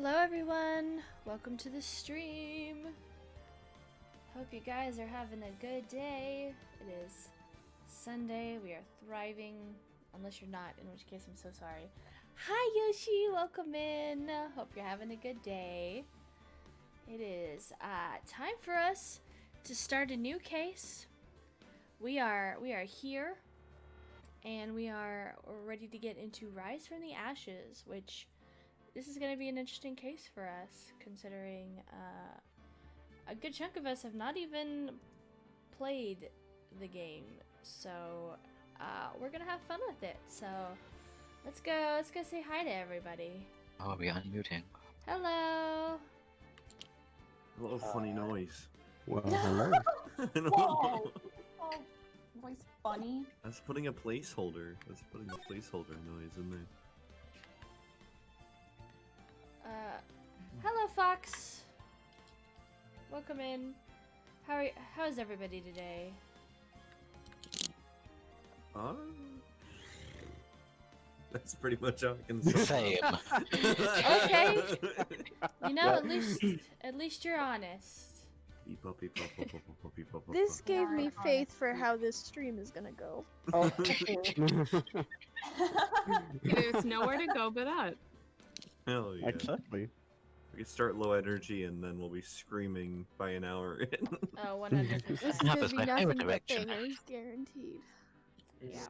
Hello everyone, welcome to the stream. Hope you guys are having a good day. It is Sunday, we are thriving, unless you're not, in which case I'm so sorry. Hi Yoshi, welcome in. Hope you're having a good day. It is time for us to start a new case. We are here, and we are ready to get into Rise from the Ashes, which this is going to be an interesting case for us, considering a good chunk of us have not even played the game. So we're going to have fun with it. So let's go say hi to everybody. Oh, are we unmuting? Hello. A little funny noise. Well, hello. Whoa! Oh, voice funny. That's putting a placeholder. That's putting a placeholder noise in there. Hello Fox. Welcome in. How is everybody today? That's pretty much all I can say. Same. Okay. You know, at least you're honest. This gave me Yeah, faith for how this stream is gonna go. Oh, There's nowhere to go but up. Hell yeah. Exactly. We can start low energy and then we'll be screaming by an hour in. Oh, This 100%. is That gonna was be my nothing favorite but direction. bangers, guaranteed. Yeah.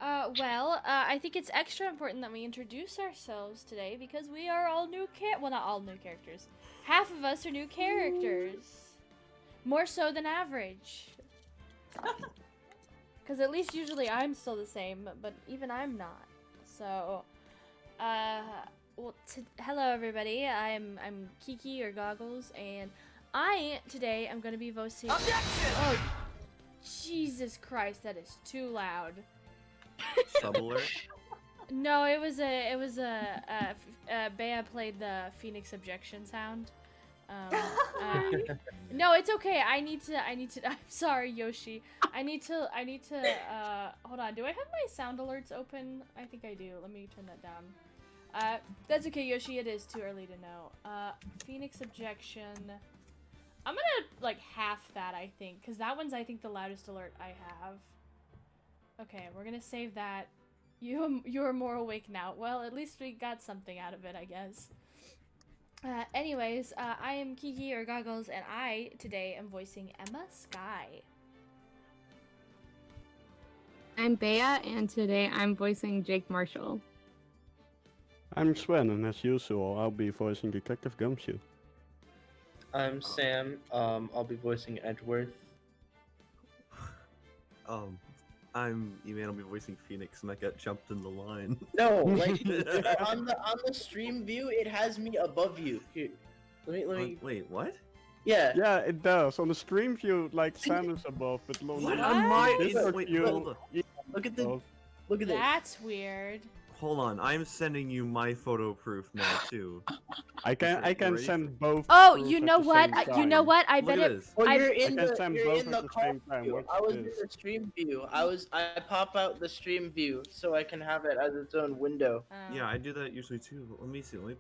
I think it's extra important that we introduce ourselves today because we are all new well, not all new characters. Half of us are new characters. More so than average. Because at least usually I'm still the same, but even I'm not. So, well, hello everybody. I'm Kiki or Goggles, and today I'm going to be voicing. Oh, Jesus Christ, that is too loud. Sub alert. No, it was Bea played the Phoenix objection sound. No, it's okay. I need to. I'm sorry, Yoshi. I need to. Hold on. Do I have my sound alerts open? I think I do. Let me turn that down. That's okay, Yoshi. It is too early to know. Phoenix objection. I'm gonna like half that, I think, because that one's I think the loudest alert I have. Okay, we're gonna save that. You're more awake now. Well, at least we got something out of it, I guess. Anyways, I am Kiki or Goggles, and I today am voicing Emma Sky. I'm Bea, and today I'm voicing Jake Marshall. I'm Sven, and as usual, I'll be voicing Detective Gumshoe. I'm Sam. I'll be voicing Edgeworth. I'm E-Man. I'll be voicing Phoenix, and I got jumped in the line. No, like on the stream view, it has me above you. Here, let me. Wait, what? Yeah. Yeah, it does. On the stream view, like Sam is above, but What? Lona. On my This wait, view, hold on. Look at the. above. Look at this. That's weird. Hold on. I'm sending you my photo proof now too. I can ready send both. Oh, proofs you at know the what? same You know time. what? I Look bet at it. this. Well, I- you're in can the send you're both in at the the call same time. view. Watch I was in this. the stream view. I pop out the stream view so I can have it as its own window. Yeah, I do that usually too. But let me see. Let me.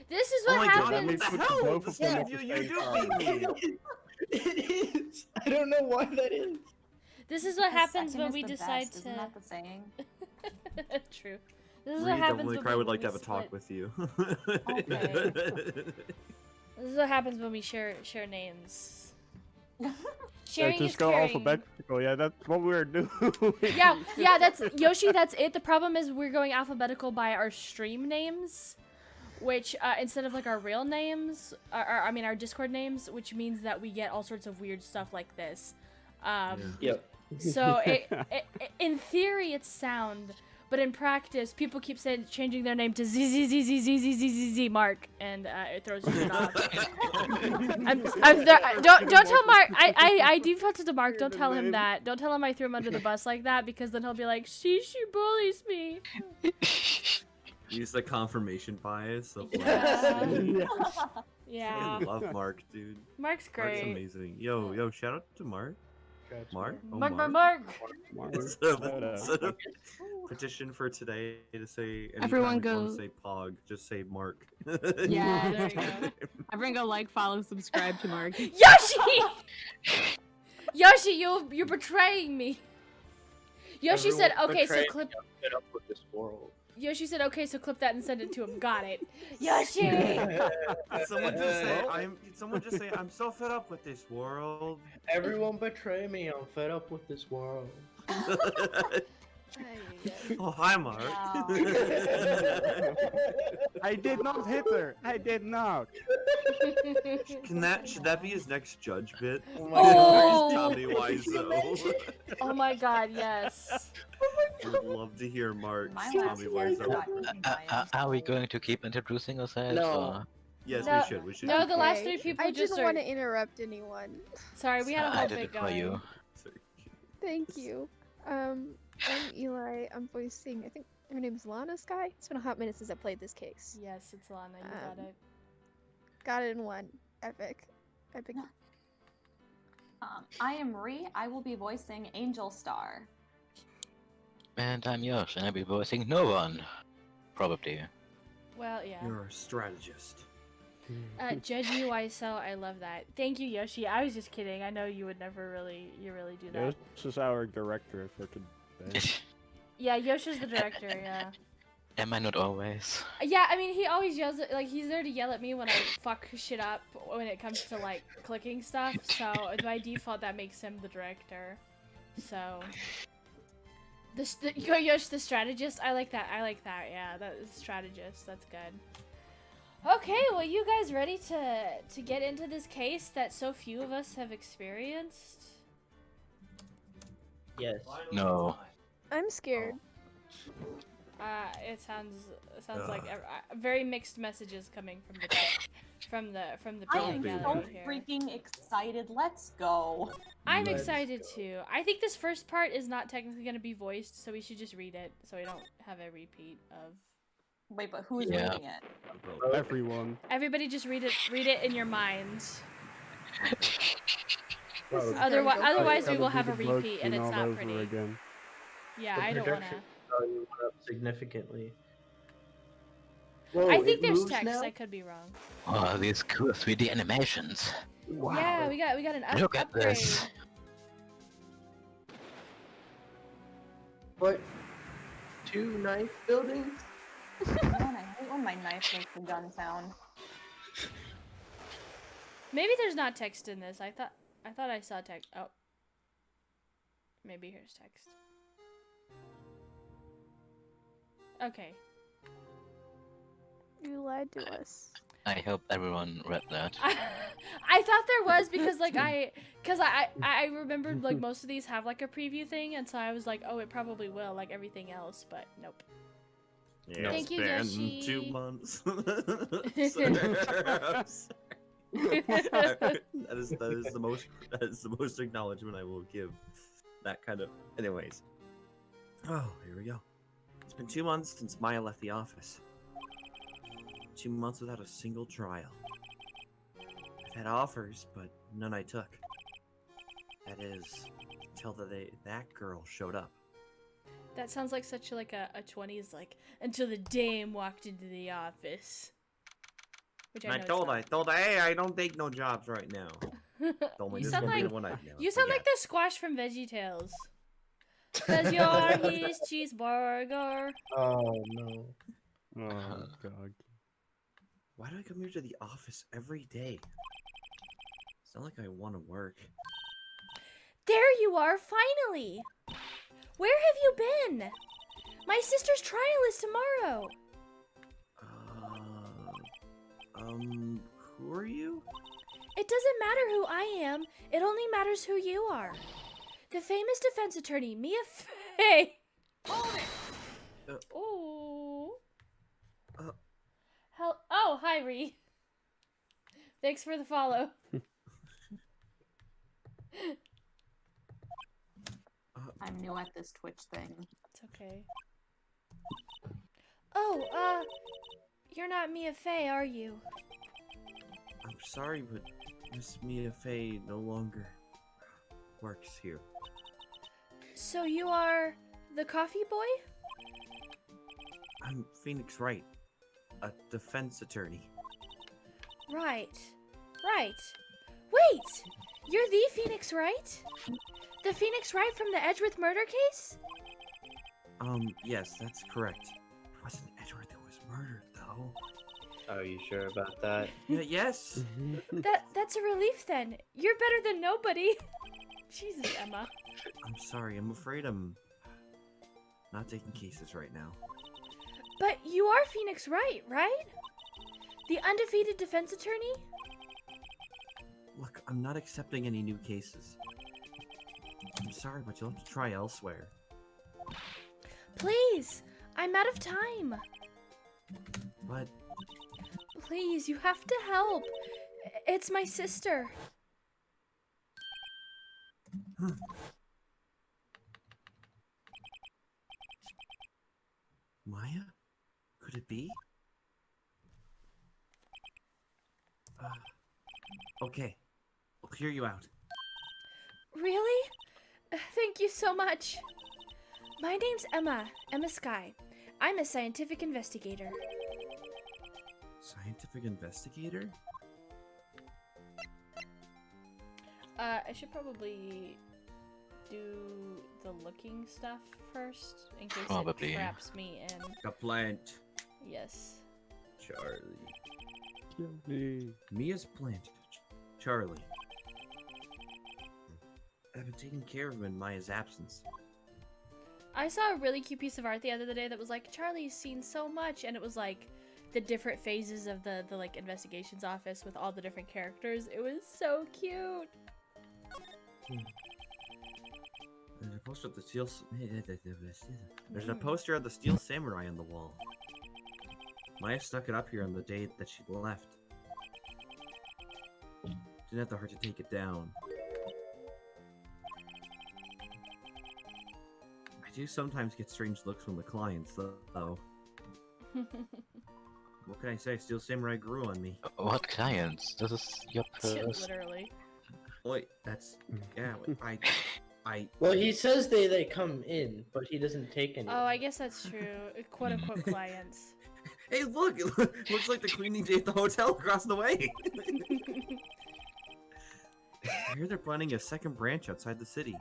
This is Oh what my god! Let me happens. What the put hell? both The of them stream at view, the you same do time. beat me. It is. I don't know why that is. This is what The happens second when is we the decide best, to. Isn't that the saying? True. This is Reed what happens Devil May when Cry we, would like we to have a talk split. with you. This is what happens when we share names. Yeah, Sharing just is go caring. alphabetical. Yeah, that's what we're doing. Yeah, that's Yoshi. That's it. The problem is we're going alphabetical by our stream names, which instead of like our real names, our Discord names, which means that we get all sorts of weird stuff like this. Yep. So in theory it's sound, but in practice people keep changing their name to Z Mark, and it throws you off. Don't tell Mark. I defaulted to Mark. Don't tell him that. Don't tell him I threw him under the bus like that, because then he'll be like, she bullies me. Use the confirmation bias of like. Yeah. I Yeah. love Mark, dude. Mark's Mark's great. amazing. Yo, shout out to Mark. Gotcha. Mark? Oh, Mark. Mark. Instead of petition for today to say anytime Everyone you want go- to say Pog, just say Mark. Yeah, there you go. Everyone go like, follow, subscribe to Mark. Yoshi! Yoshi, you're betraying me. Yoshi said, Everyone okay, so betrayed clip. me. I'm fed up with this world. Yoshi said, okay, so clip that and send it to him. Got it. Yoshi! Did someone just say, I'm so fed up with this world. Everyone betray me. I'm fed up with this world. Oh, hi, Mark. Wow. I did not hit her. I did not. Should that be his next judge bit? Oh Oh! Tommy Wiseau. Oh my god, yes. I would love to hear Mark's My last Tommy words Wiseau. got Are we going to keep introducing ourselves? No. Or? Yes, No, we should. We should. No, keep the last Okay. 3 people I just didn't want to interrupt anyone. Sorry, we had a I whole did bit it for going. you. Thank you. I'm Eli. I'm voicing, I think her name is Lana Sky. It's been a hot minute since I played this case. Yes, it's Lana. You got it. Got it in one. Epic. Epic. I am Ree. I will be voicing Angel Star. And I'm Yosh, and I'll be voicing no one. Probably. Well, yeah. You're a strategist. Judge UI, so I love that. Thank you, Yoshi. I was just kidding. I know you would never really do that. This is our director, if I could. Yeah, Yoshi's the director, yeah. Am I not always? Yeah, I mean, he always yells at, like, he's there to yell at me when I fuck shit up when it comes to, like, clicking stuff, so by default that makes him the director. So... Yosh, the strategist, I like that, yeah, that is strategist, that's good. Okay, well, you guys ready to get into this case that so few of us have experienced? Yes. No. I'm scared. It sounds like very mixed messages coming from the I people am so gallery here. freaking excited. Let's go. I'm Let's excited go. too. I think this first part is not technically going to be voiced, so we should just read it so we don't have a repeat of. Wait, but who's Yeah. reading it? Everyone. Everybody just read it in your minds. Bro, Otherwise we Gotta will do have the a repeat and voting it's all not over pretty. Again. Yeah, the I don't want production to. value went up significantly. Whoa, I think it there's moves text. now? I could be wrong. Oh, these cool 3D animations. Yeah, we got an Look at upgrade. this. What? 2 knife buildings? Man, I hate when my knife makes a gun sound. Maybe there's not text in this. I thought I saw text. Oh. Maybe here's text. Okay. You lied to us. I hope everyone read that. I thought there was because like I remembered like most of these have like a preview thing, and so I was like, oh, it probably will like everything else, but nope. Yeah, Thank you, it's been Yoshi. 2 months. that is the most acknowledgement I will give. That kind of. Anyways. Oh, here we go. It's been 2 months since Maya left the office. 2 months without a single trial. I've had offers, but none I took. That is, until that girl showed up. That sounds like such like a 20s like until the dame walked into the office. Which And I know is told not- her, hey, I don't take no jobs right now. Told me You this sound is gonna be like the one I'd never you sound like forget. the squash from VeggieTales. Cause you're his cheeseburger. Oh no. Oh god. Why do I come here to the office every day? It's not like I want to work. There you are, finally! Where have you been? My sister's trial is tomorrow. Who are you? It doesn't matter who I am. It only matters who you are. The famous defense attorney, Mia Fey. Ooh. Oh, hi, Ree. Thanks for the follow. I'm new at this Twitch thing. It's okay. Oh, you're not Mia Fey, are you? I'm sorry, but Miss Mia Fey no longer works here. So you are the coffee boy? I'm Phoenix Wright, a defense attorney. Right. Right. Wait! You're the Phoenix Wright? The Phoenix Wright from the Edgeworth murder case? Yes, that's correct. It wasn't Edgeworth who was murdered, though. Are you sure about that? Yes! That's a relief then. You're better than nobody. Jesus, Emma. I'm sorry, I'm afraid I'm not taking cases right now. But you are Phoenix Wright, right? The undefeated defense attorney? Look, I'm not accepting any new cases. I'm sorry, but you'll have to try elsewhere. Please! I'm out of time. But Please, you have to help. It's my sister. Maya? Could it be? Okay. I'll clear you out. Really? Thank you so much. My name's Emma Sky. I'm a scientific investigator. Scientific investigator? I should probably do the looking stuff first, in case Probably. it traps me in. A plant. Yes. Charlie. Charlie. Mia's plant. Charlie. I've been taking care of him in Maya's absence. I saw a really cute piece of art the other day that was like, Charlie's seen so much, and it was like the different phases of the like investigations office with all the different characters. It was so cute. There's a poster of the steel. There's a poster of the Steel Samurai on the wall. Maya stuck it up here on the day that she left. Didn't have the heart to take it down. I do sometimes get strange looks from the clients, though. What can I say? Steel Samurai grew on me. What clients? This is your purse. Literally. Wait, that's yeah. I Well, he says they come in, but he doesn't take any. Oh, I guess that's true. Quote unquote clients. Hey, look! It looks like the cleaning day at the hotel across the way. I hear they're planning a second branch outside the city.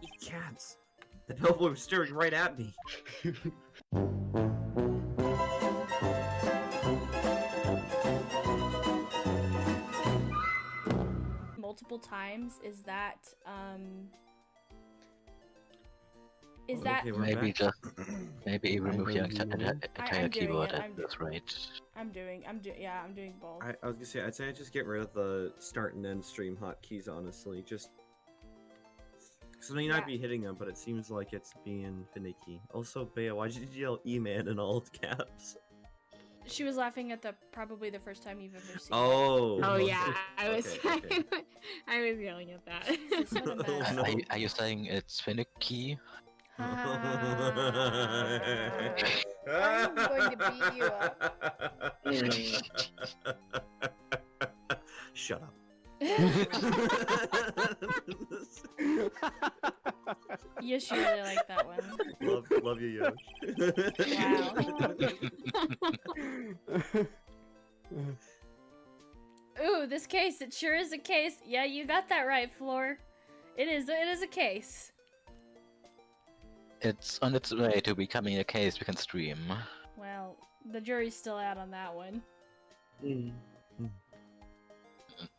Eat cats! The bellboy was staring right at me. Multiple times is that Okay, we're Maybe back. just maybe remove your entire I'm doing keyboard it, at I'm this rate. I'm doing both. I was gonna say, I'd say I just get rid of the start and end stream hotkeys, honestly. Just. So you Yeah. might be hitting them, but it seems like it's being finicky. Also, Bea, why did you yell E-Man in all caps? She was laughing at probably the first time you've ever seen Oh! Oh yeah, I was Okay. I was yelling at that. it. So the best. No. Are you saying it's finicky? I'm going to beat you Shut up. Yes, you really like that one. love you, Yosh. Ooh, this case, it sure is a case. Yeah, you got that right, Floor. It is a case. It's on its way to becoming a case we can stream. Well, the jury's still out on that one.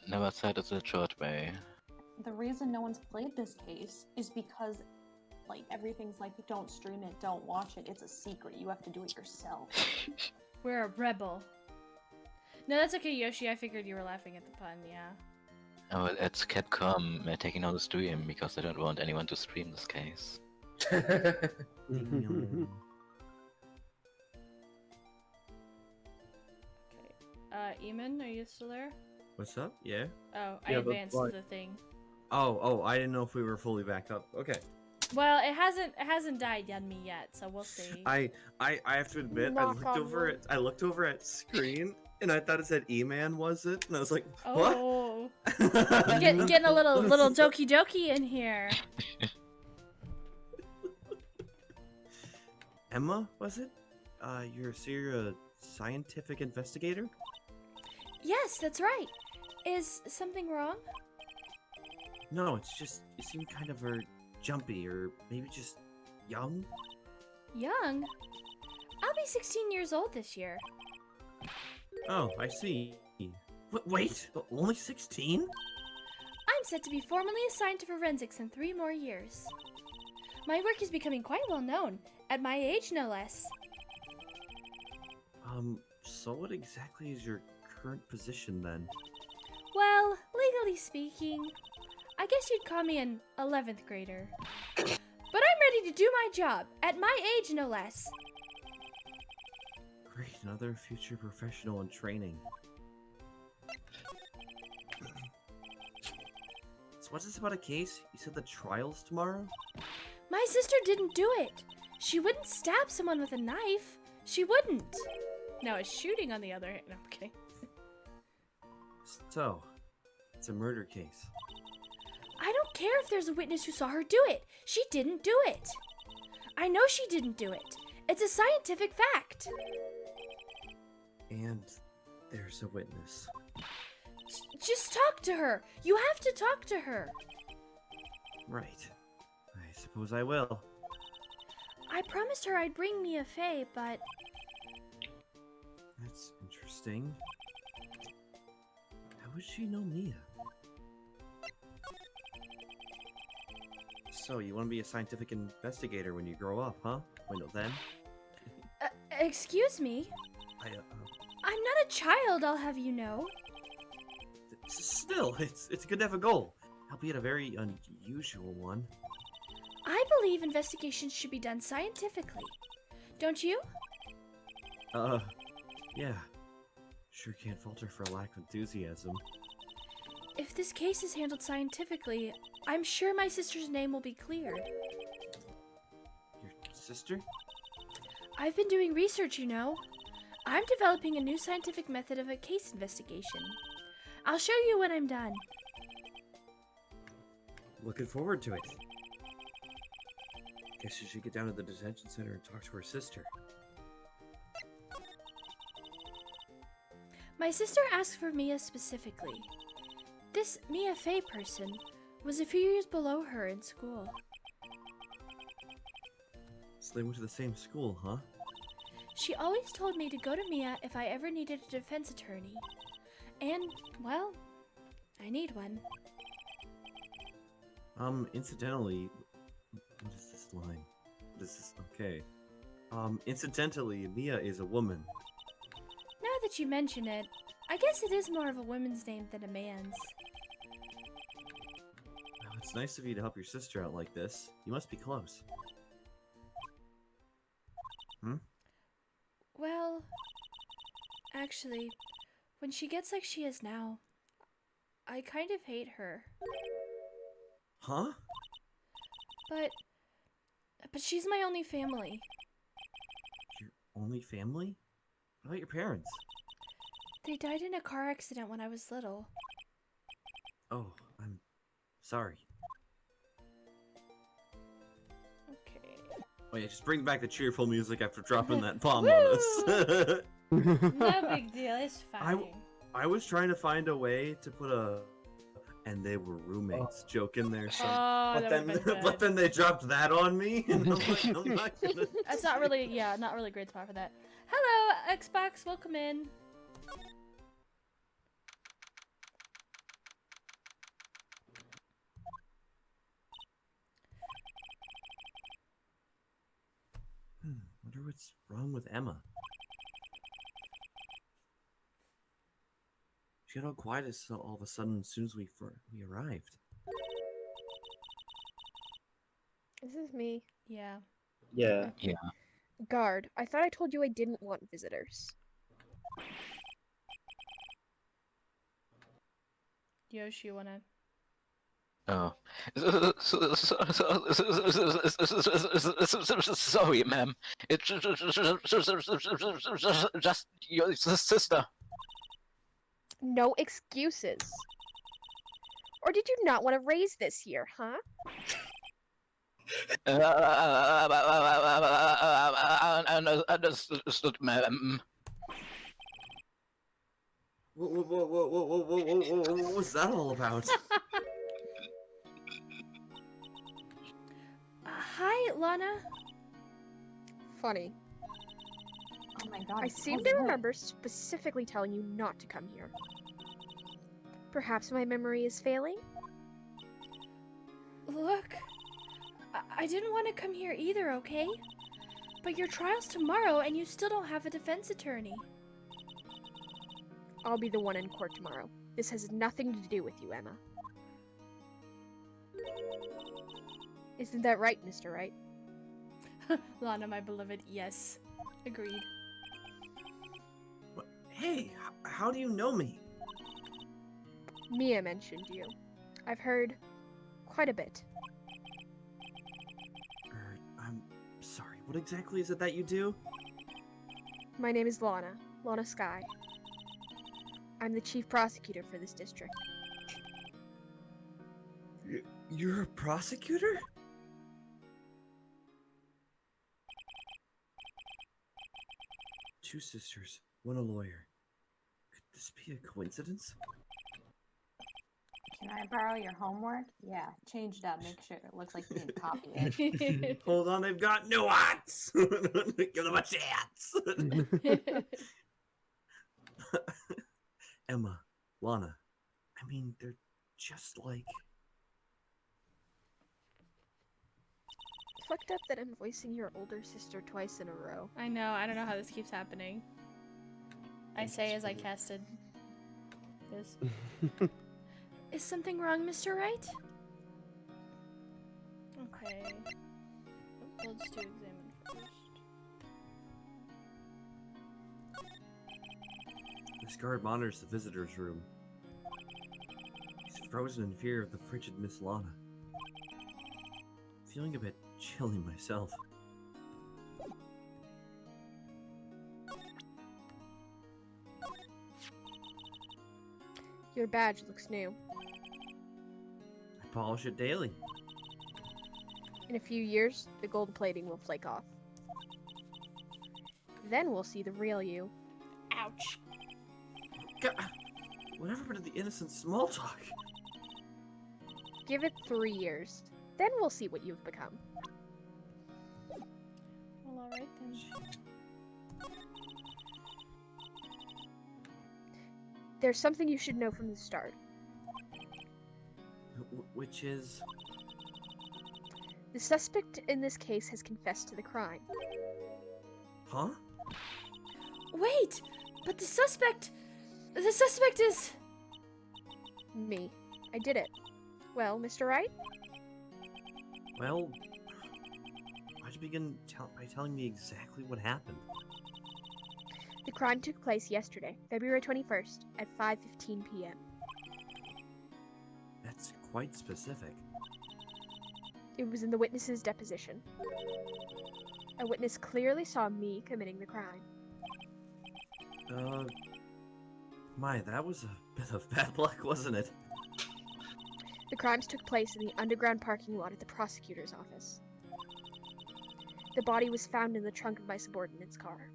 Never said it's a short way. The reason no one's played this case is because, like, everything's like, don't stream it, don't watch it, it's a secret, you have to do it yourself. We're a rebel. No, that's okay, Yoshi. I figured you were laughing at the pun, yeah. Oh, it's Capcom taking on the stream because they don't want anyone to stream this case. Okay. Eamon, are you still there? What's up? Yeah? Oh, I Yeah, but advanced why? the thing. Oh, I didn't know if we were fully back up. Okay. Well, it hasn't died on me yet, so we'll see. I have to admit, Knock on wood. I looked over at screen and I thought it said E-Man, was it? And I was like, Oh, what? getting a little jokey jokey in here. Emma, was it? You're a scientific investigator? Yes, that's right. Is something wrong? No, it's just you seem kind of jumpy or maybe just young. Young? I'll be 16 years old this year. Oh, I see. Wait, only 16? I'm set to be formally assigned to forensics in 3 more years. My work is becoming quite well known, at my age no less. So what exactly is your current position then? Well, legally speaking, I guess you'd call me an 11th grader. But I'm ready to do my job, at my age no less. Great, another future professional in training. So what's this about a case? You said the trial's tomorrow? My sister didn't do it. She wouldn't stab someone with a knife. She wouldn't. Now, is shooting on the other hand. No, I'm kidding. So, it's a murder case. I don't care if there's a witness who saw her do it. She didn't do it. I know she didn't do it. It's a scientific fact. And there's a witness. Just talk to her. You have to talk to her. Right. I suppose I will. I promised her I'd bring Mia Fey, but That's interesting. How would she know Mia? So, you want to be a scientific investigator when you grow up, huh? Wait, no, then? excuse me. I'm not a child, I'll have you know. Still, it's good to have a goal, albeit a very unusual one. I believe investigations should be done scientifically. Don't you? Yeah. Sure can't falter for a lack of enthusiasm. If this case is handled scientifically, I'm sure my sister's name will be cleared. Your sister? I've been doing research, you know. I'm developing a new scientific method of a case investigation. I'll show you when I'm done. Looking forward to it. Guess you should get down to the detention center and talk to her sister. My sister asked for Mia specifically. This Mia Fey person was a few years below her in school. So they went to the same school, huh? She always told me to go to Mia if I ever needed a defense attorney. And, well, I need one. Incidentally, what is this line? What is this? Okay. Incidentally, Mia is a woman. Now that you mention it, I guess it is more of a woman's name than a man's. Well, it's nice of you to help your sister out like this. You must be close. Well, actually, when she gets like she is now, I kind of hate her. Huh? But she's my only family. Your only family? What about your parents? They died in a car accident when I was little. Oh, I'm sorry. Okay. Oh yeah, just bring back the cheerful music after dropping that bomb on us. No big deal, it's fine. I was trying to find a way to put a "and they were roommates" joke in there, so Oh, but that then would've been but good. then they dropped that on me, and I'm like, I'm not gonna. That's not really, not really a great spot for that. Hello, Xbox, welcome in. Wonder what's wrong with Emma. She got all quiet all of a sudden as soon as we arrived. This is me. Yeah. Yeah. Guard, I thought I told you I didn't want visitors. Yoshi, you wanna Oh. Sorry, ma'am. It's just your sister. No excuses. Or did you not want to raise this year, huh? Understood, ma'am. What was that all about? Hi, Lana. Funny. Oh my god. I seem how's to it look? remember specifically telling you not to come here. Perhaps my memory is failing? Look, I didn't want to come here either, okay? But your trial's tomorrow and you still don't have a defense attorney. I'll be the one in court tomorrow. This has nothing to do with you, Emma. Isn't that right, Mr. Wright? Lana, my beloved, yes. Agreed. Hey, how do you know me? Mia mentioned you. I've heard quite a bit. I'm sorry, what exactly is it that you do? My name is Lana Sky. I'm the chief prosecutor for this district. You're a prosecutor? Two sisters, one a lawyer. Could this be a coincidence? Can I borrow your homework? Yeah, change it up. Make sure it looks like you didn't copy it. Hold on, they've got nuance! Give them a chance! Emma, Lana, I mean, they're just like... Fucked up that I'm voicing your older sister twice in a row. I know, I don't know how this keeps happening. I say as I casted this. Is something wrong, Mr. Wright? Okay. Let's do examine first. This guard monitors the visitor's room. He's frozen in fear of the frigid Miss Lana. Feeling a bit chilly myself. Your badge looks new. I polish it daily. In a few years, the gold plating will flake off. Then we'll see the real you. Ouch. God, whatever happened to the innocent small talk? Give it 3 years. Then we'll see what you've become. Well, alright then. There's something you should know from the start. Which is... The suspect in this case has confessed to the crime. Huh? Wait! But the suspect is... Me. I did it. Well, Mr. Wright? Well... Why'd you begin by telling me exactly what happened? The crime took place yesterday, February 21st, at 5:15 p.m. That's quite specific. It was in the witness's deposition. A witness clearly saw me committing the crime. My, that was a bit of bad luck, wasn't it? The crimes took place in the underground parking lot at the prosecutor's office. The body was found in the trunk of my subordinate's car.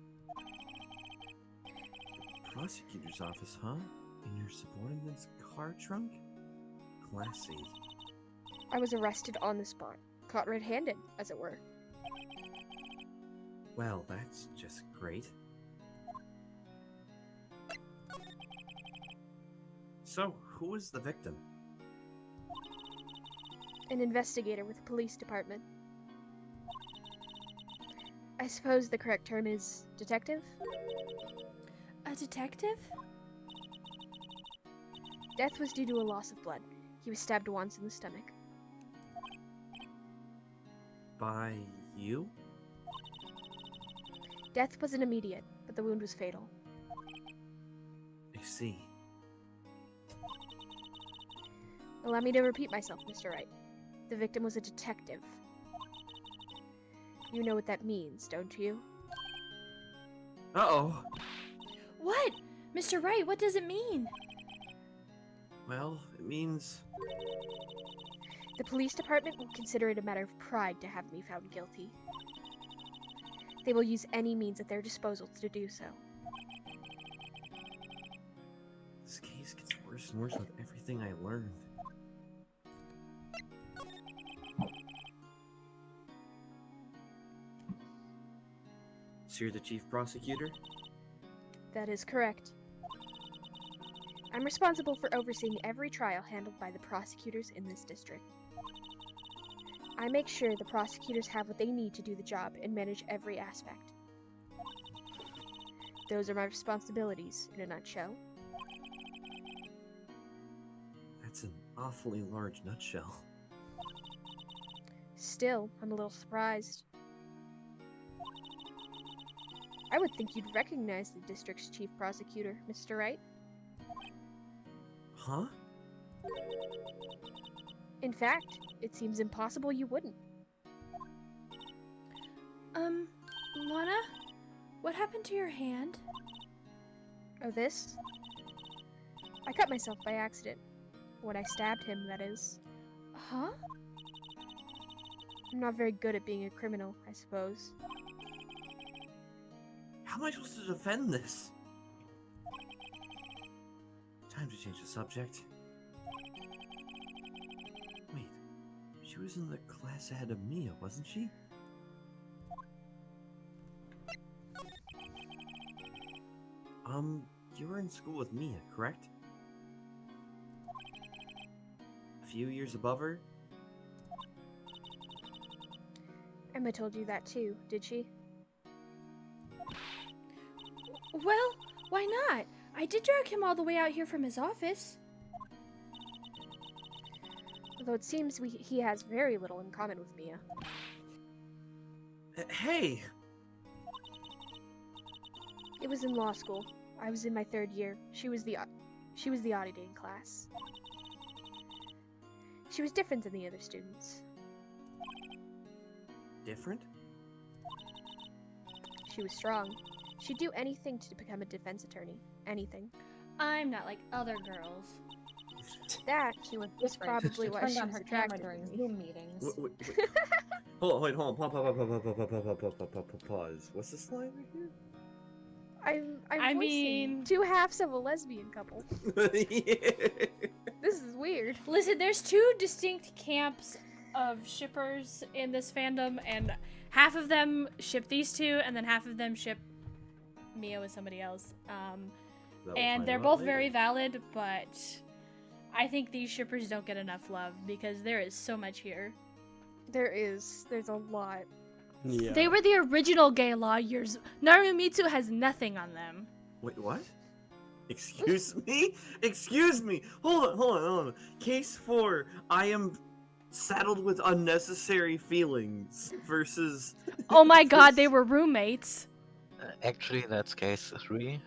Prosecutor's office, huh? In your subordinate's car trunk? Classy. I was arrested on the spot, caught red-handed, as it were. Well, that's just great. So, who was the victim? An investigator with the police department. I suppose the correct term is detective? A detective? Death was due to a loss of blood. He was stabbed once in the stomach. By you? Death wasn't immediate, but the wound was fatal. I see. Allow me to repeat myself, Mr. Wright. The victim was a detective. You know what that means, don't you? Uh-oh. What? Mr. Wright, what does it mean? Well, it means... The police department will consider it a matter of pride to have me found guilty. They will use any means at their disposal to do so. This case gets worse and worse with everything I learned. So you're the chief prosecutor? That is correct. I'm responsible for overseeing every trial handled by the prosecutors in this district. I make sure the prosecutors have what they need to do the job and manage every aspect. Those are my responsibilities in a nutshell. That's an awfully large nutshell. Still, I'm a little surprised. I would think you'd recognize the district's chief prosecutor, Mr. Wright. Huh? In fact, it seems impossible you wouldn't. Lana? What happened to your hand? Oh, this? I cut myself by accident. When I stabbed him, that is. Huh? I'm not very good at being a criminal, I suppose. How am I supposed to defend this? Time to change the subject. Wait, she was in the class ahead of Mia, wasn't she? You were in school with Mia, correct? A few years above her? Emma told you that too, did she? Well, why not? I did drag him all the way out here from his office. Although it seems he has very little in common with Mia. Hey! It was in law school. I was in my 3rd year. She was the auditing class. She was different than the other students. Different? She was strong. She'd do anything to become a defense attorney. Anything. I'm not like other girls. That She was was different. probably She why turned she on was her camera attracted during to me. Zoom meetings. Hold on. Pause. What's this line right here? I'm I voicing mean- 2 halves of a lesbian couple. This is weird. Listen, there's 2 distinct camps of shippers in this fandom, and half of them ship these 2, and then half of them ship Mia with somebody else. And they're both very valid, but I think these shippers don't get enough love because there is so much here. There's a lot. Yeah. They were the original gay lawyers. Narumitsu has nothing on them. Wait, what? Excuse me? Excuse me! Hold on. Case 4, I am saddled with unnecessary feelings versus... Oh my god, they were roommates. Actually, that's case 3.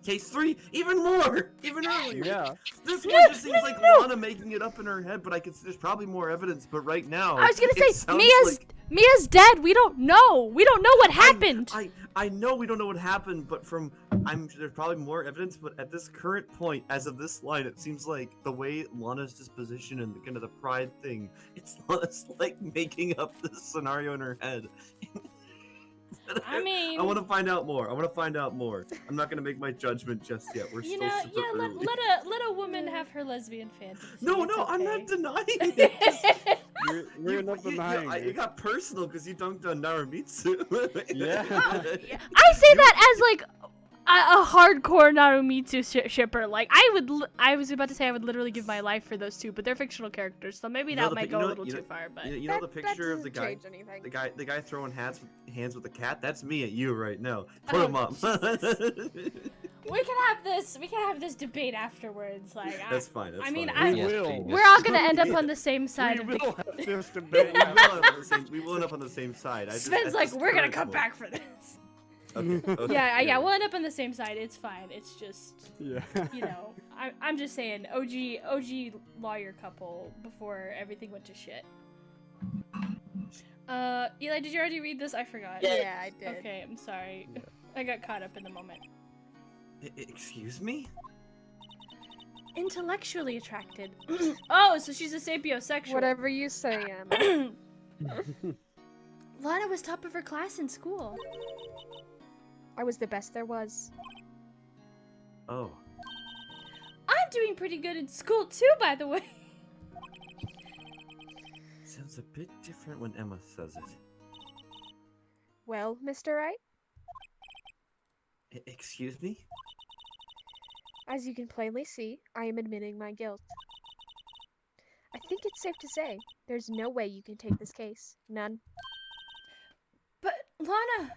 Case 3, even more! Even earlier! Yeah. This one just seems like Lana making it up in her head, but there's probably more evidence, but right now... I was gonna it say, sounds Mia's dead. We don't know. We don't know what happened. I know we don't know what happened, but there's probably more evidence, but at this current point, as of this line, it seems like the way Lana's disposition and kind of the pride thing, it's like making up this scenario in her head. I mean, I want to find out more. I'm not gonna make my judgment just yet. We're you still know, super yeah. early. Let a woman have her lesbian fantasy. No, It's I'm okay. not denying it. You're not denying It it. got personal because you dunked on Narumitsu. Yeah. I say that as like a hardcore Narumitsu shipper. Like I was about to say I would literally give my life for those 2, but they're fictional characters, so maybe You know that the might pic- go you a know- little you too know- far. But You know the picture of the guy, Change anything. the guy throwing hands with the cat. That's me at you right now. Put Oh, him up. we can have this debate afterwards. Like That's fine. That's I mean, fine. I- We Yes, will. please. we're all gonna end up on the same side We of the. will have this we debate. will end up on the same side. Sven's like, we're gonna come back for this. Okay, Yeah, we'll end up on the same side. It's fine. It's just, Yeah. you know, I'm just saying, OG lawyer couple before everything went to shit. Eli, did you already read this? I forgot. Yeah, I did. Okay, I'm sorry. Yeah. I got caught up in the moment. Excuse me? Intellectually attracted. Oh, so she's a sapiosexual. Whatever you say, Emma. Lana was top of her class in school. I was the best there was. Oh. I'm doing pretty good in school too, by the way. Sounds a bit different when Emma says it. Well, Mr. Wright, Excuse me? as you can plainly see, I am admitting my guilt. I think it's safe to say there's no way you can take this case. None. But, Lana...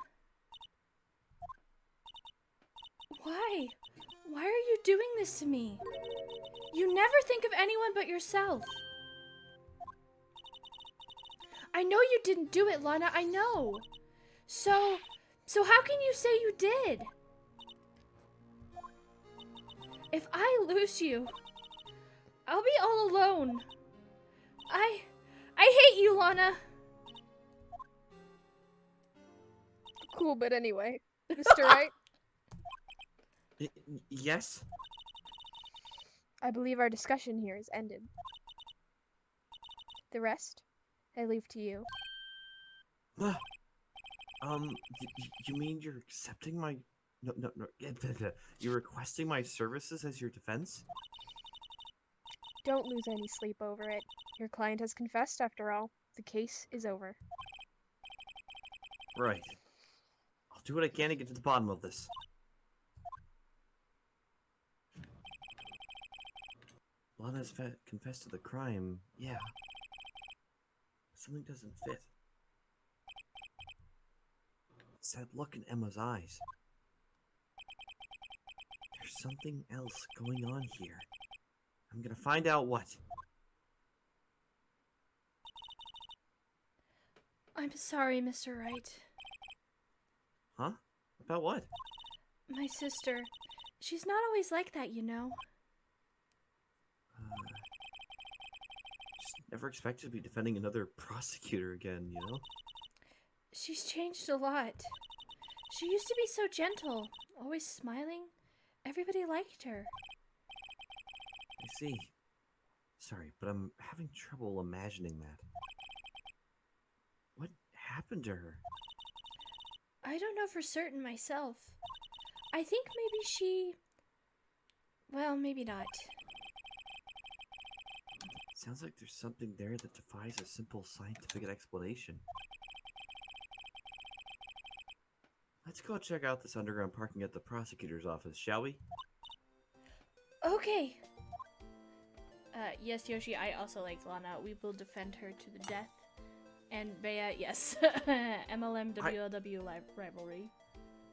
Why? Why are you doing this to me? You never think of anyone but yourself. I know you didn't do it, Lana, I know. So how can you say you did? If I lose you, I'll be all alone. I hate you, Lana. Cool, but anyway. Mr. Wright, Yes? I believe our discussion here is ended. The rest, I leave to you. You mean you're accepting my... No. You're requesting my services as your defense? Don't lose any sleep over it. Your client has confessed, after all. The case is over. Right. I'll do what I can to get to the bottom of this. Lana's confessed to the crime, yeah. Something doesn't fit. It's that look in Emma's eyes. There's something else going on here. I'm gonna find out what. I'm sorry, Mr. Wright. Huh? About what? My sister, she's not always like that, you know. Just never expected to be defending another prosecutor again, you know? She's changed a lot. She used to be so gentle, always smiling. Everybody liked her. I see. Sorry, but I'm having trouble imagining that. What happened to her? I don't know for certain myself. I think maybe she... Well, maybe not. Sounds like there's something there that defies a simple scientific explanation. Let's go check out this underground parking at the prosecutor's office, shall we? Okay. Yes, Yoshi, I also like Lana. We will defend her to the death. And Bea, yes. MLM WLW rivalry.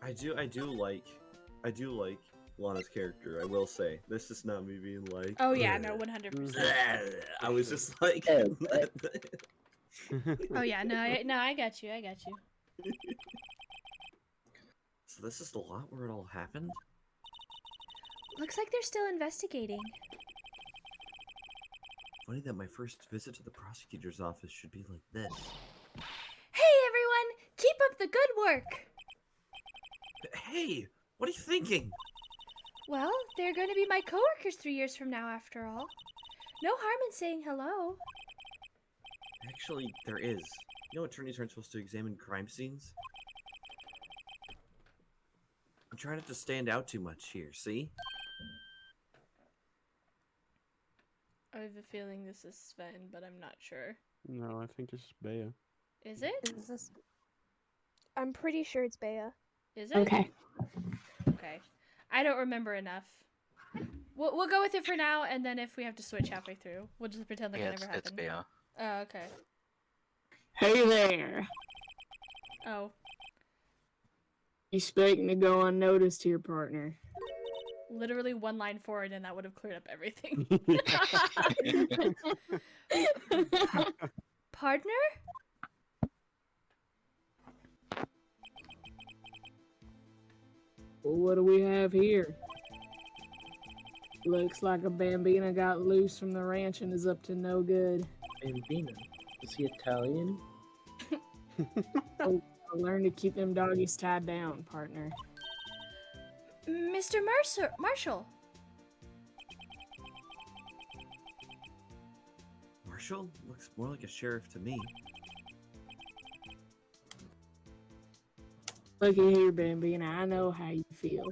I do like Lana's character, I will say. This is not me being like... Oh yeah, no, 100%. I was just like... Oh yeah, no, I got you. So this is the lot where it all happened? Looks like they're still investigating. Funny that my first visit to the prosecutor's office should be like this. Hey everyone, keep up the good work. Hey, what are you thinking? Well, they're going to be my coworkers 3 years from now, after all. No harm in saying hello. Actually, there is. You know attorneys aren't supposed to examine crime scenes? I'm trying not to stand out too much here, see? I have a feeling this is Sven, but I'm not sure. No, I think it's Bea. Is it? Is this? I'm pretty sure it's Bea. Is it? Okay. Okay. I don't remember enough. We'll go with it for now, and then if we have to switch halfway through, we'll just pretend like Yeah, it never it's happened. Bea. Oh, okay. Hey there. Oh. You expecting to go unnoticed here, partner? Literally one line forward, and that would have cleared up everything. Partner? Well, what do we have here? Looks like a Bambina got loose from the ranch and is up to no good. Bambino. Is he Italian? I'll learn to keep them doggies tied down, partner. Mr. Marshall. Marshall looks more like a sheriff to me. Looky here, Bambina, I know how you feel.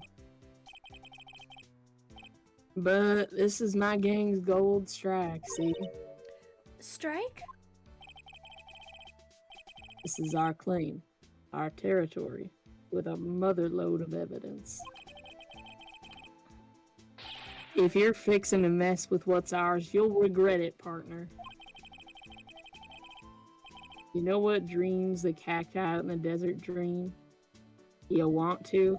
But this is my gang's gold strike, see? Strike? This is our claim, our territory, with a motherload of evidence. If you're fixing to mess with what's ours, you'll regret it, partner. You know what dreams the cacti out in the desert dream? You want to?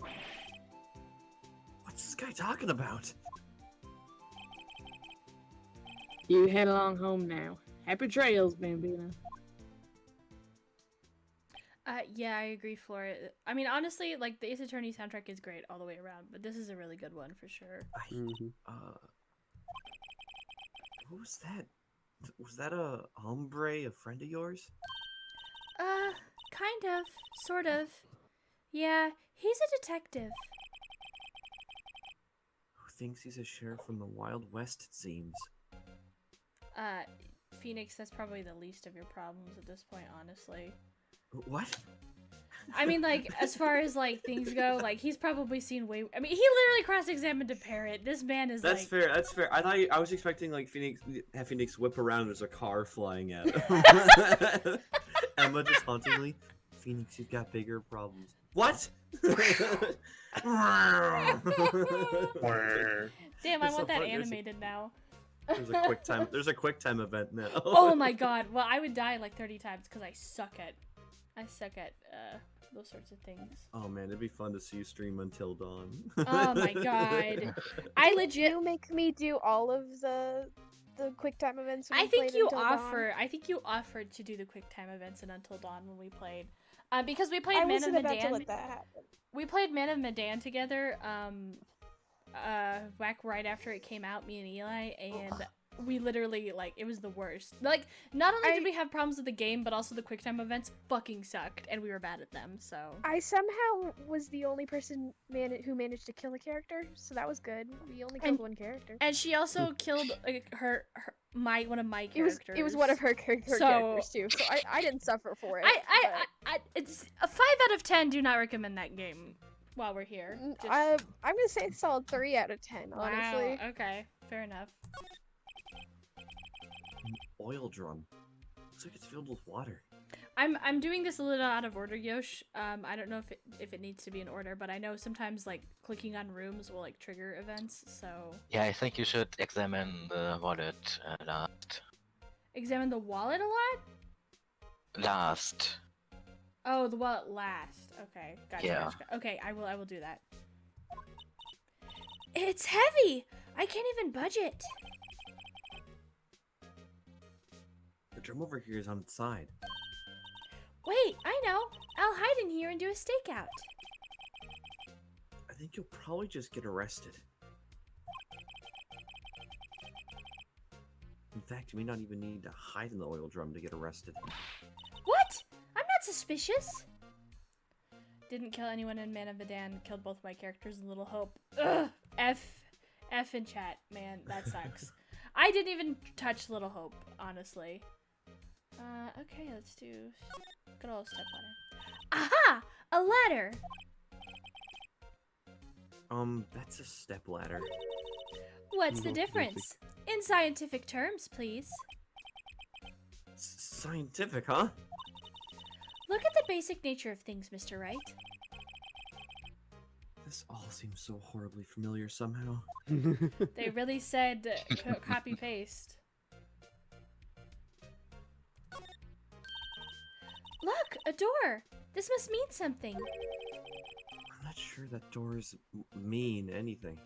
What's this guy talking about? You head along home now. Happy trails, Bambina. Yeah, I agree, Flora. I mean, honestly, like, the Ace Attorney soundtrack is great all the way around, but this is a really good one for sure. What was that? Was that a hombre, a friend of yours? Kind of. Sort of. Yeah, he's a detective. Who thinks he's a sheriff from the Wild West, it seems. Phoenix, that's probably the least of your problems at this point, honestly. What? I mean, like, as far as, like, things go, like, he's probably seen way... I mean, he literally cross-examined a parrot. This man is, That's like... fair, that's fair. I was expecting, like, have Phoenix whip around and there's a car flying at him. Emma just hauntingly, Phoenix, you've got bigger problems. What? Damn, I It's want so that funny. animated now. There's a quick time event now. Oh my god. Well, I would die like 30 times because I suck at those sorts of things. Oh man, it'd be fun to see you stream Until Dawn. Oh my god. I legit You make me do all of the quick time events. When I we think played you Until Dawn. offered to do the quick time events in Until Dawn when we played. Because we played I Man of wasn't about to Medan. let that happen. We played Man of Medan together, back right after it came out, me and Eli, and we literally, like, it was the worst. Like, not only did we have problems with the game, but also the QuickTime events fucking sucked, and we were bad at them, so... I somehow was the only person who managed to kill a character, so that was good. We only killed one character. And she also killed, like, one of my characters. It was one of her characters too, so I didn't suffer for it. It's a 5 out of 10. Do not recommend that game while we're here. I'm gonna say it's solid 3 out of 10, honestly. Wow, okay, fair enough. An oil drum. Looks like it's filled with water. I'm doing this a little out of order, Yosh. I don't know if it needs to be in order, but I know sometimes, like, clicking on rooms will, like, trigger events, so... Yeah, I think you should examine the wallet last. Examine the wallet a lot? Last. Oh, the wallet last. Okay, gotcha. Yeah. Gotcha. Okay, I will do that. It's heavy! I can't even budge it! The drum over here is on its side. Wait, I know! I'll hide in here and do a stakeout. I think you'll probably just get arrested. In fact, you may not even need to hide in the oil drum to get arrested. What? I'm not suspicious! Didn't kill anyone in Man of Medan, killed both my characters in Little Hope. Ugh! F in chat, man, that sucks. I didn't even touch Little Hope, honestly. Okay, let's do good old step ladder. Aha! A ladder! That's a step ladder. What's the difference? In scientific terms, please. Scientific, huh? Look at the basic nature of things, Mr. Wright. This all seems so horribly familiar somehow. They really said copy-paste. Look, a door! This must mean something. I'm not sure that doors mean anything.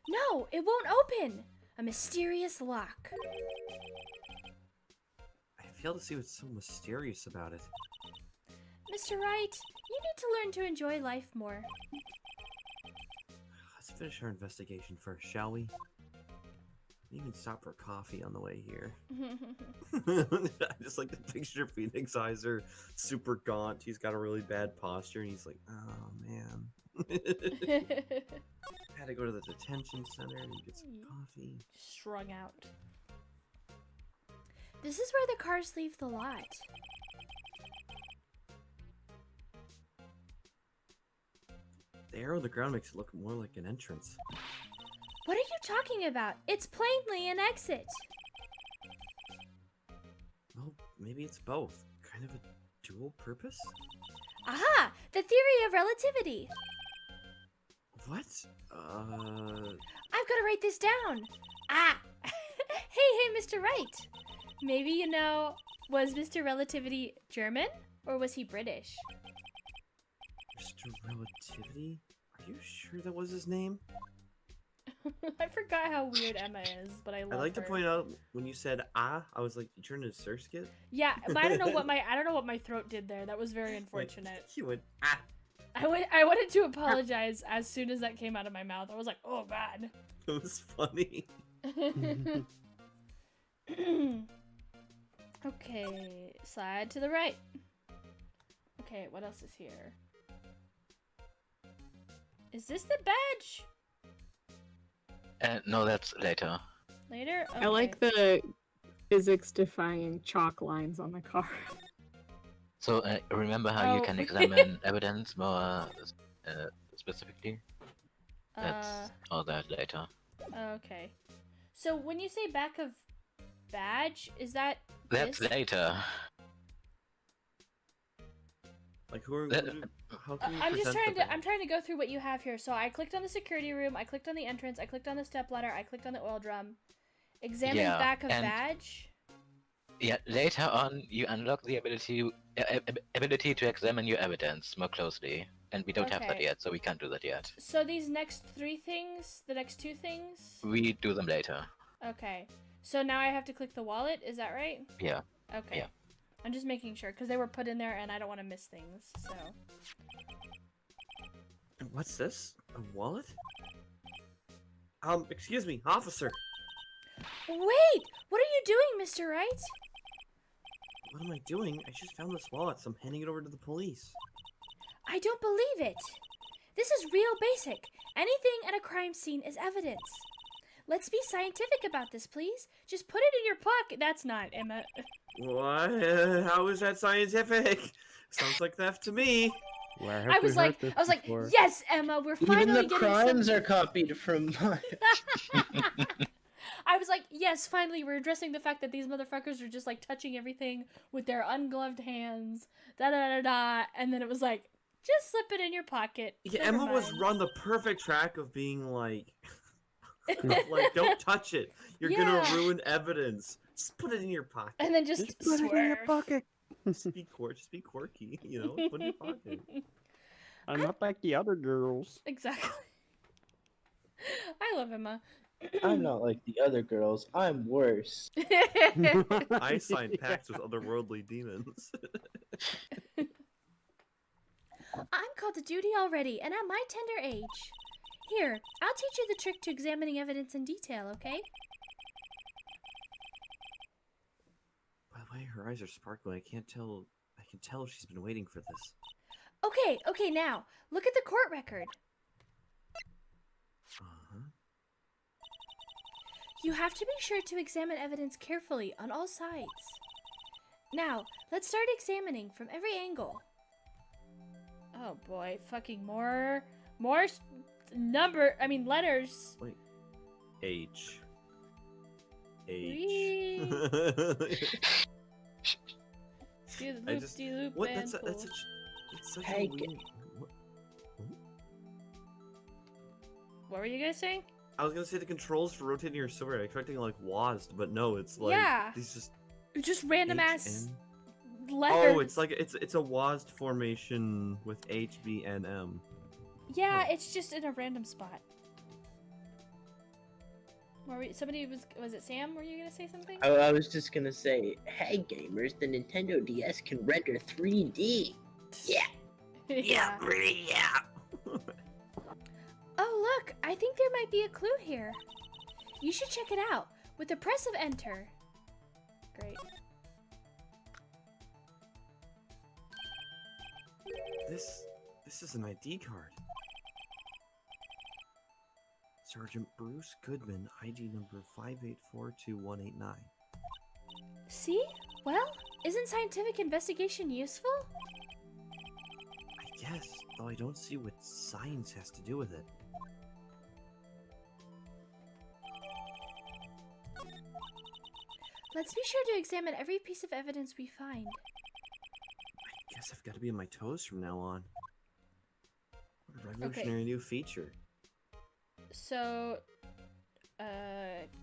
No, it won't open! A mysterious lock. I fail to see what's so mysterious about it. Mr. Wright, you need to learn to enjoy life more. finish our investigation first, shall we? You can stop for coffee on the way here. I just like the picture Phoenix Eyes are super gaunt. He's got a really bad posture, and he's like, oh man. Had to go to the detention center and get some coffee. Strung out. This is where the cars leave the lot. The arrow on the ground makes it look more like an entrance. What are you talking about? It's plainly an exit. Well, maybe it's both. Kind of a dual purpose? Aha! The theory of relativity. What? I've got to write this down. Ah! Hey, Mr. Wright. Maybe you know, was Mr. Relativity German or was he British? Mr. Relativity? Are you sure that was his name? I forgot how weird Emma is, but I love I'd like her. to point out when you said I was like, you turned into Surskit? Yeah, but I don't know what my throat did there. That was very unfortunate. You went ah. I wanted to apologize as soon as that came out of my mouth. I was like, oh god. It was funny. Okay, slide to the right. Okay, what else is here? Is this the badge? No, that's later. Later? Okay. I like the physics-defying chalk lines on the car. So remember how you Oh. can examine evidence more specifically? That's all that later. Okay. So when you say back of badge, is that That's this? later. Like who That- how can you I'm just present trying the to I'm trying to go through what you have here. So I clicked on the security room, I clicked on the entrance, I clicked on the step ladder, I clicked on the oil drum. Examine Yeah, back of and- badge. Yeah, later on you unlock the ability to examine your evidence more closely, and we don't have that Okay. yet, so we can't do that yet. So these next three things, the next two things? We do them later. Okay. So now I have to click the wallet, is that right? Yeah. Okay. Yeah. I'm just making sure because they were put in there and I don't want to miss things. So What's this? A wallet? Excuse me, officer. wait, what are you doing, Mr. Wright? What am I doing? I just found this wallet, so I'm handing it over to the police. I don't believe it. This is real basic. Anything at a crime scene is evidence. Let's be scientific about this, please. Just put it in your pocket. That's not, Emma. What? How is that scientific? Sounds like theft to me. Where have I we was heard like, this I was like, before? yes, Emma, we're finally Even the getting crimes some... are copied from my... I was like, yes, finally, we're addressing the fact that these motherfuckers are just like touching everything with their ungloved hands. Da da da da. And then it was like, just slip it in your pocket. Yeah, Never Emma was mind. on the perfect track of being like, like, don't touch it. You're Yeah. gonna ruin evidence. Just put it in your pocket. And then just, Just put it in your swerve. pocket. Just be quirky, you know? Put it in your pocket. I'm not like the other girls. Exactly. I love Emma. I'm not like the other girls. I'm worse. I signed pacts with otherworldly demons. I'm called to duty already, and at my tender age. Here, I'll teach you the trick to examining evidence in detail, okay? By the way, her eyes are sparkling. I can tell she's been waiting for this. Okay, now, look at the court record. Uh-huh. You have to be sure to examine evidence carefully on all sides. Now, let's start examining from every angle. Oh boy, fucking more letters. Wait. H. Wee. H. Do the I loop, just- de loop, What? and That's pull. such Hey, a weird... What were you guys saying? I was gonna say the controls for rotating your sword. I'm expecting like WASD, but no, it's like Yeah. these just Just random ass HN. letters. Oh, it's like it's a WASD formation with H, B, and M. Yeah, Huh. it's just in a random spot. Somebody was it Sam? Were you gonna say something? I was just gonna say, hey gamers, the Nintendo DS can render 3D. Yeah. Really, yeah. Oh, look! I think there might be a clue here. You should check it out with the press of enter. Great. This is an ID card. Sergeant Bruce Goodman, ID number 5842189. See? Well, isn't scientific investigation useful? I guess, though I don't see what science has to do with it. Let's be sure to examine every piece of evidence we find. I guess I've got to be on my toes from now on. What a revolutionary new feature. So,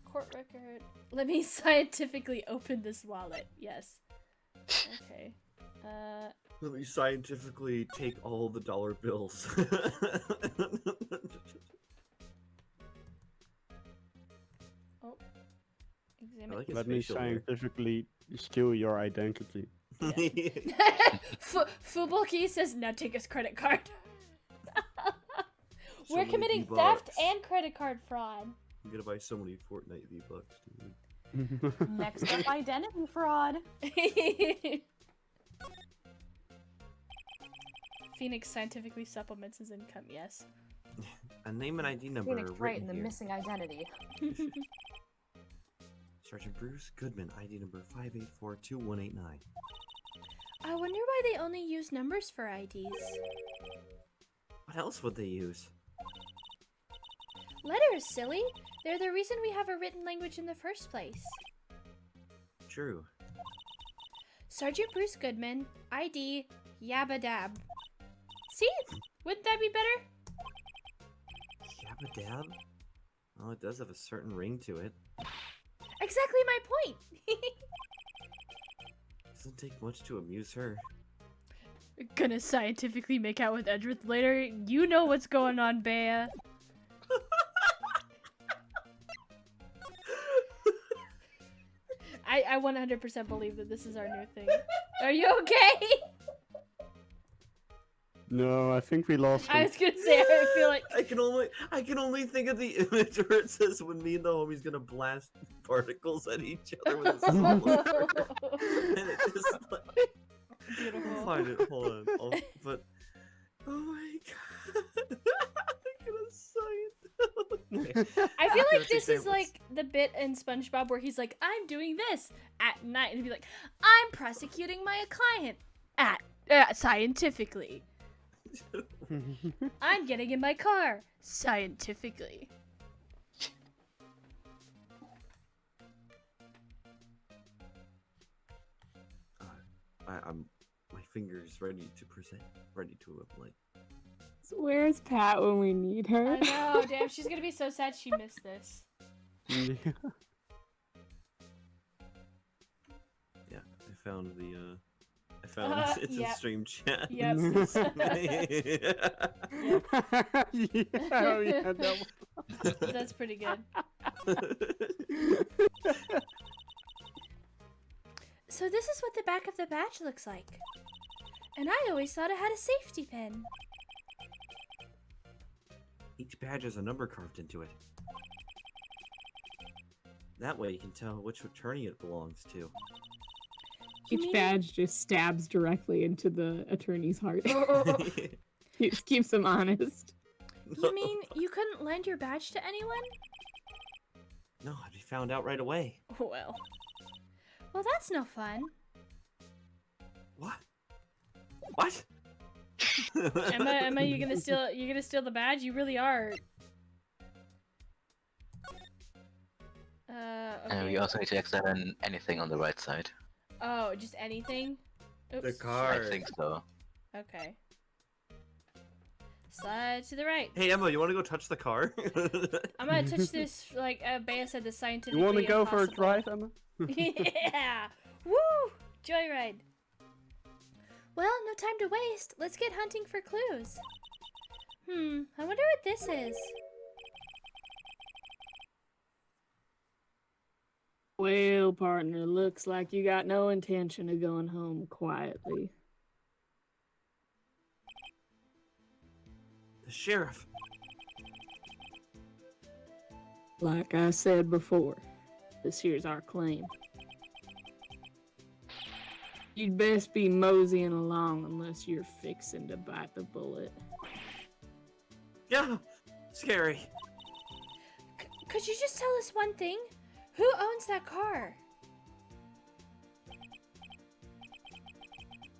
court record. Let me scientifically open this wallet. Yes. Okay. Let me scientifically take all the dollar bills. Oh. Examine. like his Let me facial hair. scientifically steal your identity. Fuboki says, now take his credit card. So We're many committing V-Bucks. theft and credit card fraud. I'm gonna buy so many Fortnite V-Bucks, dude. Next up, identity fraud. Phoenix scientifically supplements his income, yes. A name and ID number Phoenix are right written in the here. missing identity. Sergeant Bruce Goodman, ID number 5842189. I wonder why they only use numbers for IDs. What else would they use? Letters, silly! They're the reason we have a written language in the first place. True. Sergeant Bruce Goodman, ID, Yabba Dab. See? Wouldn't that be better? Yabba Dab? Well, it does have a certain ring to it. Exactly my point! Doesn't take much to amuse her. Gonna scientifically make out with Edgeworth later. You know what's going on, Bea. I 100% believe that this is our new thing. Are you okay? No, I think we lost I him. was gonna say, I feel like... I can only think of the image where it says when me and the homie's gonna blast particles at each other with a sliver. And it just like... Beautiful. I'll find it, hold on. But... Oh my god. I'm gonna say it. I feel like Those this is examples. like the bit in SpongeBob where he's like, I'm doing this at night. And he'd be like, I'm prosecuting my client at scientifically. I'm getting in my car scientifically. I'm my fingers ready to present, ready to like. So where's Pat when we need her? I know, damn, she's gonna be so sad she missed this. Yeah. Yeah, I found the. I found it's yep. in stream chat. Yep. Oh, yeah, that That's pretty good. So this is what the back of the badge looks like. And I always thought it had a safety pin. Each badge has a number carved into it. That way you can tell which attorney it belongs to. You Each mean- badge just stabs directly into the attorney's heart. Keeps them honest. You mean you couldn't lend your badge to anyone? No, I'd be found out right away. Well, that's no fun. What? What? Emma, you gonna steal? You gonna steal the badge? You really are. And Okay. we also need to examine anything on the right side. Oh, just anything? Oops. The car. I think so. Okay. Slide to the right. Hey Emma, you want to go touch the car? I'm gonna touch this, like Bea said, the scientifically You want to go for a impossible. drive, Emma? Yeah! Woo! Joyride. Well, no time to waste. Let's get hunting for clues. I wonder what this is. Well, partner, looks like you got no intention of going home quietly. The sheriff. Like I said before, this here's our claim. You'd best be moseying along unless you're fixing to bite the bullet. Yeah, scary. Could you just tell us one thing? Who owns that car?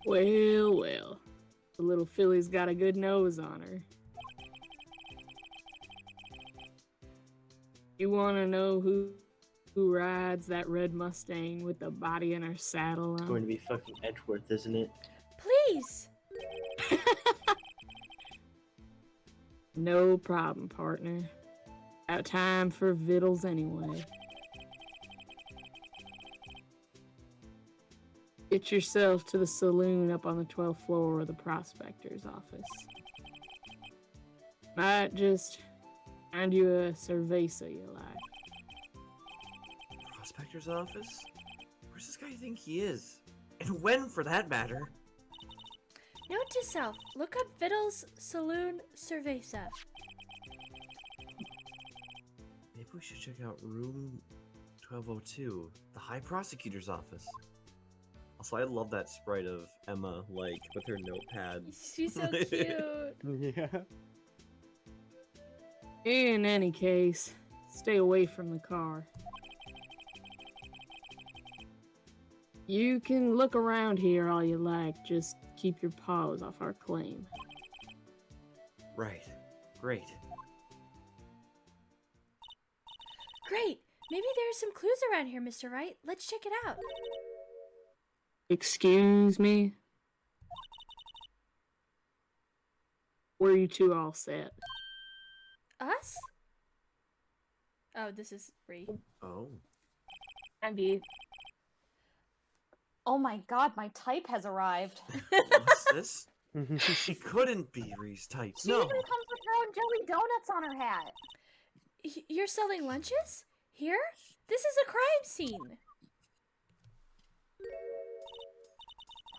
Well, the little filly's got a good nose on her. You want to know who rides that red Mustang with the body in her saddle It's going on? to be fucking Edgeworth, isn't it? Please. No problem, partner. Got time for vittles anyway. Get yourself to the saloon up on the 12th floor of the prospector's office. Might just find you a cerveza you like. Prospector's office? Where's this guy think he is? And when, for that matter? Note to self, look up Vittles Saloon Cerveza. Maybe we should check out room 1202, the High Prosecutor's office. Also, I love that sprite of Emma, like, with her notepad. She's so cute. Yeah. In any case, stay away from the car. You can look around here all you like, just keep your paws off our claim. Right. Great. Great. Maybe there's some clues around here, Mr. Wright. Let's check it out. Excuse me? Were you two all set? Us? Oh, this is Ree. Oh. I'm B. Oh my god, my type has arrived. What's this? She couldn't be Ree's type. She No. even comes with her own jelly donuts on her hat. You're selling lunches? Here? This is a crime scene.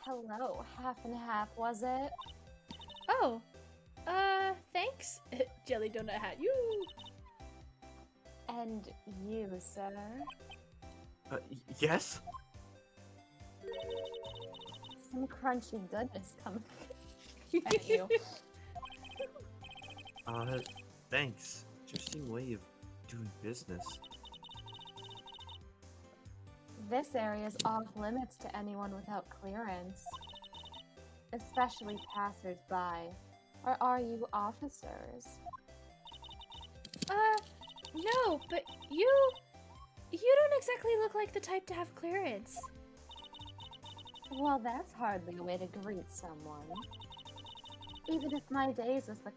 Hello, half and half, was it? Oh. Thanks. Jelly donut hat. You. And you, sir? Yes? Some crunchy goodness coming at you. Thanks. Interesting way of doing business. This area is off limits to anyone without clearance. Especially passers-by. Or are you officers? No, but you don't exactly look like the type to have clearance. Well, that's hardly a way to greet someone. Even if my days as the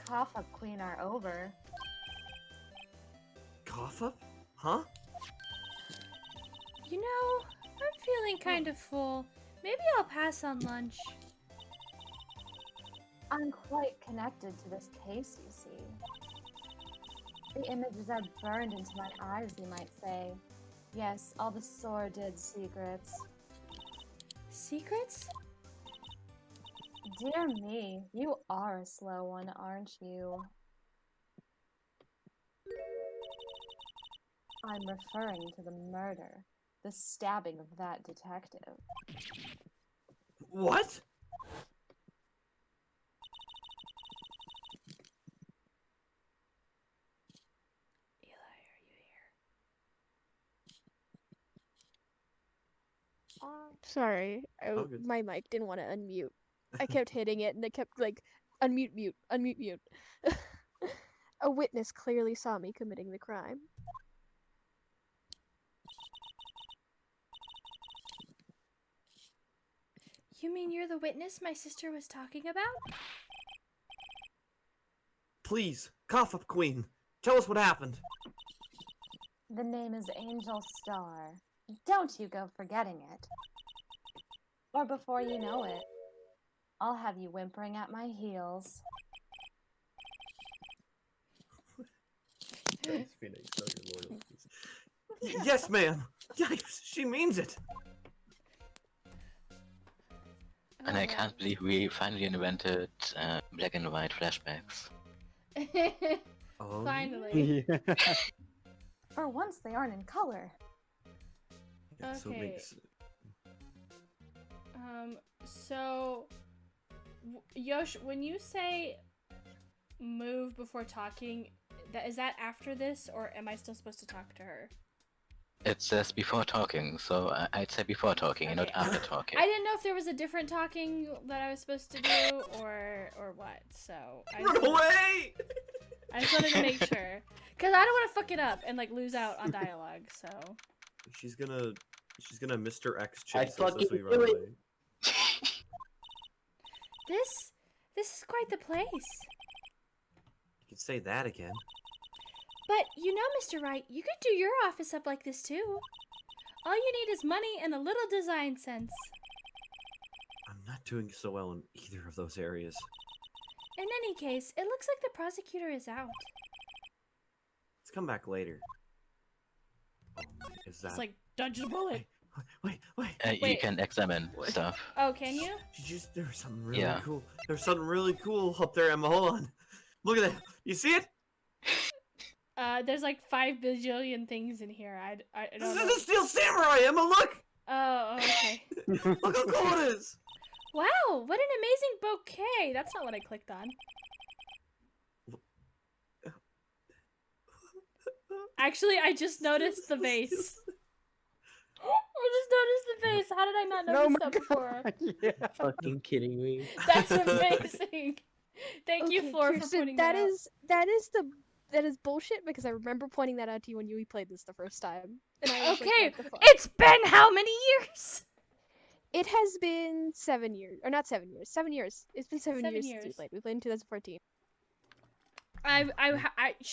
cough up queen are over. Cough up? Huh? You know, I'm feeling kind of full. Maybe I'll pass on lunch. I'm quite connected to this case, you see. The images are burned into my eyes, you might say. Yes, all the sordid secrets. Secrets? Dear me, you are a slow one, aren't you? I'm referring to the murder, the stabbing of that detective. What? Eli, are you here? Sorry, Oh, good. my mic didn't want to unmute. I kept hitting it and it kept like, unmute, mute, unmute, mute. A witness clearly saw me committing the crime. You mean you're the witness my sister was talking about? Please, cough up queen. Tell us what happened. The name is Angel Star. Don't you go forgetting it. Or before you know it, I'll have you whimpering at my heels. Yes, ma'am. Yikes, she means it. And I can't believe we finally invented black and white flashbacks. Oh, Finally. Yeah. For once, they aren't in color. yeah, so it Okay. makes So, Yosh, when you say move before talking, is that after this, or am I still supposed to talk to her? It says before talking, so I'd say before talking and not Okay. after talking. I didn't know if there was a different talking that I was supposed to do, or what. So I run just, away. I just wanted to make sure, cause I don't want to fuck it up and like lose out on dialogue. So She's gonna Mr. X I chase us as we fucking run knew it. away. this is quite the place. You could say that again. But you know, Mr. Wright, you could do your office up like this too. All you need is money and a little design sense. I'm not doing so well in either of those areas. In any case, it looks like the prosecutor is out. Let's come back later. Oh, is that? It's like dodge the bullet. Wait. You Wait. can examine stuff. Oh, can you? There was something really Yeah. cool. There's something really cool up there, Emma. Hold on. Look at that. You see it? There's like 5 bajillion things in here. I This don't is know. the Steel Samurai, Emma. Look. Oh, okay. Look how cool it is. Wow, what an amazing bouquet! That's not what I clicked on. Actually, I just noticed the vase. I just noticed the vase. How did I not notice that before? Yeah. Fucking kidding me. That's amazing. Thank you, Okay, Floor, for Kirsten, pointing that out. that is bullshit because I remember pointing that out to you when you played this the first time. And I was Okay, like, what the fuck? it's been how many years? It has been 7 years, or not 7 years. 7 years. It's been 7 7 years since we years. played. We played in 2014.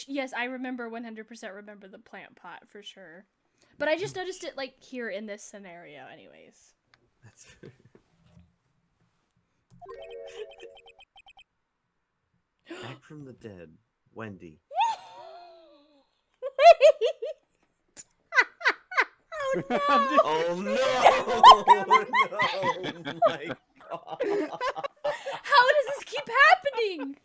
Yes, I remember 100% remember the plant pot for sure. But I just noticed it like here in this scenario, anyways. That's. Back from the dead, Wendy. Oh no! Oh no! No! My God! How does this keep happening?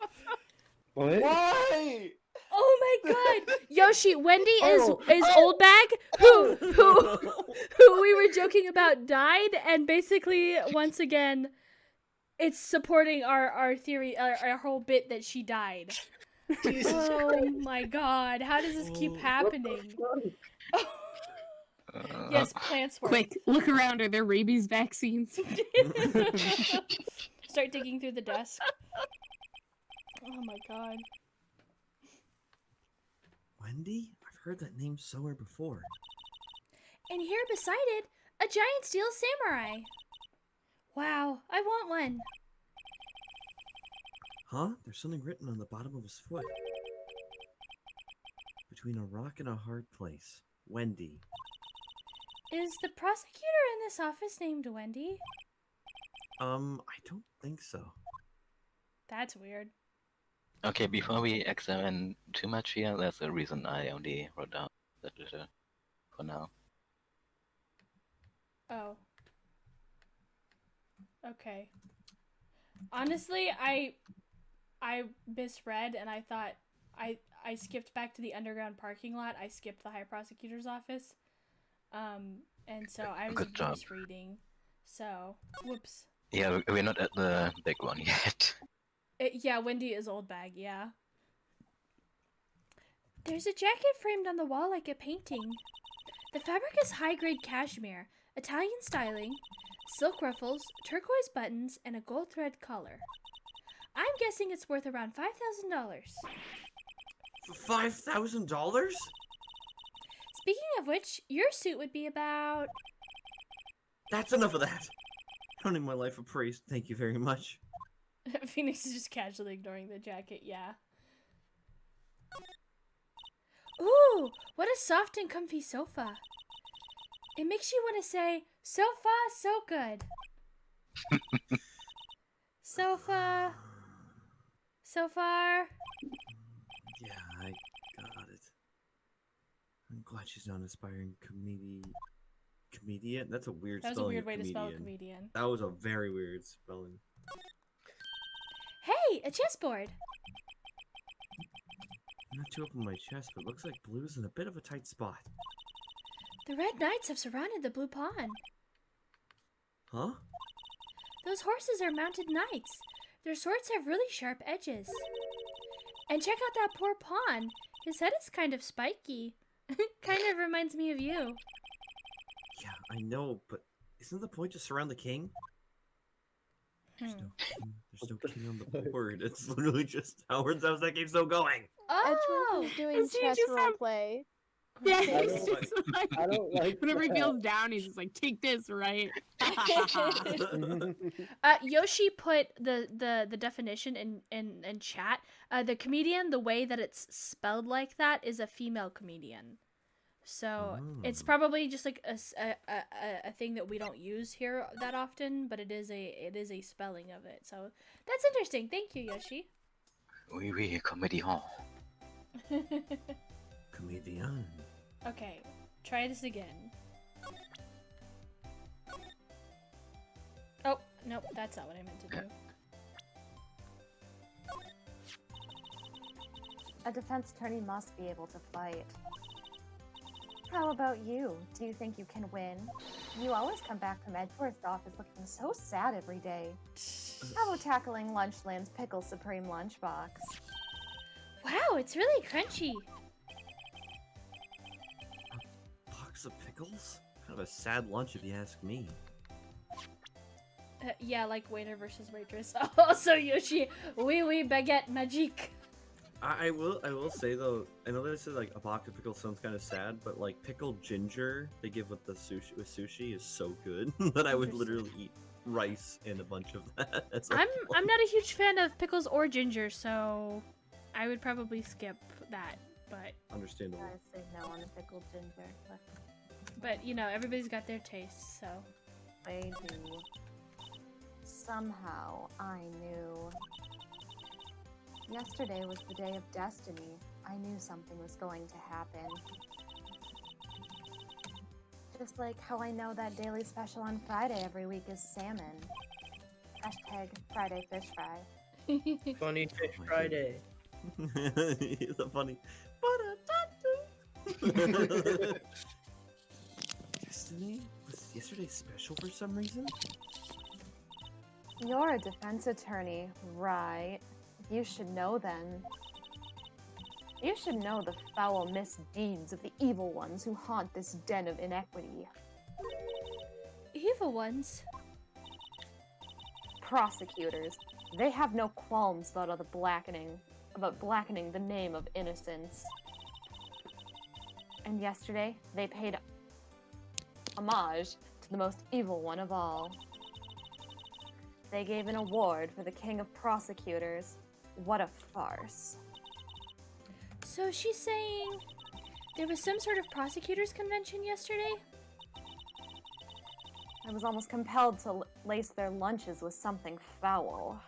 What? Why? Oh my god! Yoshi, Wendy is Oh. old bag who we were joking about died, and basically once again it's supporting our theory, our whole bit that she died. Jesus Oh Christ. my god, how does this keep Oh, happening? Yes, plants work. Quick, look around. Are there rabies vaccines? Start digging through the desk. Oh my god. Wendy? I've heard that name somewhere before. And here beside it, a giant steel samurai. Wow, I want one. Huh? There's something written on the bottom of his foot. Between a rock and a hard place. Wendy. Is the prosecutor in this office named Wendy? I don't think so. That's weird. Okay, before we examine too much here, there's a reason I only wrote down that little for now. Oh. Okay. Honestly, I misread and I thought I skipped back to the underground parking lot. I skipped the High Prosecutor's office. And so I was Good job. misreading. So, whoops. Yeah, we're not at the big one yet. Yeah, Wendy is old bag, yeah. There's a jacket framed on the wall like a painting. The fabric is high-grade cashmere, Italian styling, silk ruffles, turquoise buttons, and a gold thread collar. I'm guessing it's worth around $5,000. For $5,000? Speaking of which, your suit would be about... That's enough of that. I don't need my life appraised. Thank you very much. Phoenix is just casually ignoring the jacket, yeah. Ooh, what a soft and comfy sofa. It makes you want to say, sofa, so good. Sofa. So far. Yeah, I got it. I'm glad she's not an aspiring Comedian? That's a weird That was a spelling weird of way to spell comedian. comedian. That was a very weird spelling. Hey, a chessboard! I'm not too up on my chest, but looks like Blue's in a bit of a tight spot. The Red Knights have surrounded the Blue Pawn. Huh? Those horses are mounted knights. Their swords have really sharp edges. And check out that poor pawn. His head is kind of spiky. Kind of reminds me of you. Yeah, I know, but isn't the point to surround the king? There's no king. There's no king on the board. It's literally just how's that game still going? Oh! Edgeworth doing Does he chess just have- roleplay. Yeah, I he's don't just like, I don't like whenever he that. feels down, he's just like, take this, right? Yoshi put the definition in chat. The comedian, the way that it's spelled like that, is a female comedian. So it's probably just like a thing that we don't use here that often, but it is a spelling of it. So that's interesting. Thank you, Yoshi. Oui, oui, comédien. Comedian. Okay, try this again. Oh, nope, that's not what I meant to do. A defense attorney must be able to fight. How about you? Do you think you can win? You always come back from Edgeworth's office looking so sad every day. How about tackling Lunchland's Pickle Supreme lunchbox? Wow, it's really crunchy. Box of pickles? Kind of a sad lunch if you ask me. Yeah, like waiter versus waitress. Also, Yoshi, oui, baguette magique. I will say though, I know they said like a box of pickles sounds kind of sad, but like pickled ginger they give with the sushi is so good that I would literally eat rice and a bunch of that. I'm not a huge fan of pickles or ginger, so I would probably skip that. But understandable. I say no on the pickled ginger. But you know, everybody's got their tastes, so They do. Somehow I knew. Yesterday was the day of destiny. I knew something was going to happen. Just like how I know that daily special on Friday every week is salmon. Hashtag Friday Fish Fry. Funny Fish Friday. The funny. Destiny? Was yesterday special for some reason? You're a defense attorney, right? You should know then. You should know the foul misdeeds of the evil ones who haunt this den of inequity. evil ones. Prosecutors. They have no qualms about blackening the name of innocence. And yesterday, they paid homage to the most evil one of all. They gave an award for the king of prosecutors. What a farce. So she's saying there was some sort of prosecutors convention yesterday? I was almost compelled to lace their lunches with something foul.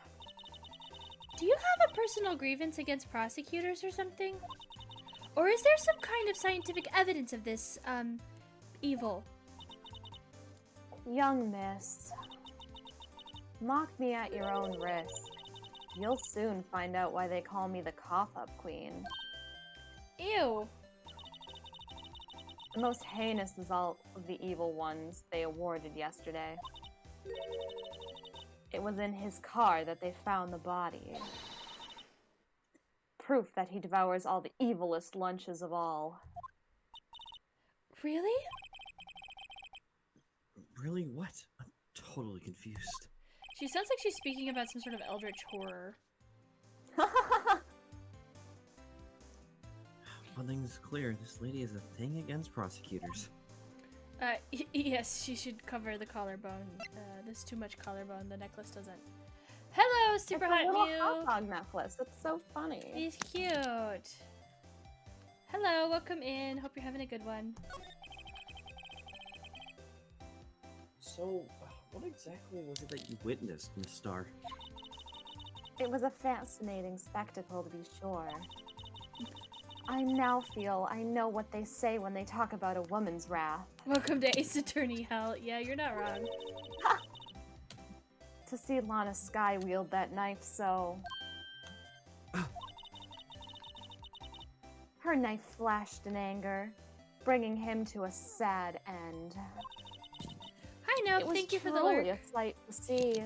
Do you have a personal grievance against prosecutors or something? Or is there some kind of scientific evidence of this, evil? Young miss, mock me at your own risk. You'll soon find out why they call me the cough-up queen. Ew. The most heinous is all of the evil ones they awarded yesterday. It was in his car that they found the body. Proof that he devours all the evilest lunches of all. Really? Really? What? I'm totally confused. She sounds like she's speaking about some sort of eldritch horror. One thing's clear, this lady has a thing against prosecutors. Yes, she should cover the collarbone. There's too much collarbone, the necklace doesn't. Hello, Super It's a Hot little Mew! hot dog necklace. It's so funny. He's cute. Hello, welcome in. Hope you're having a good one. So, what exactly was it that you witnessed, Miss Star? It was a fascinating spectacle, to be sure. I now feel I know what they say when they talk about a woman's wrath. Welcome to Ace Attorney Hell. Yeah, you're not wrong. To see Lana Sky wield that knife so... Her knife flashed in anger, bringing him to a sad end. Hi, Nope. It was Thank you for the truly lurk. a sight to see.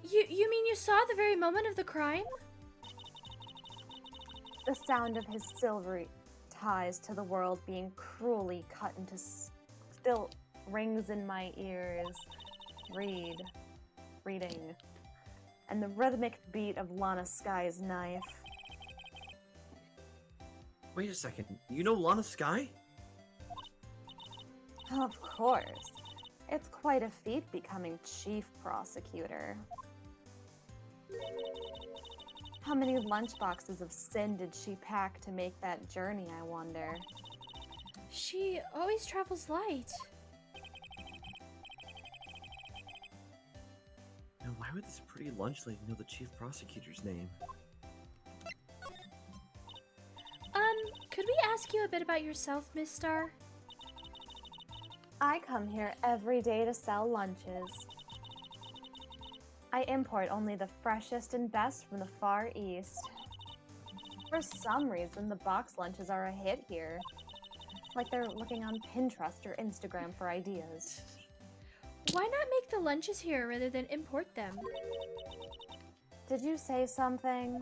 You mean you saw the very moment of the crime? The sound of his silvery ties to the world being cruelly cut into still rings in my ears. Reading. And the rhythmic beat of Lana Sky's knife. Wait a second. You know Lana Sky? Of course. It's quite a feat becoming chief prosecutor. How many lunchboxes of sin did she pack to make that journey, I wonder? She always travels light. Now, why would this pretty lunch lady know the chief prosecutor's name? Could we ask you a bit about yourself, Miss Star? I come here every day to sell lunches. I import only the freshest and best from the Far East. For some reason, the box lunches are a hit here. Like they're looking on Pinterest or Instagram for ideas. Why not make the lunches here rather than import them? Did you say something?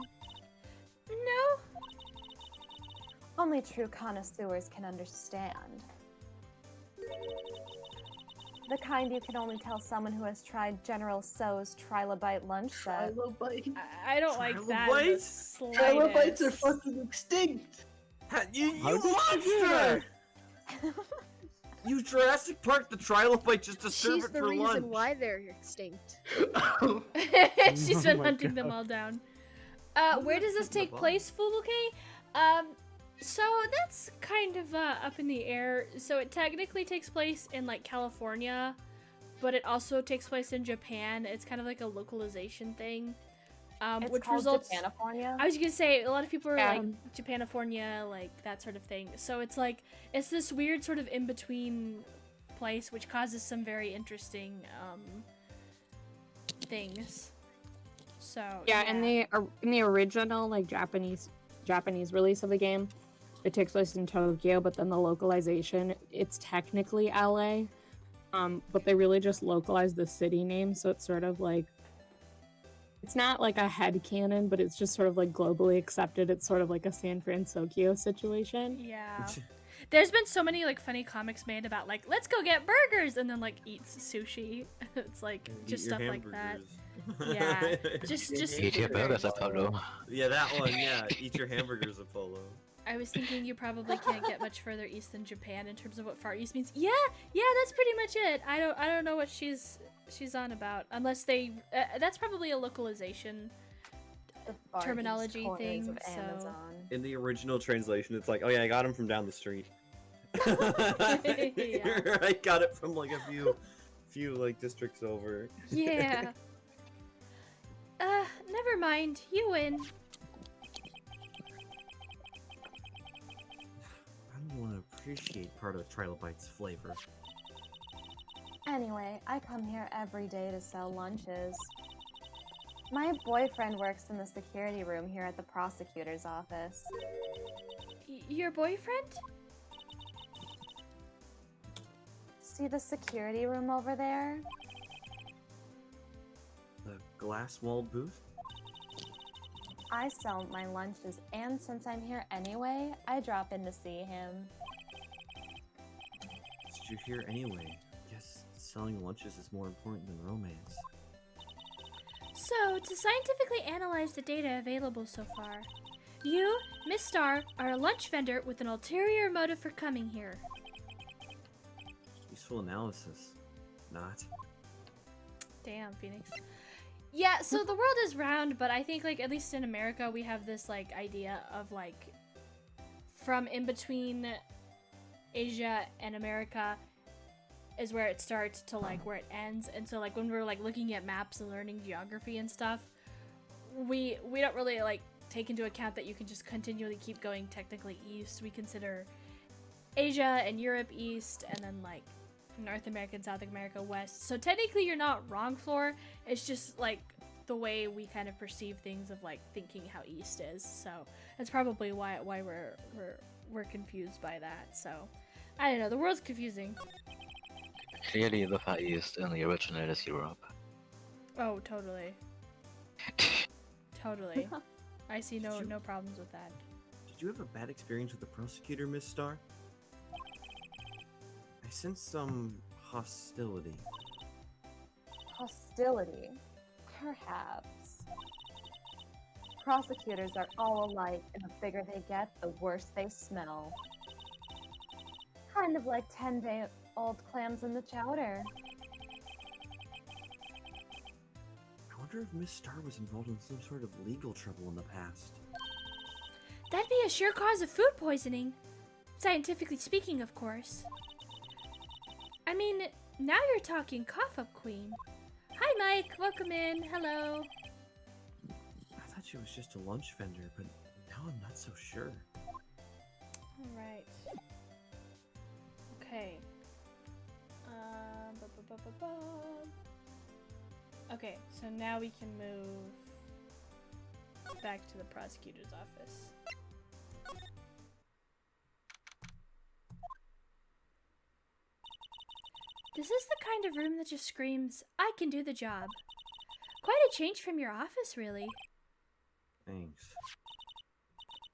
No. Only true connoisseurs can understand. The kind you can only tell someone who has tried General Tso's Trilobite lunch set. Trilobite? I don't like that. in the slightest. Trilobites are fucking extinct! You How did you do monster! You Jurassic Park the Trilobite just to serve She's it the for reason lunch. why they're extinct. She's Oh been my hunting them God. all down. Where does this take place, Fubuke? So that's kind of up in the air. So it technically takes place in like California, but it also takes place in Japan. It's kind of like a localization thing. It's Which called results. Japanifornia. I was gonna say a lot of people are Yeah. like Japanifornia, like that sort of thing. So it's like it's this weird sort of in between place, which causes some very interesting things. So Yeah, in the original like Japanese release of the game, it takes place in Tokyo, but then the localization, it's technically LA, but they really just localized the city name, so it's sort of like it's not like a headcanon, but it's just sort of like globally accepted. It's sort of like a San Francisco situation. yeah. There's been so many like funny comics made about like let's go get burgers and then like eats sushi. It's like Eat just your stuff like that. hamburgers. Yeah. Just Eat your burgers, Apollo. Yeah, that one, yeah. Eat your hamburgers, Apollo. I was thinking you probably can't get much further east than Japan in terms of what Far East means. Yeah, that's pretty much it. I don't know what she's on about unless they. That's probably a localization. The farthest terminology corners thing, of so- Amazon. In the original translation, it's like, oh yeah, I got him from down the street. Yeah. I got it from like a few like districts over. Yeah. Never mind. You win. I don't want to appreciate part of Trilobite's flavor. Anyway, I come here every day to sell lunches. My boyfriend works in the security room here at the prosecutor's office. Your boyfriend? See the security room over there? The glass-walled booth? I sell my lunches, and since I'm here anyway, I drop in to see him. Since you're here anyway, guess selling lunches is more important than romance. So, to scientifically analyze the data available so far, you, Miss Star, are a lunch vendor with an ulterior motive for coming here. Useful analysis. Not. Damn, Phoenix. Yeah, so the world is round, but I think, like, at least in America, we have this, like, idea of, like, from in between Asia and America is where it starts to, like, where it ends. And so, like, when we're, like, looking at maps and learning geography and stuff, we don't really, like, take into account that you can just continually keep going technically east, we consider Asia and Europe east, and then like North America and South America west. So technically you're not wrong, Floor. It's just like the way we kind of perceive things of like thinking how east is. So that's probably why we're confused by that. So I don't know, the world's confusing. Clearly, the Far East in the original is Europe. Oh, totally. Totally. I see no problems with that. Did you have a bad experience with the prosecutor, Miss Star? I sense some hostility. Hostility? Perhaps. Prosecutors are all alike, and the bigger they get, the worse they smell. Kind of like 10-day-old clams in the chowder. I wonder if Miss Star was involved in some sort of legal trouble in the past. That'd be a sure cause of food poisoning. Scientifically speaking, of course. I mean, now you're talking cough up queen. Hi Mike, welcome in, hello. I thought she was just a lunch vendor, but now I'm not so sure. Alright. Okay. Okay, so now we can move back to the prosecutor's office. This is the kind of room that just screams, I can do the job. Quite a change from your office, really. Thanks.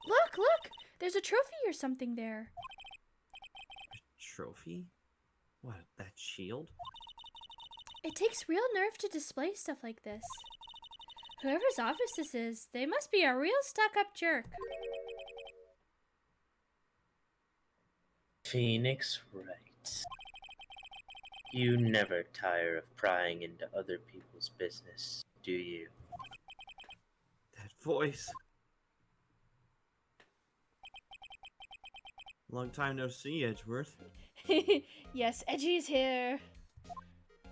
Look, look! There's a trophy or something there. A trophy? What, that shield? It takes real nerve to display stuff like this. Whoever's office this is, they must be a real stuck-up jerk. Phoenix Wright. You never tire of prying into other people's business, do you? That voice. Long time no see, Edgeworth. Yes, Edgy's here.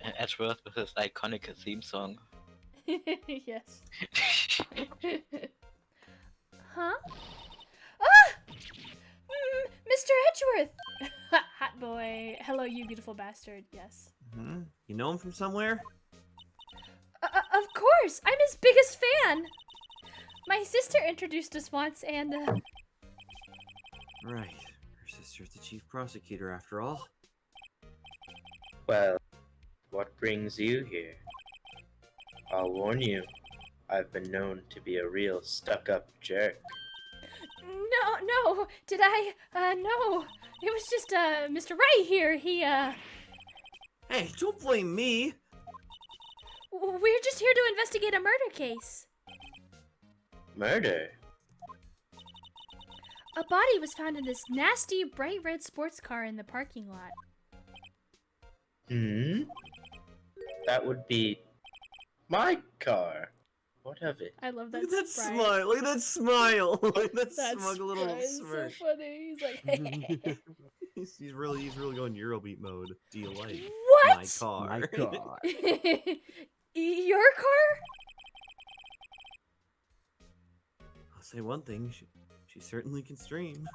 And Edgeworth with his iconic theme song. Yes. Huh? Ah! Mr. Edgeworth! Hot boy. Hello, you beautiful bastard. Yes. Hmm? You know him from somewhere? Of course! I'm his biggest fan! My sister introduced us once, and, Right. Her sister's the chief prosecutor, after all. Well, what brings you here? I'll warn you, I've been known to be a real stuck-up jerk. No, did I? No. It was just, Mr. Wright here, he, Hey, don't blame me! We're just here to investigate a murder case. Murder? A body was found in this nasty, bright red sports car in the parking lot. Hmm? That would be my car. What of it? I love that. Look at that Brian. smile! Look at that smile! Look at that That's smug little Brian's smirk. so funny. He's like, he's really going Eurobeat mode. Do you like what? my car? My car. Your car? I'll say one thing. She certainly can stream.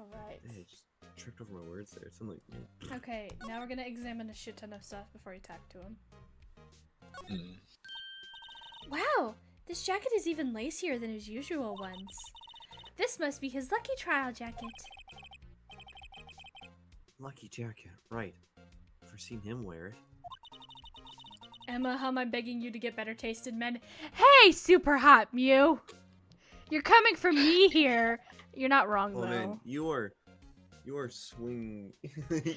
All right. Hey, I just tripped over my words there. Something like. Okay, now we're gonna examine a shit ton of stuff before you talk to him. Hmm. Wow, this jacket is even lacier than his usual ones. This must be his lucky trial jacket. Lucky jacket, right. Never seen him wear it. Emma, how am I begging you to get better taste in men? Hey, super hot Mew! You're coming for me here. You're not wrong, Oh though. man, you are swing. you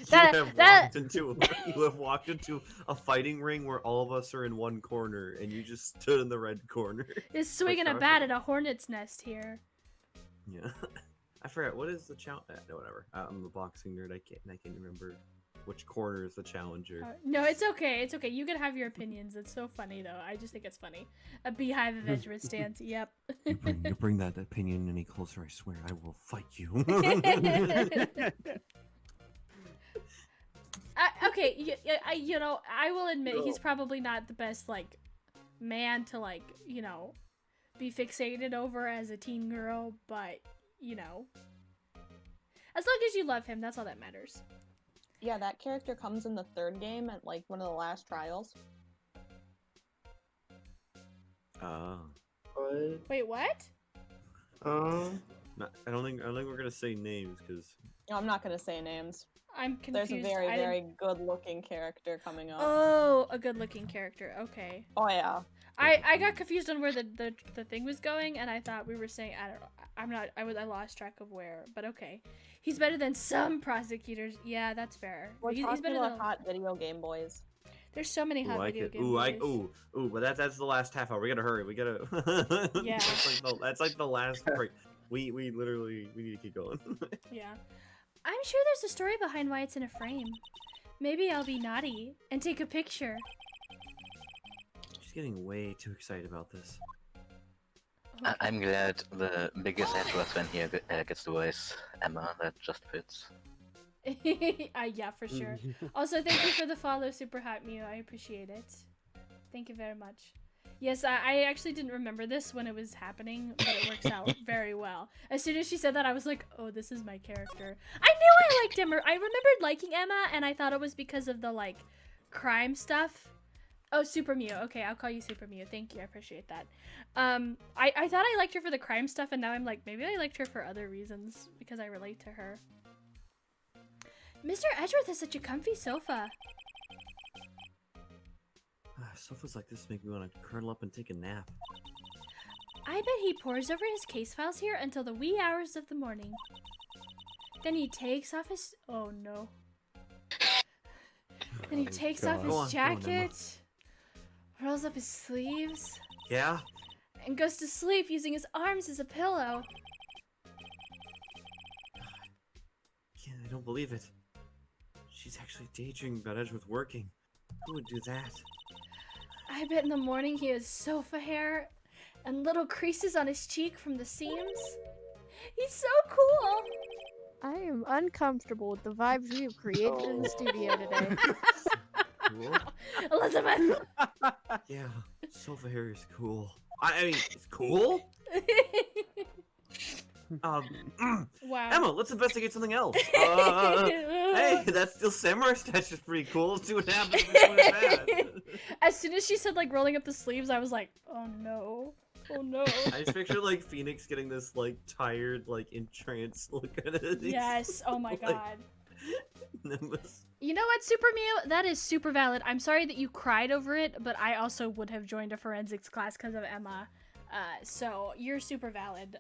have walked into a fighting ring where all of us are in one corner, and you just stood in the red corner. Is swinging a Like, bat at a hornet's nest here. Yeah, I forgot what is the challenge. No, whatever. I'm a boxing nerd. I can't remember which corner is the challenger. No, it's okay. It's okay. You can have your opinions. It's so funny, though. I just think it's funny. A beehive of Edgeworth stands. Yep. You bring that opinion any closer, I swear I will fight you. Okay, you know, I will admit he's probably not the best, like, man to, like, you know, be fixated over as a teen girl, but you know, as long as you love him, that's all that matters. Yeah, that character comes in the 3rd game at like one of the last trials. What? Wait, what? I don't think we're gonna say names because. No, I'm not gonna say names. I'm confused. There's a very, I didn't- very good-looking character coming up. Oh, a good-looking character. Okay. Oh yeah. I got confused on where the thing was going, and I thought we were saying I don't know. I'm not. I lost track of where, but okay. He's better than some prosecutors. Yeah, that's fair. We're He's talking better about than. hot video game boys. There's so many hot video game boys. But that's the last half hour. We gotta hurry. We gotta. Yeah. that's like the last break. We literally we need to keep going. Yeah. I'm sure there's a story behind why it's in a frame. Maybe I'll be naughty and take a picture. She's getting way too excited about this. I'm glad the biggest Edgeworth fan here gets to voice Emma. That just fits. Yeah, for sure. Also, thank you for the follow, Super Hot Mew. I appreciate it. Thank you very much. Yes, I actually didn't remember this when it was happening, but it works out very well. As soon as she said that, I was like, oh, this is my character. I knew I liked Emma. I remembered liking Emma, and I thought it was because of the, like, crime stuff. Oh, Super Mew. Okay, I'll call you Super Mew. Thank you. I appreciate that. I thought I liked her for the crime stuff, and now I'm like, maybe I liked her for other reasons, because I relate to her. Mr. Edgeworth has such a comfy sofa. Sofas like this make me want to curl up and take a nap. I bet he pores over his case files here until the wee hours of the morning. Then he takes off his... Oh, no. Then he takes off Go on, his go on, Emma. jacket, rolls up his sleeves, Yeah? and goes to sleep using his arms as a pillow. I don't believe it. She's actually daydreaming about Edgeworth working. Who would do that? I bet in the morning he has sofa hair and little creases on his cheek from the seams. He's so cool! I am uncomfortable with the vibes you created in the studio today. Cool? Elizabeth! Yeah, sofa hair is cool. I mean, it's cool? Wow. Emma, let's investigate something else. Hey, that Steel Samurai statue is pretty cool. Let's see what happens if we win that. As soon as she said, like, rolling up the sleeves, I was like, oh no. Oh no. I just picture, like, Phoenix getting this, like, tired, like, entranced look at it. Yes, oh my god. Nimbus. You know what, Super Mew? That is super valid. I'm sorry that you cried over it, but I also would have joined a forensics class because of Emma. So you're super valid.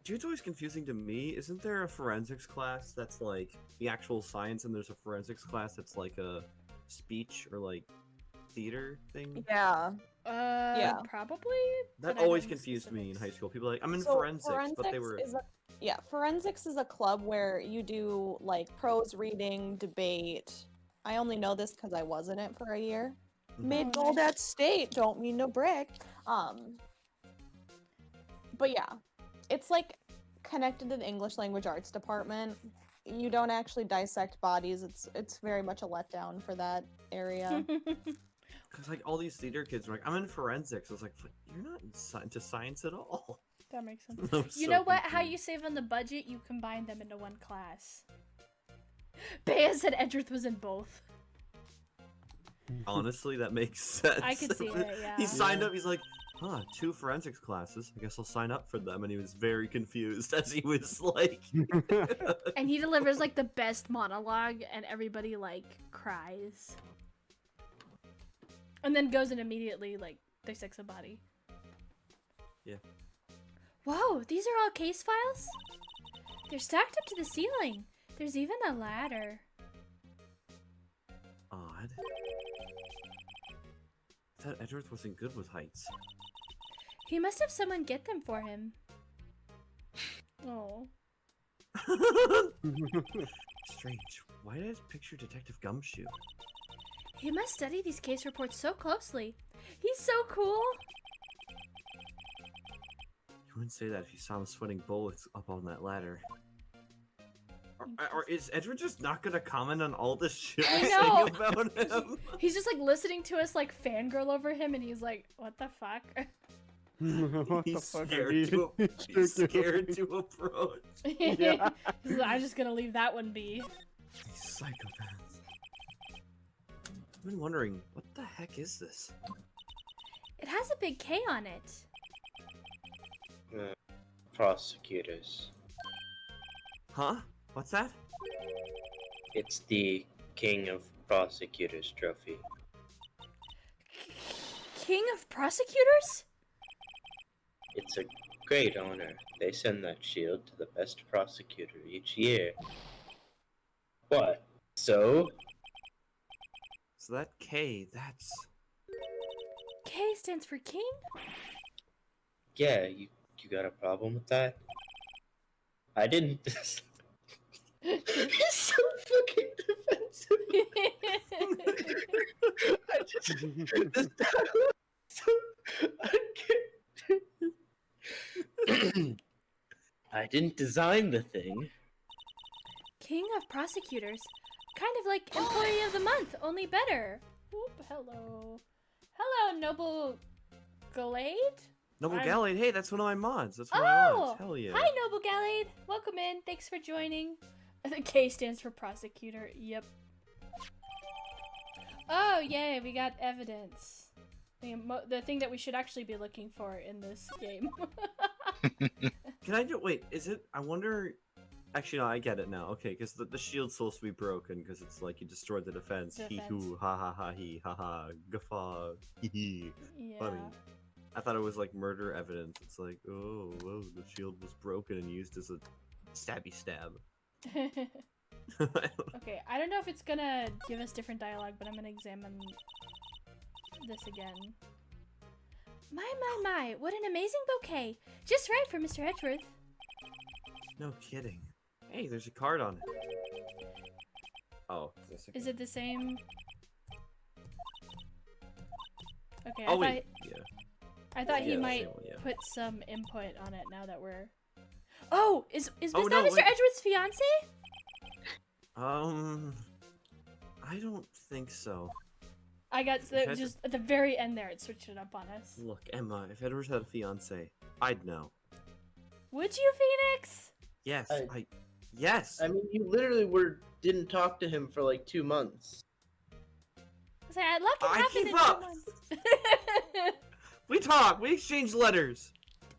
Dude, it's always confusing to me. Isn't there a forensics class that's like the actual science, and there's a forensics class that's like a speech or like theater thing? Yeah. Yeah. Probably. That but I always don't know confused me in specifics. high school. People are like, I'm in So forensics, but they were. Forensics is a club where you do like prose reading, debate. I only know this because I was in it for a year. Made gold at state, don't mean no brick. But yeah, it's like connected to the English language arts department. You don't actually dissect bodies. It's very much a letdown for that area. Because like all these theater kids are like, I'm in forensics. I was like, but you're not into science at all. That makes sense. I'm You so know what? How confused. you save on the budget? You combine them into one class. Bea said Edgeworth was in both. Honestly, that makes sense. I could see it, yeah. He signed up. He's like, 2 forensics classes. I guess I'll sign up for them. And he was very confused as he was like. And he delivers like the best monologue, and everybody like cries. And then goes and immediately like dissects a body. Yeah. Whoa, these are all case files? They're stacked up to the ceiling. There's even a ladder. Odd. I thought Edgeworth wasn't good with heights. He must have someone get them for him. Oh. Strange. Why did I picture Detective Gumshoe? He must study these case reports so closely. He's so cool. You wouldn't say that if you saw him sweating bullets up on that ladder. Or is Edward just not gonna comment on all this shit I we're know. saying about him? He's just like listening to us like fangirl over him, and he's like, what the fuck? What the He's fuck? scared to, he's scared to approach. Yeah. I'm just gonna leave that one be. These psychopaths. I've been wondering, what the heck is this? It has a big K on it. Prosecutors. Huh? What's that? It's the King of Prosecutors trophy. King of Prosecutors? It's a great honor. They send that shield to the best prosecutor each year. What? So? So that K, that's... K stands for king? Yeah, you got a problem with that? I didn't. He's so fucking defensive. I just this dialogue so I didn't design the thing. King of Prosecutors. Kind of like Employee of the Month, only better. Oop, hello. Hello, Noble Glade? Noble I'm- Gallade, hey, that's one of my mods. That's one of my Oh! mods. Hell yeah. Hi, Noble Gallade. Welcome in. Thanks for joining. The K stands for prosecutor. Yep. Oh, yay. We got evidence. The thing that we should actually be looking for in this game. Can I do... Wait, is it... I wonder... Actually, no, I get it now. Okay, because the shield's supposed to be broken, because it's like you destroyed the defense. Hee hoo, ha ha ha hee, ha ha, guffaw, hee hee. Yeah. Funny. I thought it was like murder evidence. It's like, oh, whoa, the shield was broken and used as a stabby stab. Okay, I don't know if it's gonna give us different dialogue, but I'm gonna examine this again. My, what an amazing bouquet! Just right for Mr. Edgeworth. No kidding. Hey, there's a card on it. Oh, Is it the same? Okay, Oh, wait. Yeah. I thought he Yeah, the might same one, yeah. put some input on it now that we're... Oh! Is Oh, that no, Mr. wait. Edgeworth's fiance? I don't think so. I got If Ed- just at the very end there, it switched it up on us. Look, Emma, if Edward had a fiance, I'd know. Would you, Phoenix? Yes, I- yes! I mean, you literally didn't talk to him for like 2 months. I say, I'd love to I happen keep in 2 up. months. We talk, we exchange letters.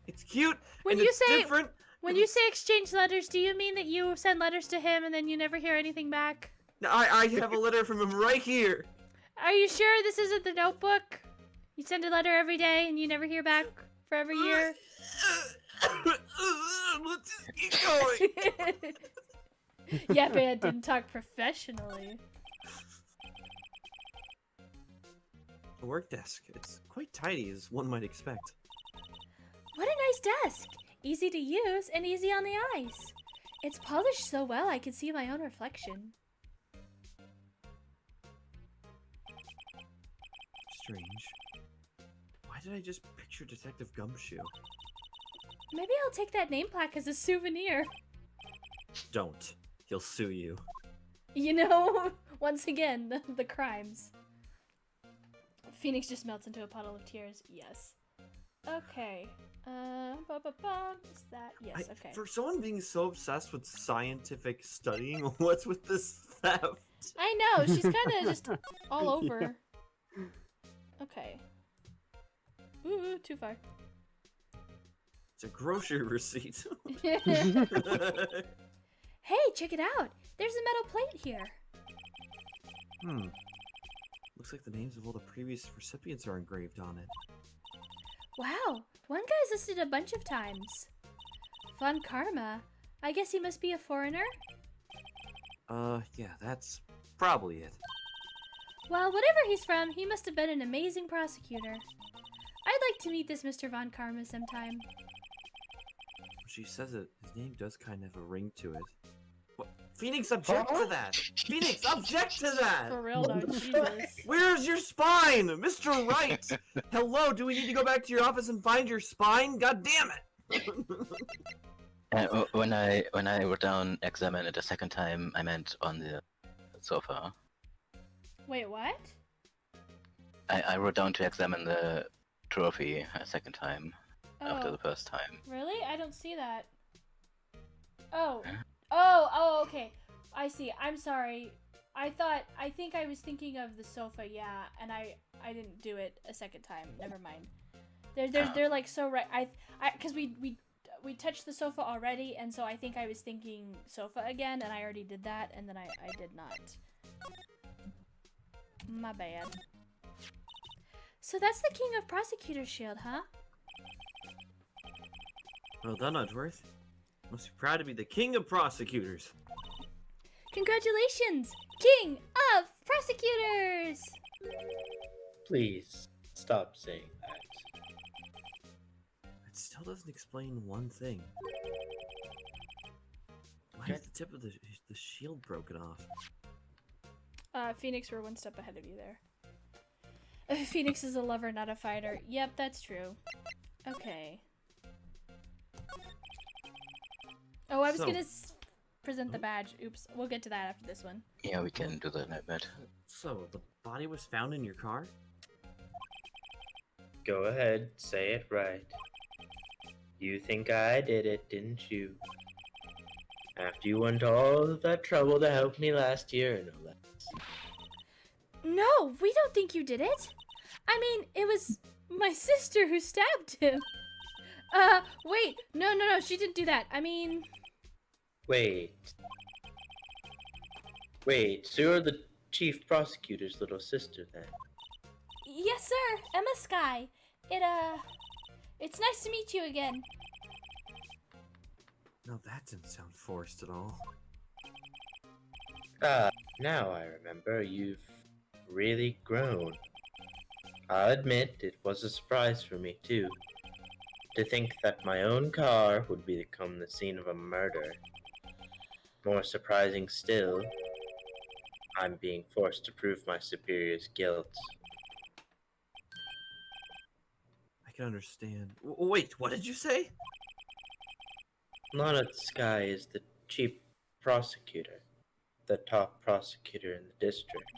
It's cute, When and you it's say- different. When you say exchange letters, do you mean that you send letters to him and then you never hear anything back? I have a letter from him right here. Are you sure this isn't the Notebook? You send a letter every day and you never hear back for every year? Let's just keep going. Yeah, but I didn't talk professionally. A work desk. It's quite tidy, as one might expect. What a nice desk! Easy to use and easy on the eyes. It's polished so well I can see my own reflection. Strange. Why did I just picture Detective Gumshoe? Maybe I'll take that name plaque as a souvenir. Don't. He'll sue you. You know, once again, the crimes. Phoenix just melts into a puddle of tears. Yes. Okay. Is that? Yes, okay. For someone being so obsessed with scientific studying, what's with this theft? I know, she's kind of just all over. Okay. Ooh, too far. It's a grocery receipt. Hey, check it out! There's a metal plate here. Looks like the names of all the previous recipients are engraved on it. Wow, one guy's listed a bunch of times. Von Karma. I guess he must be a foreigner? Yeah, that's probably it. Well, whatever he's from, he must have been an amazing prosecutor. I'd like to meet this Mr. Von Karma sometime. She says it. His name does kind of have a ring to it. What? Phoenix, object to that! Phoenix, object to that! For real though, Jesus. Where's your spine? Mr. Wright! Hello, do we need to go back to your office and find your spine? God damn it! When I wrote down examine it a second time, I meant on the sofa. Wait, what? I wrote down to examine the trophy a second time. after Oh. the first time. Really? I don't see that. Oh. Oh, okay. I see. I'm sorry. I think I was thinking of the sofa, yeah, and I didn't do it a second time. Never mind. They're like so right. Cuz we touched the sofa already, and so I think I was thinking sofa again, and I already did that, and then I did not. My bad. So that's the King of Prosecutors Shield, huh? Well done, Edgeworth. Must be proud to be the king of prosecutors. Congratulations, King of Prosecutors! Please stop saying that. It still doesn't explain one thing. Why is the tip of the shield broken off? Phoenix, we're one step ahead of you there. Phoenix is a lover, not a fighter. Yep, that's true. Okay. Oh, I was gonna present the badge. Oops, we'll get to that after this one. Yeah, we can do that in a bit. So, the body was found in your car? Go ahead, say it right. You think I did it, didn't you? After you went to all of that trouble to help me last year, no less. No, we don't think you did it. I mean, it was my sister who stabbed him. Wait, no, she didn't do that. I mean... Wait, so you're the chief prosecutor's little sister then? Yes, sir, Emma Sky. It's nice to meet you again. No, that didn't sound forced at all. Now I remember, you've really grown. I'll admit, it was a surprise for me too. To think that my own car would become the scene of a murder. More surprising still, I'm being forced to prove my superior's guilt. I can understand. Wait, what did you say? Lana Sky is the chief prosecutor, the top prosecutor in the district.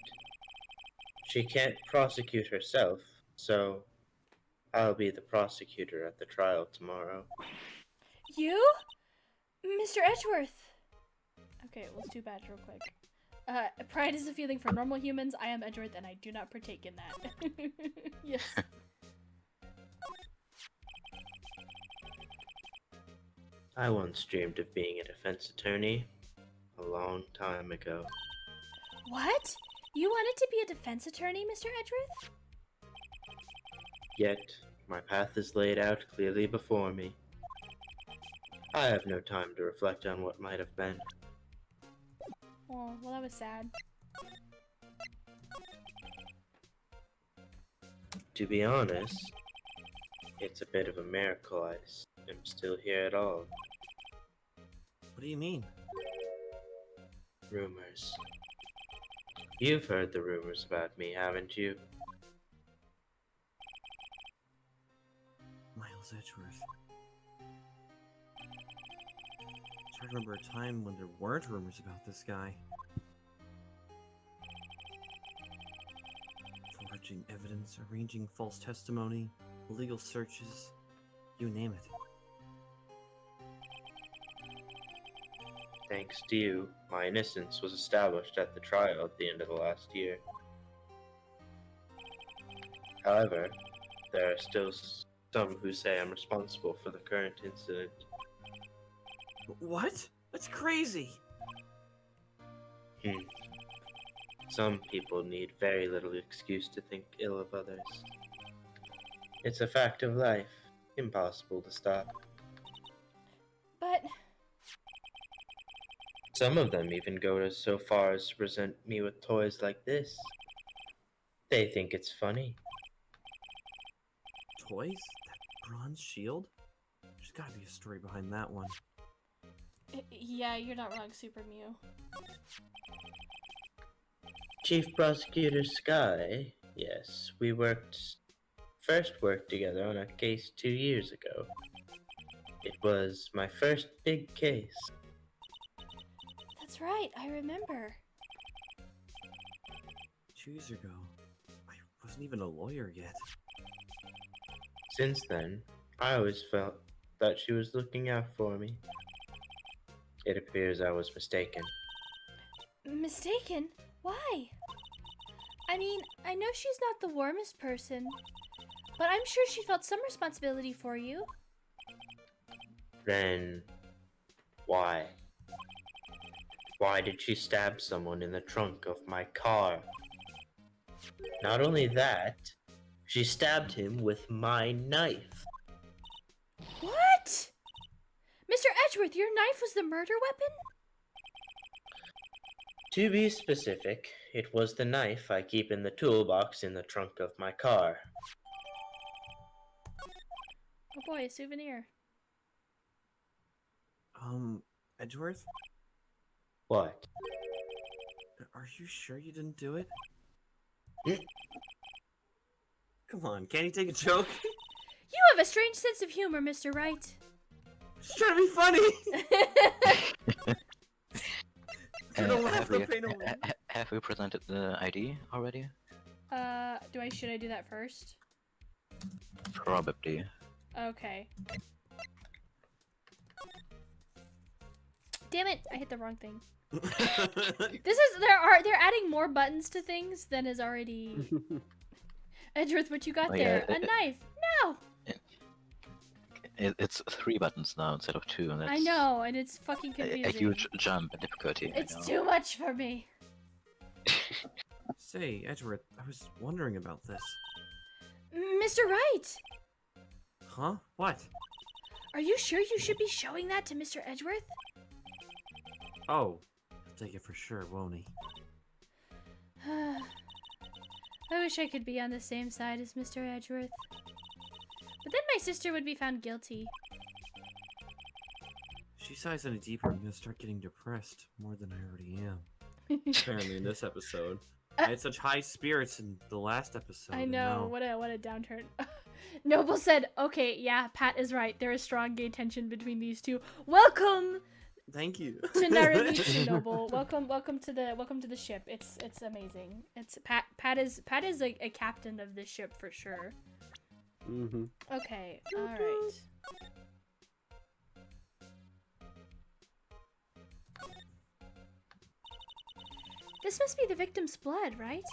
She can't prosecute herself, so I'll be the prosecutor at the trial tomorrow. You? Mr. Edgeworth! Okay, let's do badge real quick. Pride is a feeling for normal humans. I am Edgeworth and I do not partake in that. Yes. I once dreamed of being a defense attorney a long time ago. What? You wanted to be a defense attorney, Mr. Edgeworth? Yet, my path is laid out clearly before me. I have no time to reflect on what might have been. Oh, well, that was sad. To be honest, it's a bit of a miracle I am still here at all. What do you mean? Rumors. You've heard the rumors about me, haven't you? Miles Edgeworth. I try to remember a time when there weren't rumors about this guy. Forging evidence, arranging false testimony, illegal searches, you name it. Thanks to you, my innocence was established at the trial at the end of the last year. However, there are still some who say I'm responsible for the current incident. What? That's crazy! Some people need very little excuse to think ill of others. It's a fact of life, impossible to stop. But... Some of them even go so far as to present me with toys like this. They think it's funny. Toys? That bronze shield? There's gotta be a story behind that one. Yeah, you're not wrong, Super Mew. Chief Prosecutor Sky, yes, we first worked together on a case 2 years ago. It was my first big case. That's right, I remember. 2 years ago. I wasn't even a lawyer yet. Since then, I always felt that she was looking out for me. It appears I was mistaken. Mistaken? Why? I mean, I know she's not the warmest person, but I'm sure she felt some responsibility for you. Then, why? Why did she stab someone in the trunk of my car? Not only that, she stabbed him with my knife. What? Mr. Edgeworth, your knife was the murder weapon? To be specific, it was the knife I keep in the toolbox in the trunk of my car. Oh boy, a souvenir. Edgeworth? What? Are you sure you didn't do it? Come on, can't you take a joke? You have a strange sense of humor, Mr. Wright. Just trying to be funny! Have we presented the ID already? Should I do that first? Probably. Okay. Damn it, I hit the wrong thing. They're adding more buttons to things than is already. Edgeworth, what you got there? A knife. No. It's 3 buttons now instead of 2, and that's I know, and it's fucking a confusing. huge jump in difficulty. It's too much for me. Say, Edgeworth, I was wondering about this. Mr. Wright! Huh? What? Are you sure you should be showing that to Mr. Edgeworth? Oh, he'll take it for sure, won't he? I wish I could be on the same side as Mr. Edgeworth. But then my sister would be found guilty. If she sighs any deeper, I'm gonna start getting depressed more than I already am. Apparently in this episode. I had such high spirits in the last episode. I know, what a downturn. Noble said, okay, yeah, Pat is right. There is strong gay tension between these two. Welcome Thank you. to Naranishi, Noble. Welcome to the ship. It's amazing. It's Pat is a captain of this ship for sure. Mm-hmm. Okay, alright. This must be the victim's blood, right?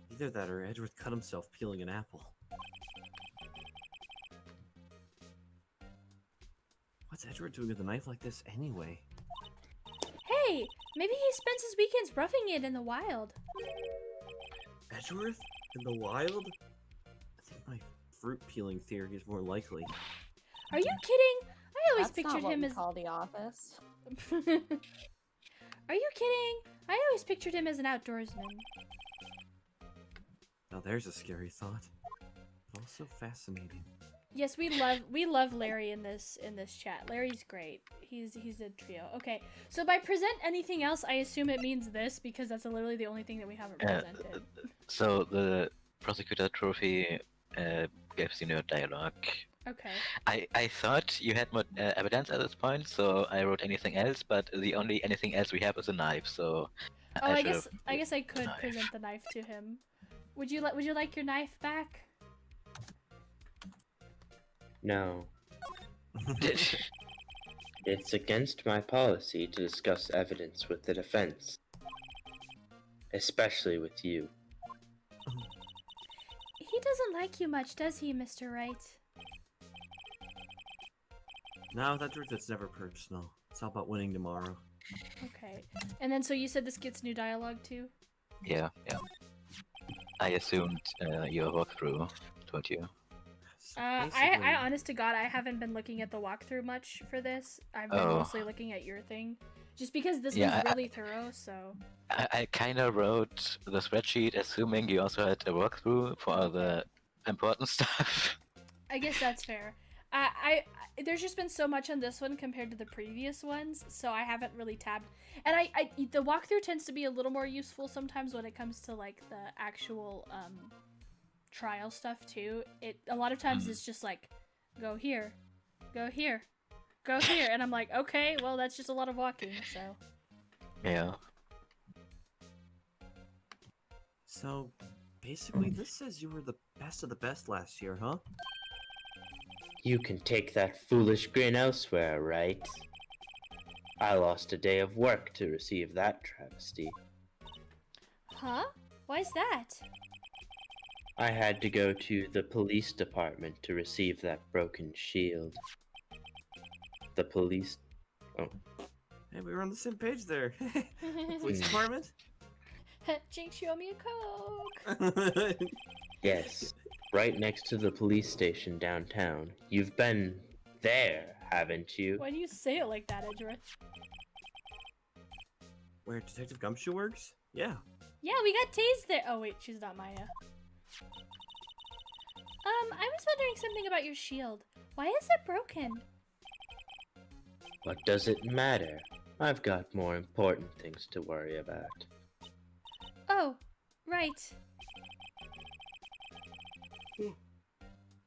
Either that or Edgeworth cut himself peeling an apple. What's Edgeworth doing with a knife like this anyway? Hey, maybe he spends his weekends roughing it in the wild. Edgeworth? In the wild? I think my fruit peeling theory is more likely. Are you kidding? I always That's pictured not what him we as. call the office. Are you kidding? I always pictured him as an outdoorsman. Now there's a scary thought, but also fascinating. Yes, we love Larry in this chat. Larry's great. He's a trio. Okay, so by present anything else, I assume it means this because that's literally the only thing that we haven't presented. So the prosecutor trophy gives you no dialogue. Okay. I thought you had more evidence at this point, so I wrote anything else, but the only anything else we have is a knife, so Oh, I guess should've- I guess I could knife. present the knife to him. Would you like your knife back? No. It's against my policy to discuss evidence with the defense. Especially with you. He doesn't like you much, does he, Mr. Wright? No, that's never personal. It's all about winning tomorrow. Okay. And then so you said this gets new dialogue too? Yeah. I assumed your walkthrough told you. I honest to God, I haven't been looking at the walkthrough much for this. I've been Oh. mostly looking at your thing. Just because this Yeah, one's really thorough, so... I kind of wrote the spreadsheet assuming you also had a walkthrough for all the important stuff. I guess that's fair. There's just been so much on this one compared to the previous ones, so I haven't really tabbed. And the walkthrough tends to be a little more useful sometimes when it comes to like the actual trial stuff too. A lot of times it's just like, go here, go here, go here, and I'm like, okay, well that's just a lot of walking. So Yeah. So, Basically, this says you were the best of the best last year, huh? You can take that foolish grin elsewhere, right? I lost a day of work to receive that travesty. Huh? Why's that? I had to go to the police department to receive that broken shield. The police... Oh. Hey, we were on the same page there. Police department? Jinx, you owe me a Coke! Yes, right next to the police station downtown. You've been there, haven't you? Why do you say it like that, Edgeworth? Where Detective Gumshoe works? Yeah. Yeah, we got tased there. Oh wait, she's not Maya. I was wondering something about your shield. Why is it broken? What does it matter? I've got more important things to worry about. Oh, right.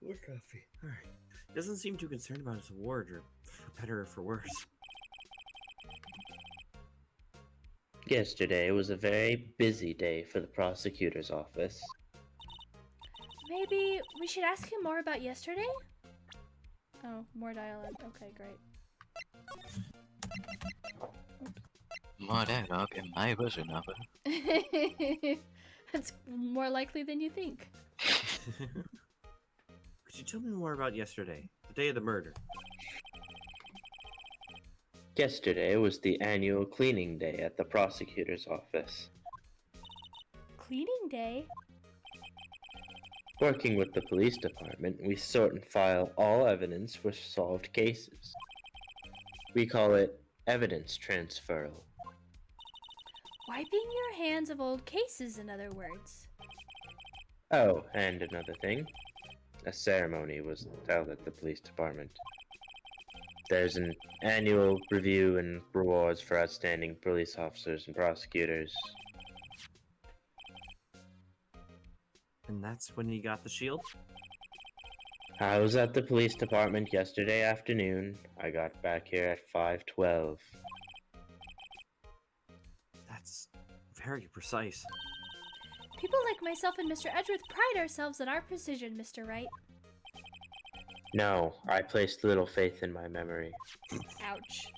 More coffee. Alright. Doesn't seem too concerned about his award, or for better or for worse. Yesterday was a very busy day for the prosecutor's office. Maybe we should ask him more about yesterday? Oh, more dialogue. Okay, great. More dialogue in my version of it. That's more likely than you think. Could you tell me more about yesterday? The day of the murder. Yesterday was the annual cleaning day at the prosecutor's office. Cleaning day? Working with the police department, we sort and file all evidence for solved cases. We call it evidence transferal. Wiping your hands of old cases, in other words. Oh, and another thing. A ceremony was held at the police department. There's an annual review and rewards for outstanding police officers and prosecutors. And that's when he got the shield? I was at the police department yesterday afternoon. I got back here at 5:12. That's very precise. People like myself and Mr. Edgeworth pride ourselves on our precision, Mr. Wright. No, I placed little faith in my memory. Ouch.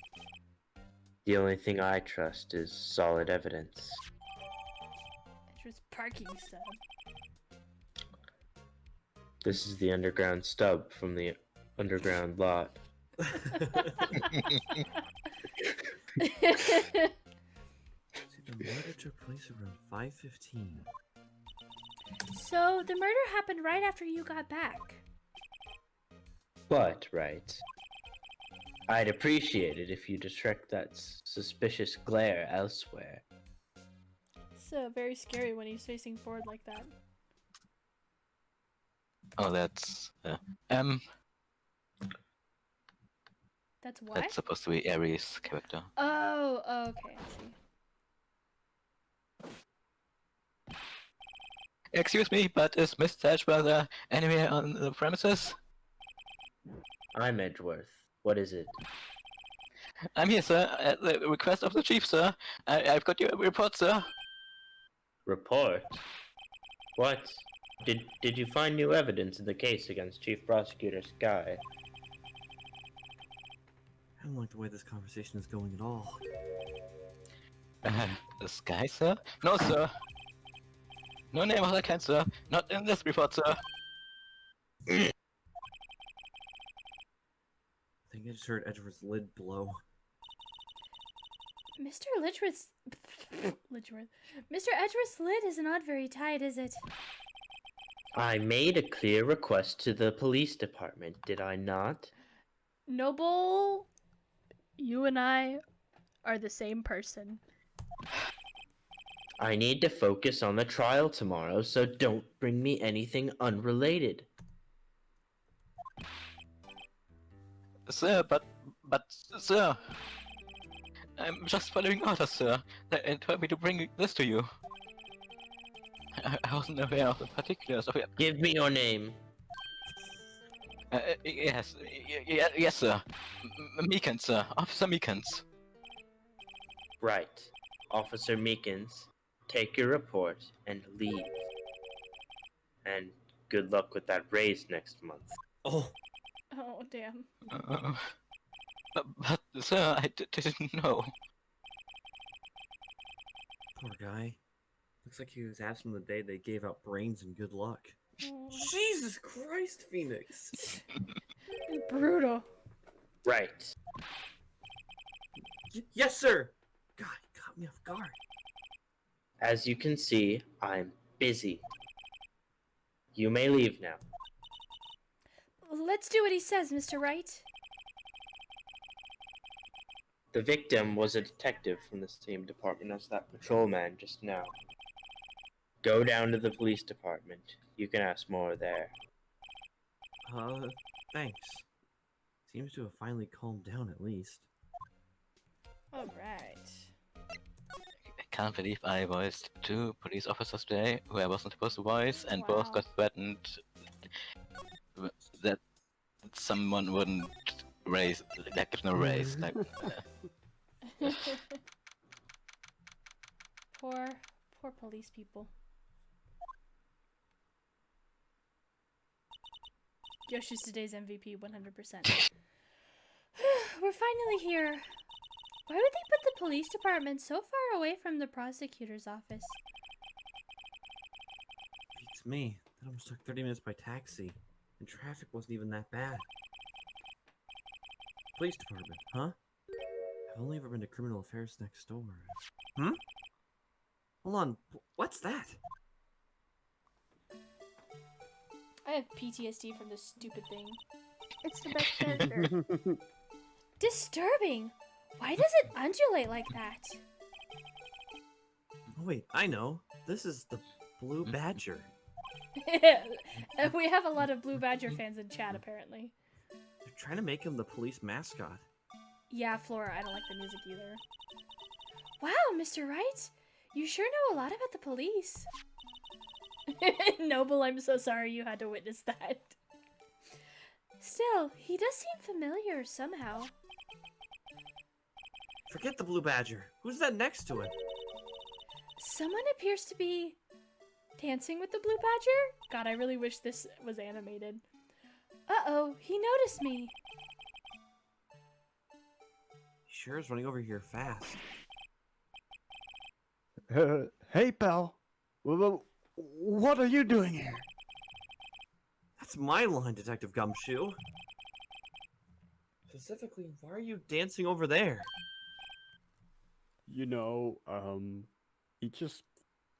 The only thing I trust is solid evidence. Edgeworth's parking stub. This is the underground stub from the underground lot. The murder took place around 5:15. So, the murder happened right after you got back. But, right. I'd appreciate it if you distract that suspicious glare elsewhere. So, very scary when he's facing forward like that. Oh, that's That's what? that's supposed to be Aries' character. Oh, okay, I see. Excuse me, but is Mr. Edgeworth anywhere on the premises? I'm Edgeworth. What is it? I'm here, sir, at the request of the chief, sir. I've got your report, sir. Report? What? Did you find new evidence in the case against Chief Prosecutor Sky? I don't like the way this conversation is going at all. The Sky, sir? No, sir. No name of the kind, sir. Not in this report, sir. I think I just heard Edgeworth's lid blow. Mr. Litchworth's... Litchworth. Mr. Edgeworth's lid is not very tight, is it? I made a clear request to the police department, did I not? Noble, you and I are the same person. I need to focus on the trial tomorrow, so don't bring me anything unrelated. Sir, but, sir. I'm just following orders, sir. They told me to bring this to you. I wasn't aware of the particulars of it. Give me your name. Yes, yes, sir. Meekins, sir. Officer Meekins. Right. Officer Meekins, take your report and leave. And good luck with that raise next month. Oh, Oh, damn. But sir, I didn't know. poor guy. Looks like he was absent the day they gave out brains and good luck. Oh. Jesus Christ, Phoenix! Brutal. Right. Yes, sir! God, he caught me off guard. As you can see, I'm busy. You may leave now. Let's do what he says, Mr. Wright. The victim was a detective from the same department as that patrolman just now. Go down to the police department. You can ask more there. Thanks. Seems to have finally calmed down at least. Alright. I can't believe I voiced 2 police officers today who I wasn't supposed to voice, and both Wow. got threatened that someone wouldn't raise, like, give no raise. Like, Poor police people. Yoshi's today's MVP, 100%. We're finally here. Why would they put the police department so far away from the prosecutor's office? Beats me. That almost took 30 minutes by taxi. And traffic wasn't even that bad. Police department, huh? I've only ever been to criminal affairs next door. Hmm? Hold on, what's that? I have PTSD from this stupid thing. It's the best character. Disturbing! Why does it undulate like that? Oh wait, I know. This is the Blue Badger. We have a lot of Blue Badger fans in chat, apparently. They're trying to make him the police mascot. Yeah, Flora, I don't like the music either. Wow, Mr. Wright! You sure know a lot about the police. Noble, I'm so sorry you had to witness that. Still, he does seem familiar somehow. Forget the Blue Badger. Who's that next to it? Someone appears to be dancing with the Blue Badger? God, I really wish this was animated. Uh-oh, he noticed me. He sure is running over here fast. Hey, pal. What are you doing here? That's my line, Detective Gumshoe. Specifically, why are you dancing over there? You know, he just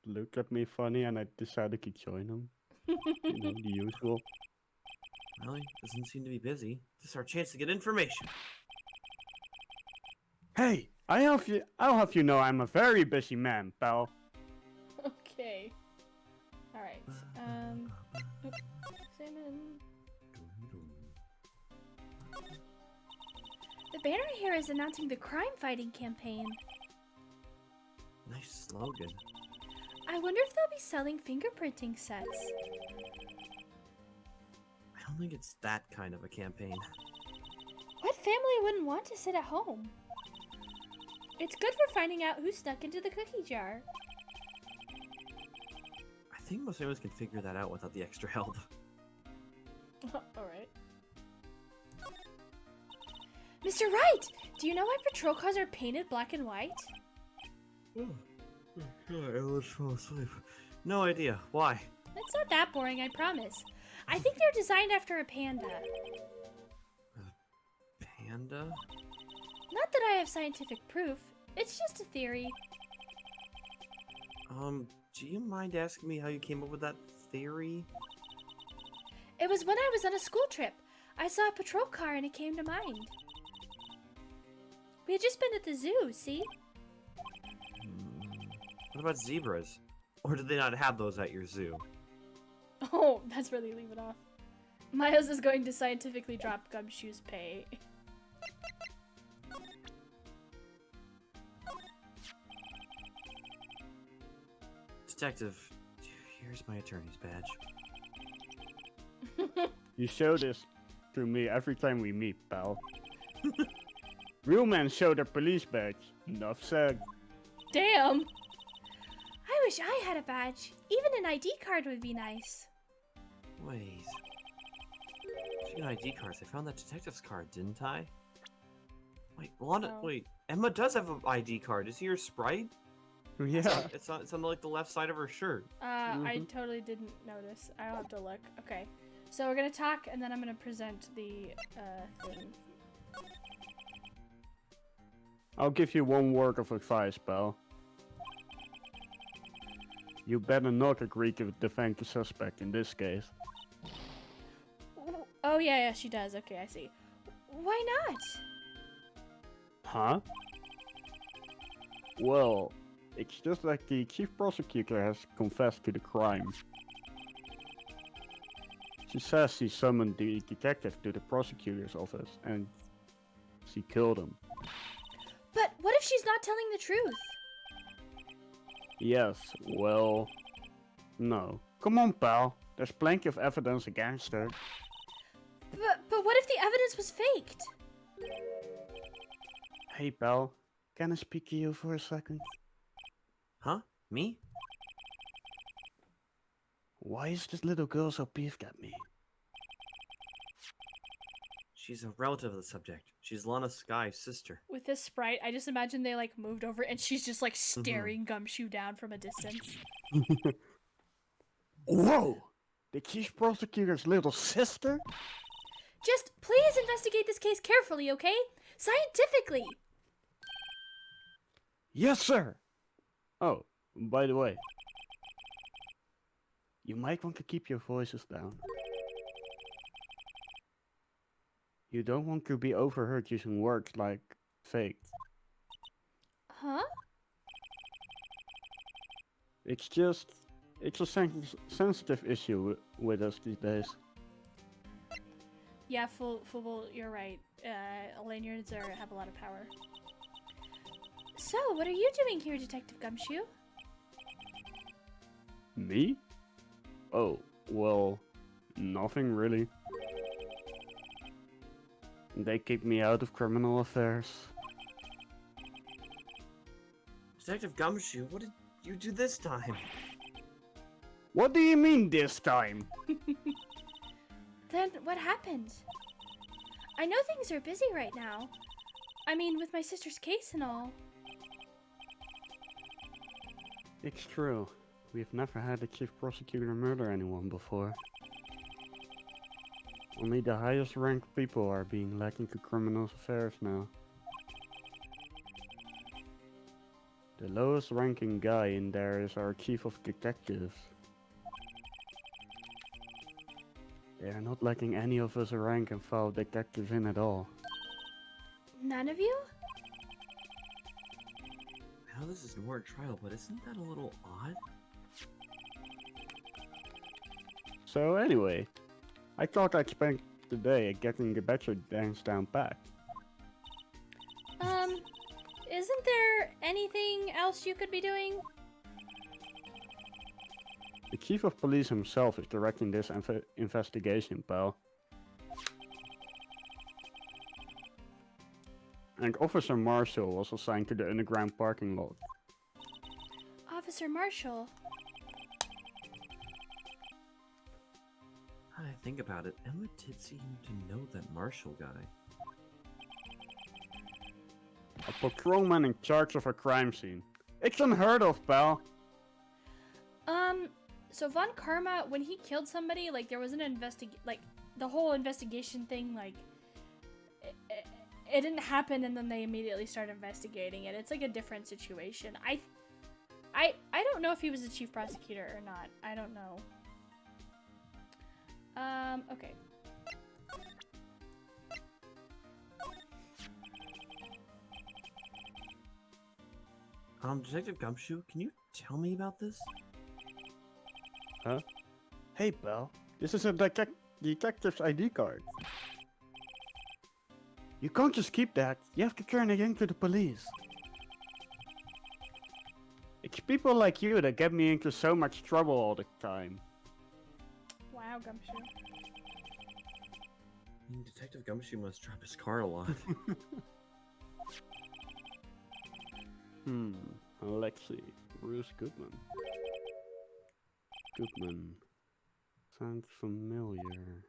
looked at me funny and I decided to join him. You know, the usual. Well, he doesn't seem to be busy. This is our chance to get information. Hey, I'll have you know I'm a very busy man, pal. Okay. Alright, oops, salmon. The banner here is announcing the crime-fighting campaign. Nice slogan. I wonder if they'll be selling fingerprinting sets. I don't think it's that kind of a campaign. What family wouldn't want to sit at home? It's good for finding out who snuck into the cookie jar. I think most families can figure that out without the extra help. Alright. Mr. Wright! Do you know why patrol cars are painted black and white? Let's fall asleep. No idea. Why? It's not that boring, I promise. I think they're designed after a panda. Panda? Not that I have scientific proof. It's just a theory. Do you mind asking me how you came up with that theory? It was when I was on a school trip. I saw a patrol car and it came to mind. We had just been at the zoo, see? What about zebras? Or did they not have those at your zoo? Oh, that's really leaving off. Miles is going to scientifically drop Gumshoe's pay. Detective, here's my attorney's badge. You show this to me every time we meet, pal. Real men show their police badge. Enough said. Damn! I wish I had a badge. Even an ID card would be nice. Wait. Speaking of ID cards, I found that detective's card, didn't I? Wait, Lana, Oh. wait. Emma does have an ID card. Is he her sprite? Yeah. It's on like the left side of her shirt. I totally didn't notice. I'll have to look. Okay. So we're gonna talk, and then I'm gonna present the thing. I'll give you one word of advice, pal. You better not agree to defend the suspect in this case. Oh yeah, she does. Okay, I see. Why not? Huh? Well, it's just like the chief prosecutor has confessed to the crime. She says she summoned the detective to the prosecutor's office and she killed him. But what if she's not telling the truth? Yes, well, no. Come on, pal. There's plenty of evidence against her. But what if the evidence was faked? Hey, pal. Can I speak to you for a second? Huh? Me? Why is this little girl so peeved at me? She's a relative of the subject. She's Lana Sky's sister. With this sprite, I just imagine they like moved over and she's just like staring Gumshoe down from a distance. Whoa! The chief prosecutor's little sister? Just please investigate this case carefully, okay? Scientifically. Yes, sir! Oh, by the way, you might want to keep your voices down. You don't want to be overheard using words like faked. Huh? It's a sensitive issue with us these days. Yeah, Full, you're right. Lanyards have a lot of power. So, what are you doing here, Detective Gumshoe? Me? Oh, well, nothing really. They kicked me out of criminal affairs. Detective Gumshoe, what did you do this time? What do you mean this time? Then what happened? I know things are busy right now. I mean, with my sister's case and all. It's true. We've never had a chief prosecutor murder anyone before. Only the highest ranked people are being let into criminal affairs now. The lowest ranking guy in there is our chief of detectives. They are not letting any of us rank and file detectives in at all. None of you? I know this is more a trial, but isn't that a little odd? So anyway, I thought I'd spend the day getting the Bachelor dance down pat. Isn't there anything else you could be doing? The chief of police himself is directing this investigation, pal. And Officer Marshall was assigned to the underground parking lot. Officer Marshall. Now that I think about it, Emma did seem to know that Marshall guy. A patrolman in charge of a crime scene. It's unheard of, pal. So Von Karma, when he killed somebody, like, there was an the whole investigation thing, like, it didn't happen and then they immediately started investigating it. It's like a different situation. I don't know if he was a chief prosecutor or not. I don't know. Okay. Detective Gumshoe, can you tell me about this? Huh? Hey, pal. This is a detective's ID card. You can't just keep that. You have to turn it in to the police. It's people like you that get me into so much trouble all the time. Wow, Gumshoe. I mean, Detective Gumshoe must drop his car a lot. Let's see. Bruce Goodman. Goodman. Sounds familiar.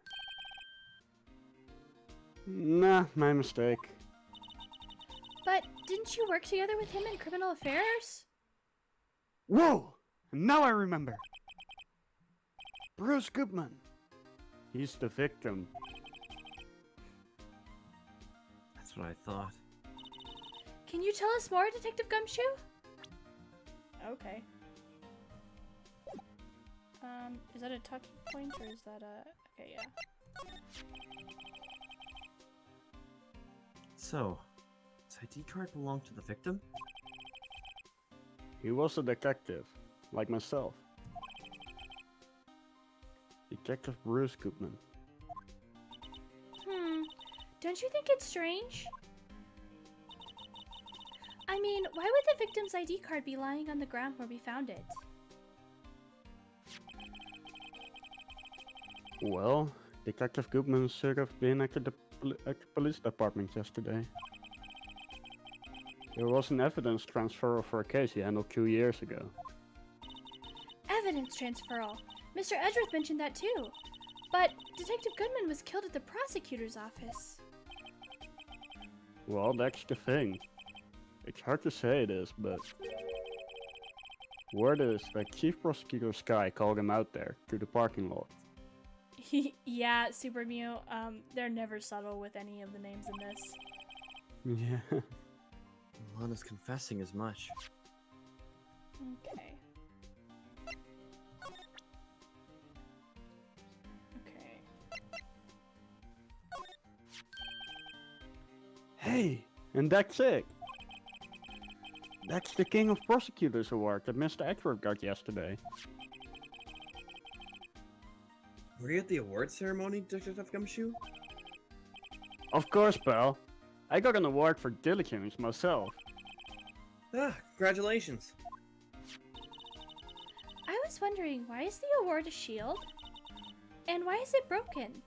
Nah, my mistake. But didn't you work together with him in criminal affairs? Whoa! Now I remember! Bruce Goodman. He's the victim. That's what I thought. Can you tell us more, Detective Gumshoe? Okay. Is that a talking point or is that a... Okay, yeah. So, does ID card belong to the victim? He was a detective, like myself. Detective Bruce Goodman. Don't you think it's strange? I mean, why would the victim's ID card be lying on the ground where we found it? Well, Detective Goodman should have been at the police department yesterday. There was an evidence transfer for a case he handled 2 years ago. Evidence transferal. Mr. Edgeworth mentioned that too. But Detective Goodman was killed at the prosecutor's office. Well, that's the thing. It's hard to say this, but... word is that Chief Prosecutor Sky called him out there, to the parking lot. Yeah, Super Mew, they're never subtle with any of the names in this. Yeah. Lana's confessing as much. Okay. Okay. Hey, and that's it. That's the King of Prosecutors award that Mr. Edgeworth got yesterday. Were you at the award ceremony, Detective Gumshoe? Of course, pal. I got an award for diligence myself. Ah, congratulations. I was wondering, why is the award a shield? And why is it broken?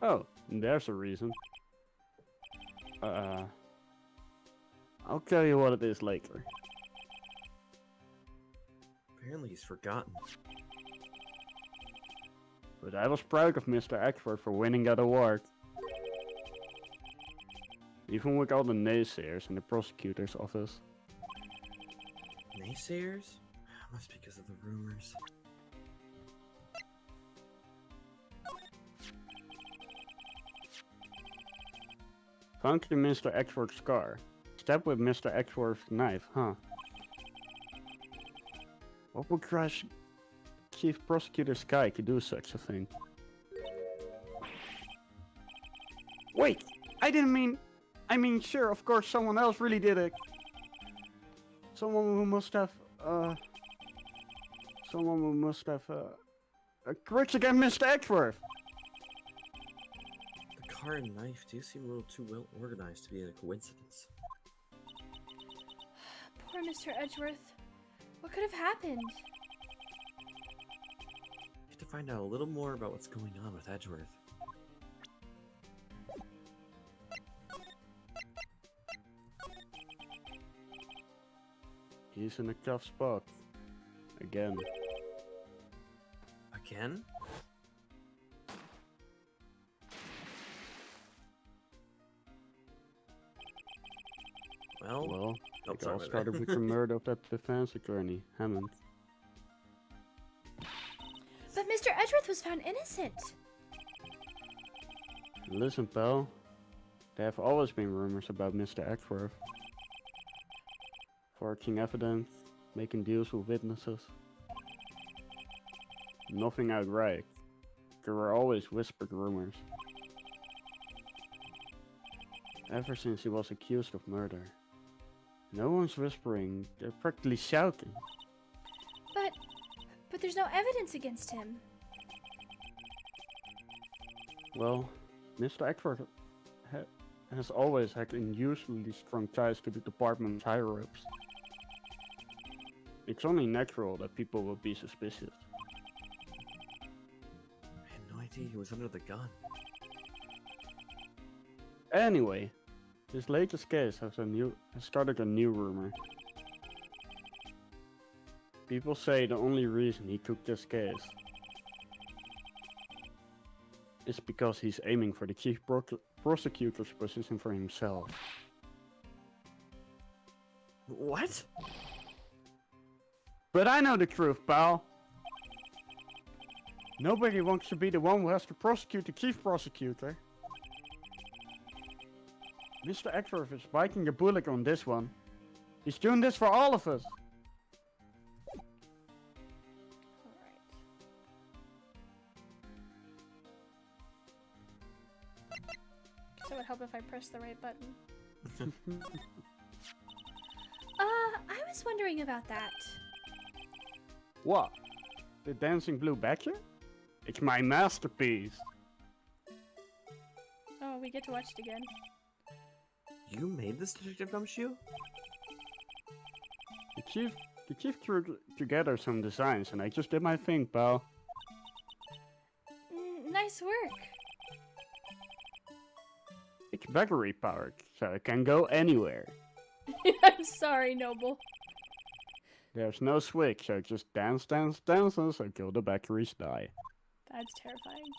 Oh, there's a reason. I'll tell you what it is later. Apparently he's forgotten. But I was proud of Mr. Edgeworth for winning that award. Even with all the naysayers in the prosecutor's office. Naysayers? Must be because of the rumors. Found in Mr. Edgeworth's car. Stabbed with Mr. Edgeworth's knife, huh? What would crush Chief Prosecutor Sky to do such a thing? Wait! I didn't mean... I mean, sure, of course, someone else really did it. Someone who must have, a grudge against Mr. Edgeworth. The car and knife do seem a little too well organized to be a coincidence. Poor Mr. Edgeworth. What could have happened? We have to find out a little more about what's going on with Edgeworth. He's in a tough spot. Again. Again? Well, it all started with the murder of that defense attorney, Hammond. But Mr. Edgeworth was found innocent. Listen, pal. There have always been rumors about Mr. Edgeworth. Forging evidence, making deals with witnesses. Nothing outright. There were always whispered rumors. Ever since he was accused of murder. No one's whispering, they're practically shouting. But there's no evidence against him. Well, Mr. Edgeworth has always had unusually strong ties to the department's higher-ups. It's only natural that people will be suspicious. I had no idea he was under the gun. Anyway, this latest case has started a new rumor. People say the only reason he took this case it's because he's aiming for the chief prosecutor's position for himself. What? But I know the truth, pal. Nobody wants to be the one who has to prosecute the chief prosecutor. Mr. Exworth is biting the bullet on this one. He's doing this for all of us. Alright. So it would help if I press the right button. I was wondering about that. What? The Dancing Blue Badger? It's my masterpiece. Oh, we get to watch it again. You made this, Detective Gumshoe? The chief threw together some designs and I just did my thing, pal. Nice work. It's battery powered, so it can go anywhere. I'm sorry, Noble. There's no switch, so just dance until the batteries die. That's terrifying.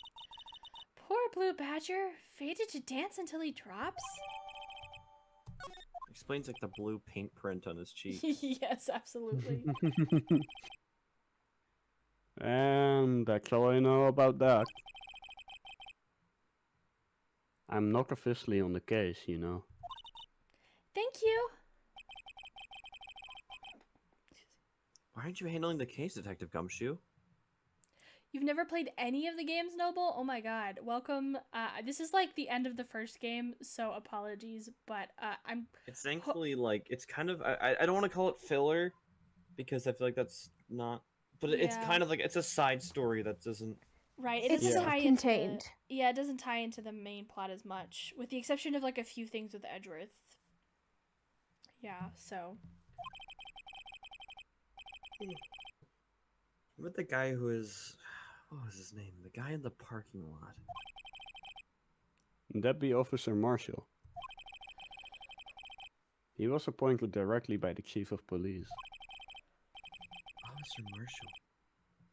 Poor Blue Badger, fated to dance until he drops? Explains like the blue paint print on his cheek. Yes, absolutely. And that's all I know about that. I'm not officially on the case, you know. Thank you. Why aren't you handling the case, Detective Gumshoe? You've never played any of the games, Noble? Oh my god. Welcome. This is like the end of the first game, so apologies, but It's thankfully like, it's kind of, I don't want to call it filler, because I feel like that's not, but it's Yeah. kind of like, it's a side story that doesn't... Right, it It's doesn't tie into self-contained. it doesn't tie into the main plot as much, with the exception of like a few things with Edgeworth. Yeah, so... What the guy who is... What was his name? The guy in the parking lot. That'd be Officer Marshall. He was appointed directly by the chief of police. Officer Marshall.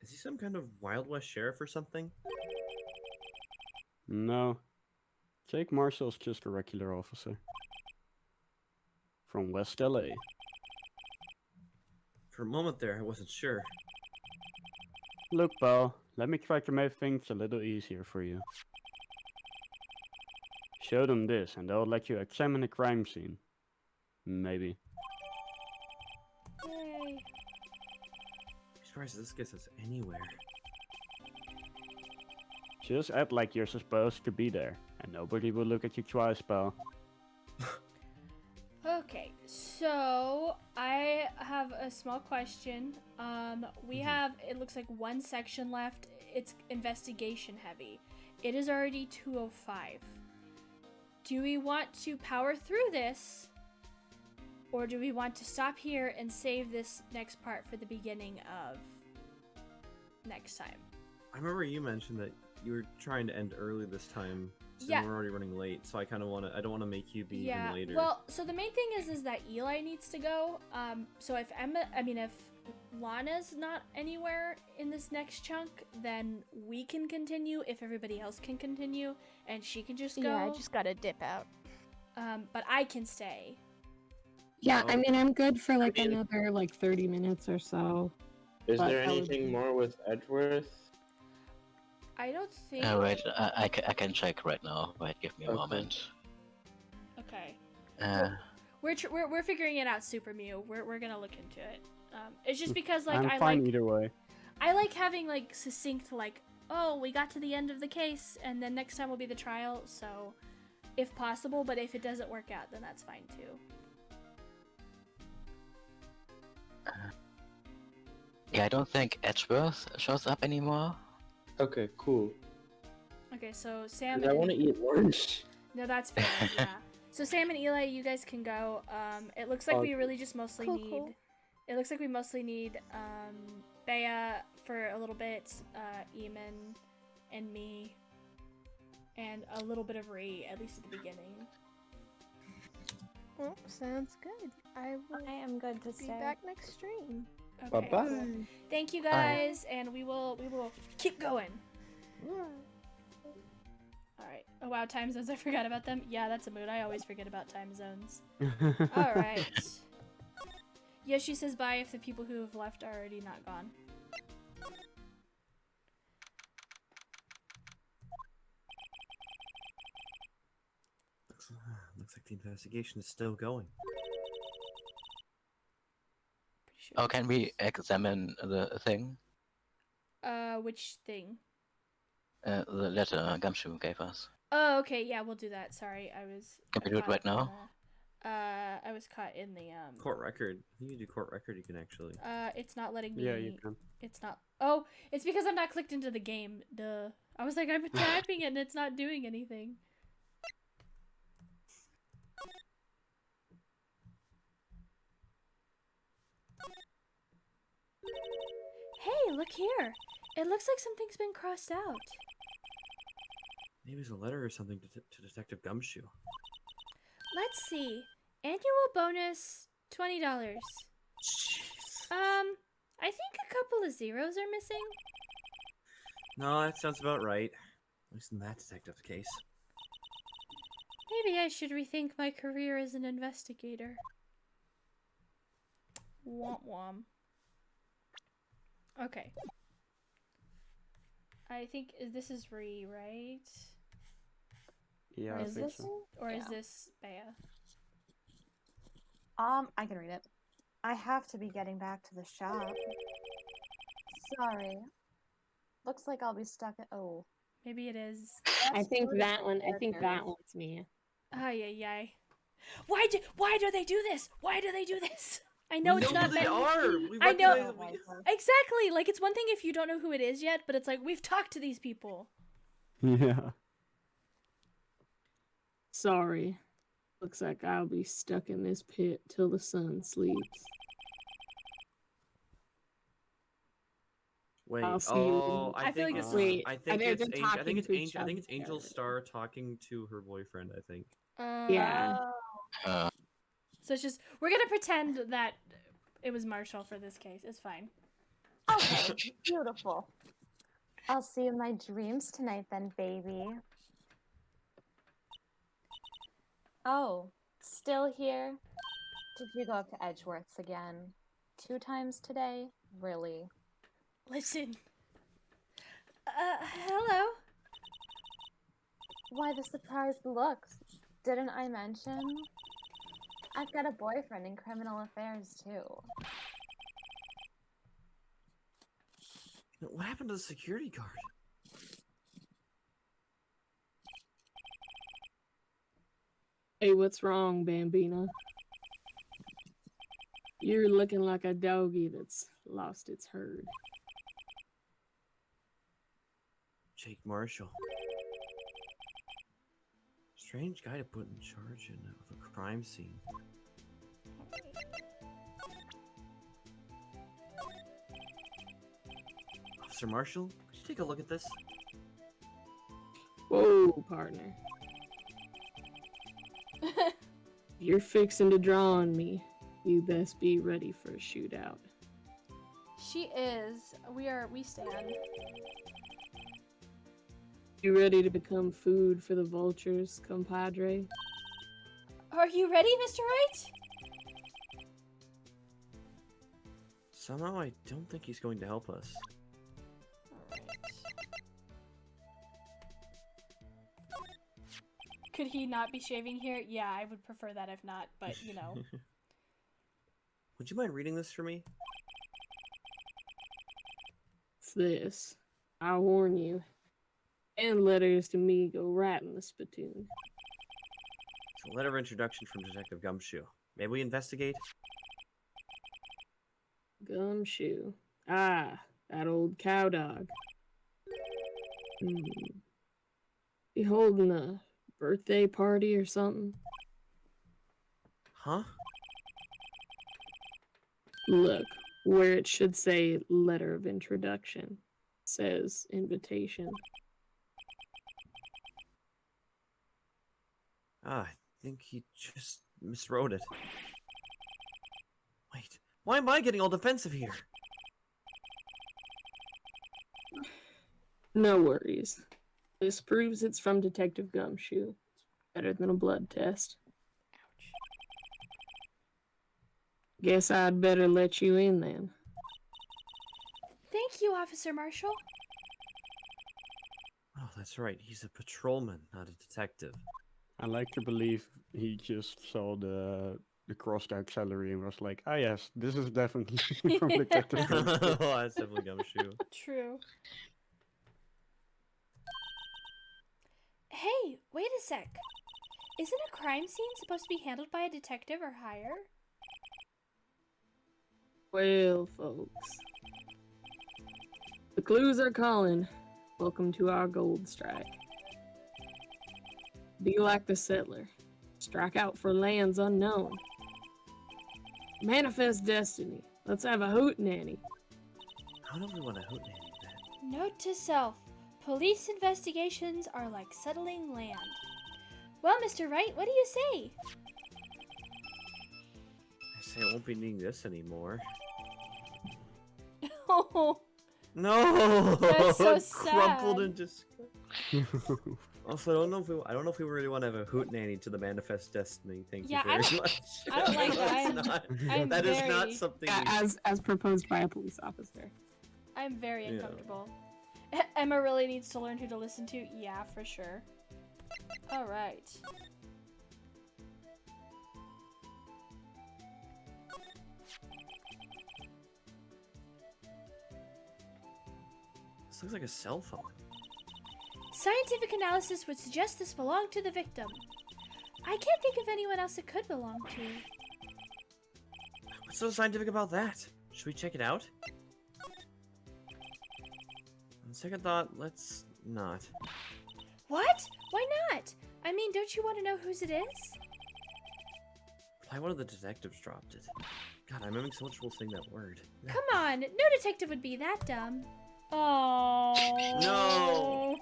Is he some kind of Wild West sheriff or something? No. Jake Marshall's just a regular officer. From West LA. For a moment there, I wasn't sure. Look, pal, let me try to make things a little easier for you. Show them this and they'll let you examine the crime scene. Maybe. Yay. Christ, this gets us anywhere. Just act like you're supposed to be there, and nobody will look at you twice, pal. Okay, so I have a small question. We have, it looks like one section left. It's investigation heavy. It is already 2:05. Do we want to power through this? Or do we want to stop here and save this next part for the beginning of next time? I remember you mentioned that you were trying to end early this time, so Yeah. we're already running late, so I kind of want to, I don't want to make you be Yeah, even later. well, so the main thing is that Eli needs to go. So if if Lana's not anywhere in this next chunk, then we can continue if everybody else can continue, and she can just go. Yeah, I just gotta dip out. But I can stay. Yeah, I Oh. mean, I'm good for like I mean- another like 30 minutes or so. Is But there that would anything be- more with Edgeworth? I don't think. Wait, I can check right now. Wait, give me a Okay. moment. Okay. Uh, We're figuring it out, Super Mew. We're gonna look into it. It's just because like I'm I fine like either way. I like having like succinct like, oh, we got to the end of the case and then next time will be the trial, so if possible, but if it doesn't work out, then that's fine too. yeah, I don't think Edgeworth shows up anymore. Okay, cool. Okay, so Sam 'Cause I and want to eat lunch. No, that's fair, yeah. So Sam and Eli, you guys can go. It looks like we really just mostly Cool, need cool. It looks like we mostly need Bea for a little bit, Eamon and me, and a little bit of Ree, at least at the beginning. Well, sounds good. I will I am good to be stay. back next stream. Okay, Bye-bye. cool. Thank you guys, and we will keep going. Alright. Oh wow, time zones, I forgot about them. Yeah, that's a mood. I always forget about time zones. Alright. Yoshi says bye if the people who have left are already not gone. Looks like the investigation is still going. Pretty sure. Oh, can we examine the thing? Which thing? The letter Gumshoe gave us. Oh, okay, yeah, we'll do that. Sorry, I was. Can we do it caught right up in now? I was caught in the Court record. I think you do court record. You can actually. It's not letting me. Yeah, you can. It's not. Oh, it's because I'm not clicked into the game. Duh. I was like, I'm typing it and it's not doing anything. Hey, look here. It looks like something's been crossed out. Maybe it's a letter or something to Detective Gumshoe. Let's see. Annual bonus $20. Jeez. I think a couple of zeros are missing. No, that sounds about right. At least in that detective's case. Maybe I should rethink my career as an investigator. Womp womp. Okay. I think this is Ree, right? Yeah, Or I is think this so. or is Yeah. this Bea? I can read it. I have to be getting back to the shop. Sorry. Looks like I'll be stuck at. Oh. Maybe it is. I think Absolutely that one. I think that characters. one's me. Ay ay ay. Why do they do this? Why do they do this? I know it's No, not they meant. are. We I know. recognize that Exactly. Like it's one thing if you don't know who it is yet, but it's like we've talked to these people. Yeah. Sorry. Looks like I'll be stuck in this pit till the sun sleeps. Wait. I'll see you Oh, I feel like it's. this- Wait, I think they're it's. just I think it's. talking to each I think it's other. Angel Star talking to her boyfriend. I think. Yeah. Uh, So it's just we're gonna pretend that it was Marshall for this case. It's fine. Okay, beautiful. I'll see you in my dreams tonight then, baby. Oh, still here? Did you go up to Edgeworth's again? 2 times today? Really? Listen. Hello. Why the surprised looks? Didn't I mention? I've got a boyfriend in criminal affairs too. What happened to the security guard? Hey, what's wrong, Bambina? You're looking like a doggy that's lost its herd. Jake Marshall. Strange guy to put in charge of a crime scene. Officer Marshall, could you take a look at this? Whoa, partner. You're fixing to draw on me. You best be ready for a shootout. She is. We stand. You ready to become food for the vultures, compadre? Are you ready, Mr. Wright? Somehow I don't think he's going to help us. Could he not be shaving here? Yeah, I would prefer that if not, but you know. Would you mind reading this for me? It's this. I warn you. And letters to me go right in the spittoon. It's a letter of introduction from Detective Gumshoe. May we investigate? Gumshoe. Ah, that old cow dog. You holding a birthday party or something? Huh? Look, where it should say letter of introduction, says invitation. Ah, I think he just miswrote it. Wait, why am I getting all defensive here? No worries. This proves it's from Detective Gumshoe. It's better than a blood test. Ouch. Guess I'd better let you in then. Thank you, Officer Marshall. Oh, that's right. He's a patrolman, not a detective. I like to believe he just saw the crossed out celery and was like, ah yes, this is definitely from Detective Gumshoe. Oh, that's definitely Gumshoe. True. Hey, wait a sec. Isn't a crime scene supposed to be handled by a detective or higher? Well, folks. The clues are calling. Welcome to our gold strike. Be like the settler. Strike out for lands unknown. Manifest destiny. Let's have a hootenanny. I don't know if we want a hootenanny that. Note to self. Police investigations are like settling land. Well, Mr. Wright, what do you say? I say I won't be needing this anymore. Oh, No! That's so Crumpled sad. and just. Also, I don't know if we really want to have a hootenanny to the manifest destiny. Thank Yeah, you I very don't- much. I don't like that. That's not- I'm that is not very- something. As proposed by a police officer. I'm very Yeah. uncomfortable. Emma really needs to learn who to listen to. Yeah, for sure. All right. This looks like a cell phone. Scientific analysis would suggest this belonged to the victim. I can't think of anyone else it could belong to. What's so scientific about that? Should we check it out? On second thought, let's not. What? Why not? I mean, don't you want to know whose it is? Probably one of the detectives dropped it. God, I'm having so much trouble saying that word. Come on, no detective would be that dumb. Oh. No.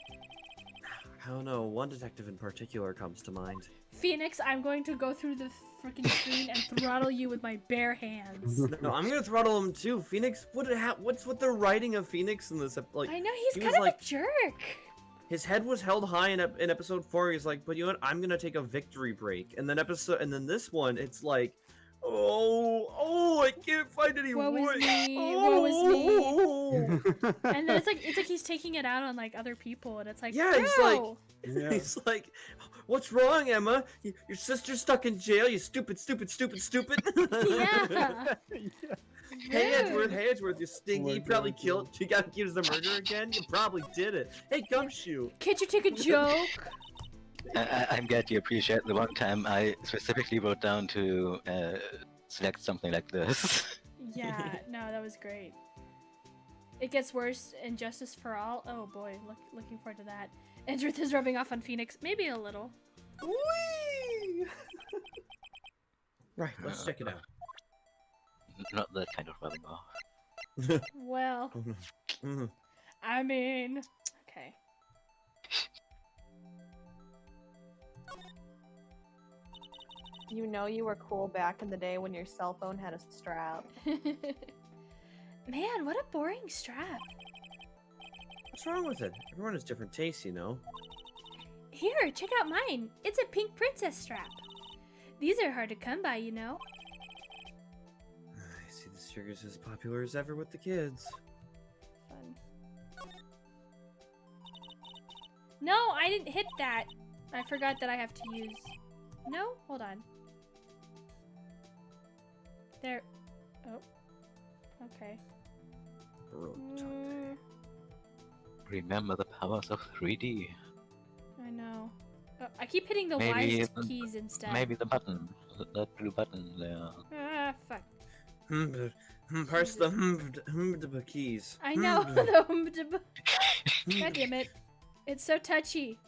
I don't know. One detective in particular comes to mind. Phoenix, I'm going to go through the freaking screen and throttle you with my bare hands. No, I'm gonna throttle him too. Phoenix, what's with the writing of Phoenix in this? Like, I know he he's was kind of like- a jerk. his head was held high in episode 4. He's like, but you know what? I'm gonna take a victory break. And then this one, it's like, oh, I can't find any Woe is wood. me, woe is me. Oh. And then it's like he's taking it out on like other people, and it's like, Yeah, it's like- bro! Yeah. He's like, what's wrong, Emma? Your sister's stuck in jail. You stupid. Yeah. Hey Rude. Edgeworth, you stinky. Oh my You probably God, killed. You got accused of murder again. You probably did it. Hey, Gumshoe. Can't you take a joke? I'm glad you appreciate the one time I specifically wrote down to select something like this. Yeah, no, that was great. It gets worse in Justice for All. Oh boy, looking forward to that. Edgeworth is rubbing off on Phoenix, maybe a little. Whee! Right, let's check it out. Not that kind of rubbing off. Well, Mhm. I mean, okay. You know you were cool back in the day when your cell phone had a strap. Man, what a boring strap. What's wrong with it? Everyone has different tastes, you know. Here, check out mine. It's a pink princess strap. These are hard to come by, you know. I see this sugar's as popular as ever with the kids. Fun. No, I didn't hit that. I forgot that I have to use... No? Hold on. There. Oh. Okay. Mm, Remember the powers of 3D. I know. Oh, I keep hitting the Maybe Y the- keys instead. Maybe the button, that blue button there. Ah, fuck. Parse the keys. I know. God damn it. It's so touchy.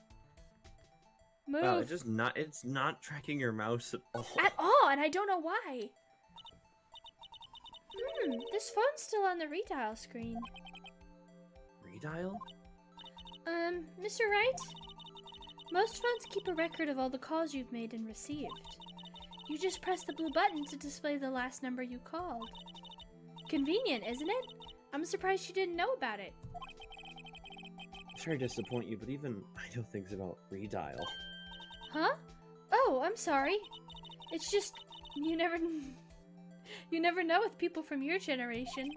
Move. Wow, it's not tracking your mouse at all. At all, and I don't know why. This phone's still on the redial screen. Redial? Mr. Wright? Most phones keep a record of all the calls you've made and received. You just press the blue button to display the last number you called. Convenient, isn't it? I'm surprised you didn't know about it. sorry to disappoint you, but even I know things about redial. Huh? Oh, I'm sorry. It's just you never know with people from your generation.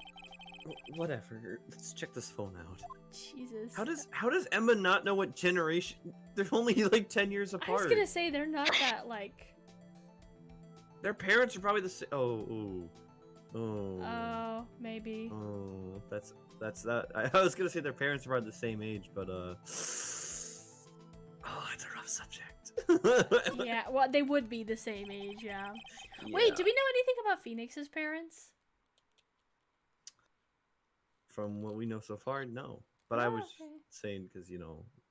Whatever. Let's check this phone out. Jesus. How does Emma not know what generation? They're only like 10 years I apart. was gonna say they're not that like. Their parents are probably the same. Oh, maybe. Oh, that's that. I was gonna say their parents are probably the same age, but oh, it's a rough subject. Yeah, well, they would be the same age, yeah. Yeah. Wait, do we know anything about Phoenix's parents? From what we know so far, no. But I was okay. saying because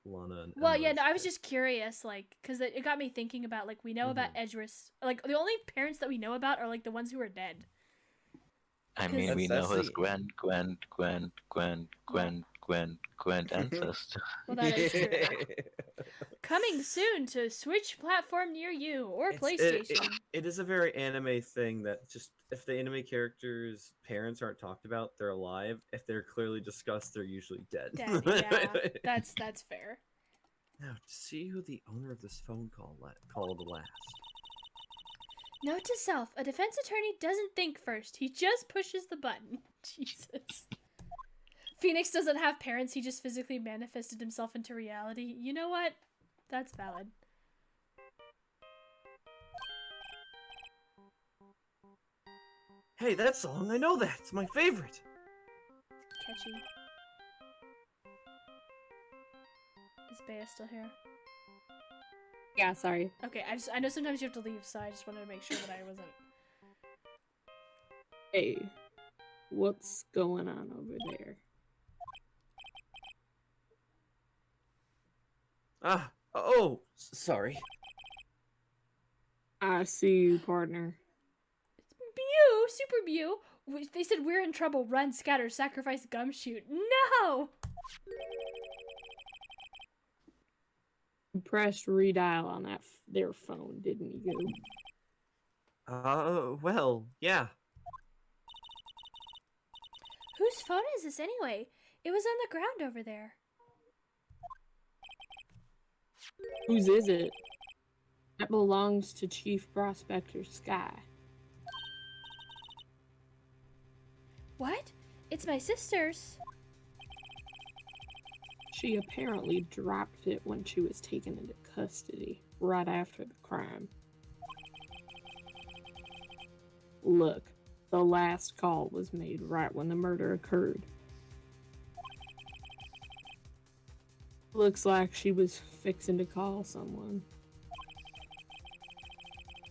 Lana. And Well, Emma yeah, is no, I was good. just curious, like, because it got me thinking about, like, we know about Edris. Like, the only parents that we know about are, like, the ones who are dead. I mean, we know his grand ancestor. Well, that is true. Coming soon to Switch platform near you or PlayStation. It is a very anime thing that just if the anime characters' parents aren't talked about, they're alive. If they're clearly discussed, they're usually dead. Dead, yeah, that's fair. Now, to see who the owner of this phone called last. Note to self: a defense attorney doesn't think first; he just pushes the button. Jesus. Phoenix doesn't have parents; he just physically manifested himself into reality. You know what? That's valid. Hey, that song! I know that. It's my favorite. Catchy. Is Bea still here? Yeah, sorry. Okay, I know sometimes you have to leave, so I just wanted to make sure that I wasn't. Hey, what's going on over there? Sorry. I see you, partner. Bew! Super Bew! They said we're in trouble. Run, scatter, sacrifice, gumshoot. No! You pressed redial on their phone, didn't you? Well, yeah. Whose phone is this anyway? It was on the ground over there. Whose is it? That belongs to Chief Prospector Sky. What? It's my sister's. She apparently dropped it when she was taken into custody, right after the crime. Look, the last call was made right when the murder occurred. Looks like she was fixing to call someone.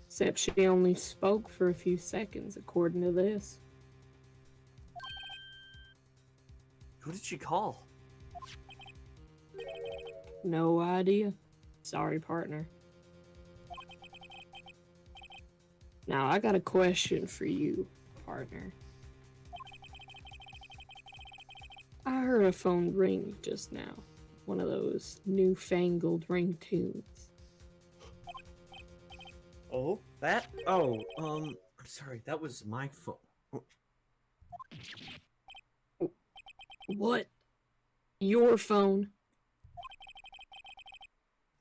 Except she only spoke for a few seconds, according to this. Who did she call? No idea. Sorry, partner. Now, I got a question for you, partner. I heard a phone ring just now. One of those newfangled ringtones. Oh, that? Oh, I'm sorry, that was my phone. What? Your phone?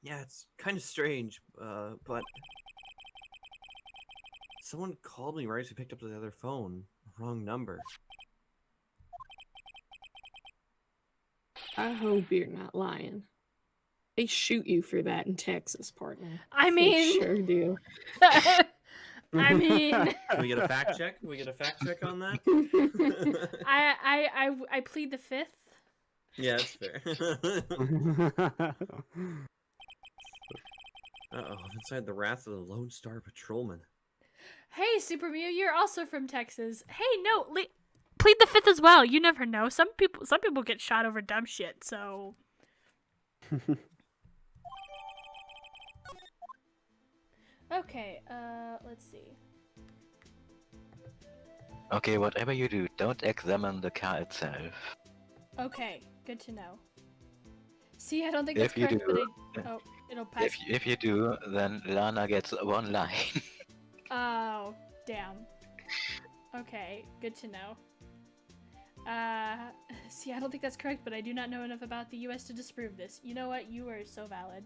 Yeah, it's kind of strange, but someone called me right as we picked up the other phone. Wrong number. I hope you're not lying. They shoot you for that in Texas, partner. I mean... They sure do. I mean... Can we get a fact check? Can we get a fact check on that? I plead the fifth. Yeah, that's fair. Uh-oh, inside the wrath of the Lone Star Patrolman. Hey, Super Mew, you're also from Texas. Hey, no, plead the fifth as well. You never know. Some people get shot over dumb shit, so... Okay, let's see. Okay, whatever you do, don't examine the car itself. Okay, good to know. See, I don't think that's If you correct, do, but oh, it'll pass. if you do, then Lana gets one line. Oh, damn. Okay, good to know. See, I don't think that's correct, but I do not know enough about the US to disprove this. You know what? You are so valid.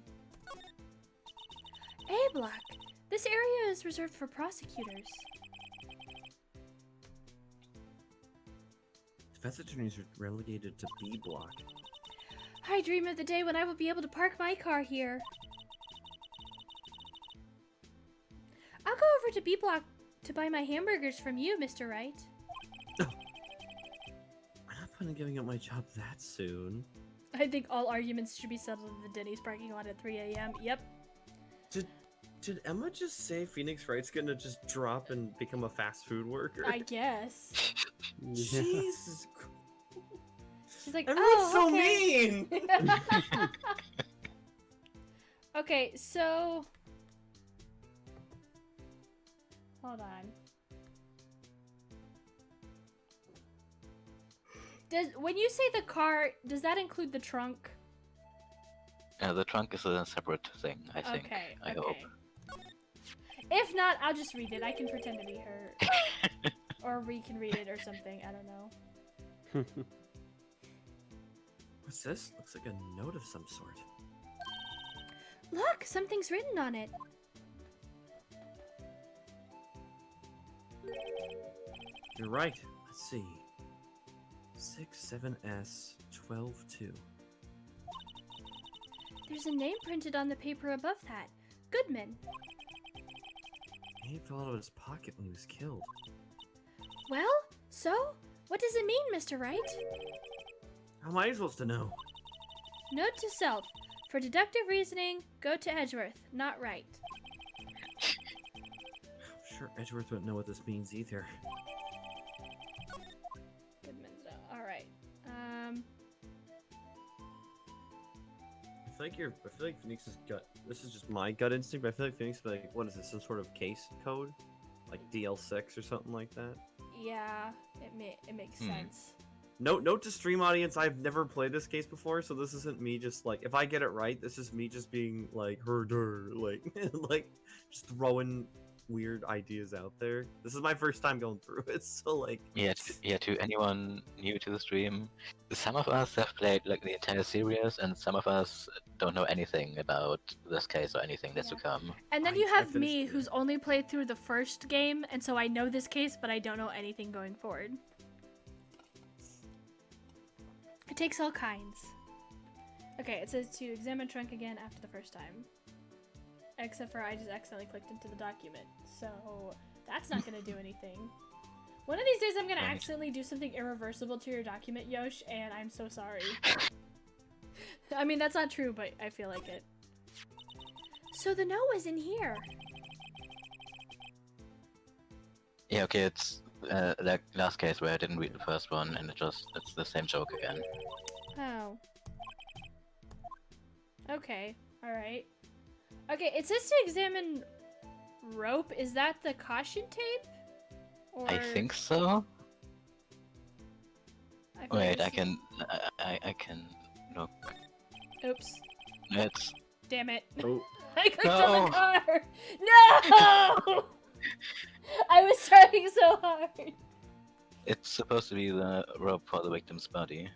A block. This area is reserved for prosecutors. Defense attorneys are relegated to B block. I dream of the day when I will be able to park my car here. I'll go over to B block to buy my hamburgers from you, Mr. Wright. I'm not planning on giving up my job that soon. I think all arguments should be settled in the Denny's parking lot at 3 a.m. Yep. Did Emma just say Phoenix Wright's gonna just drop and become a fast food worker? I guess. Jesus Christ. She's like, Everyone's oh, so okay. mean! Okay, so... Hold on. When you say the car, does that include the trunk? The trunk is a separate thing, I think. Okay, I okay. hope. If not, I'll just read it. I can pretend to be her. Or we can read it or something. I don't know. What's this? Looks like a note of some sort. Look, something's written on it. You're right. Let's see. 67S 122. There's a name printed on the paper above that. Goodman. He fell out of his pocket when he was killed. Well, so? What does it mean, Mr. Wright? How am I supposed to know? Note to self. For deductive reasoning, go to Edgeworth, not Wright. I'm sure Edgeworth wouldn't know what this means either. Goodman's out. Alright. I feel like Phoenix's gut. This is just my gut instinct, but I feel like Phoenix would be like, what is this? Some sort of case code, like DL6 or something like that. Yeah, it makes sense. Note to stream audience: I've never played this case before, so this isn't me just like if I get it right. This is me just being like herder, like like just throwing weird ideas out there. This is my first time going through it, so like Yeah, to anyone new to the stream, some of us have played like the entire series, and some of us don't know anything about this case or anything that's to come. And then you have me, who's only played through the first game, and so I know this case, but I don't know anything going forward. It takes all kinds. Okay, it says to examine trunk again after the first time. Except for I just accidentally clicked into the document, so that's not gonna do anything. One of these days I'm gonna accidentally do something irreversible to your document, Yosh, and I'm so sorry. I mean, that's not true, but I feel like it. So the note was in here. Yeah, okay, it's that last case where I didn't read the first one, and it's the same joke again. Oh. Okay, alright. Okay, it says to examine rope. Is that the caution tape? Or... I think so. Wait, I can look. Oops. It's Damn it. Oh. I clicked on the car! No! I was trying so hard. It's supposed to be the rope for the victim's body.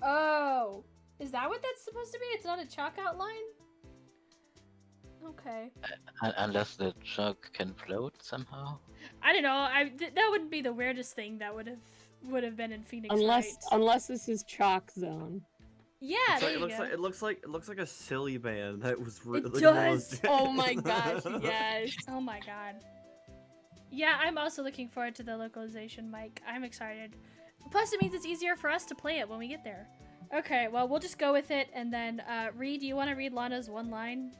Oh. Is that what that's supposed to be? It's not a chalk outline? Okay. Unless the chalk can float somehow. I don't know. That wouldn't be the weirdest thing that would have been in Phoenix Wright. Unless this is chalk zone. Yeah, it looks like a silly band that was really. It does. Oh my gosh, yes. Oh my god. Yeah, I'm also looking forward to the localization, Mike. I'm excited. Plus, it means it's easier for us to play it when we get there. Okay, well, we'll just go with it, and then, Reed, do you want to read Lana's one line?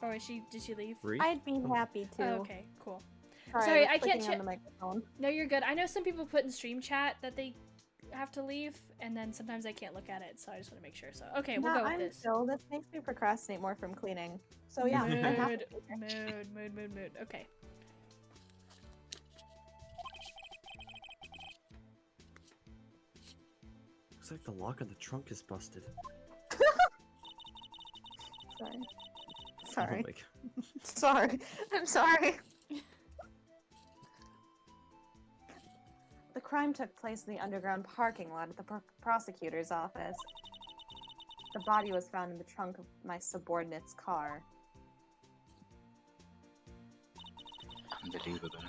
Or did she leave? I'd be happy to. Oh, okay, cool. Sorry, I can't clicking on the microphone. No, you're good. I know some people put in stream chat that they have to leave, and then sometimes I can't look at it, so I just want to make sure. So, okay, we'll go with this. Chill. This makes me procrastinate more from cleaning. So yeah, I'm happy to be here. Mood. Okay. Looks like the lock on the trunk is busted. Sorry. Oh my God. Sorry. I'm sorry. crime took place in the underground parking lot at the prosecutor's office. The body was found in the trunk of my subordinate's car. Unbelievable.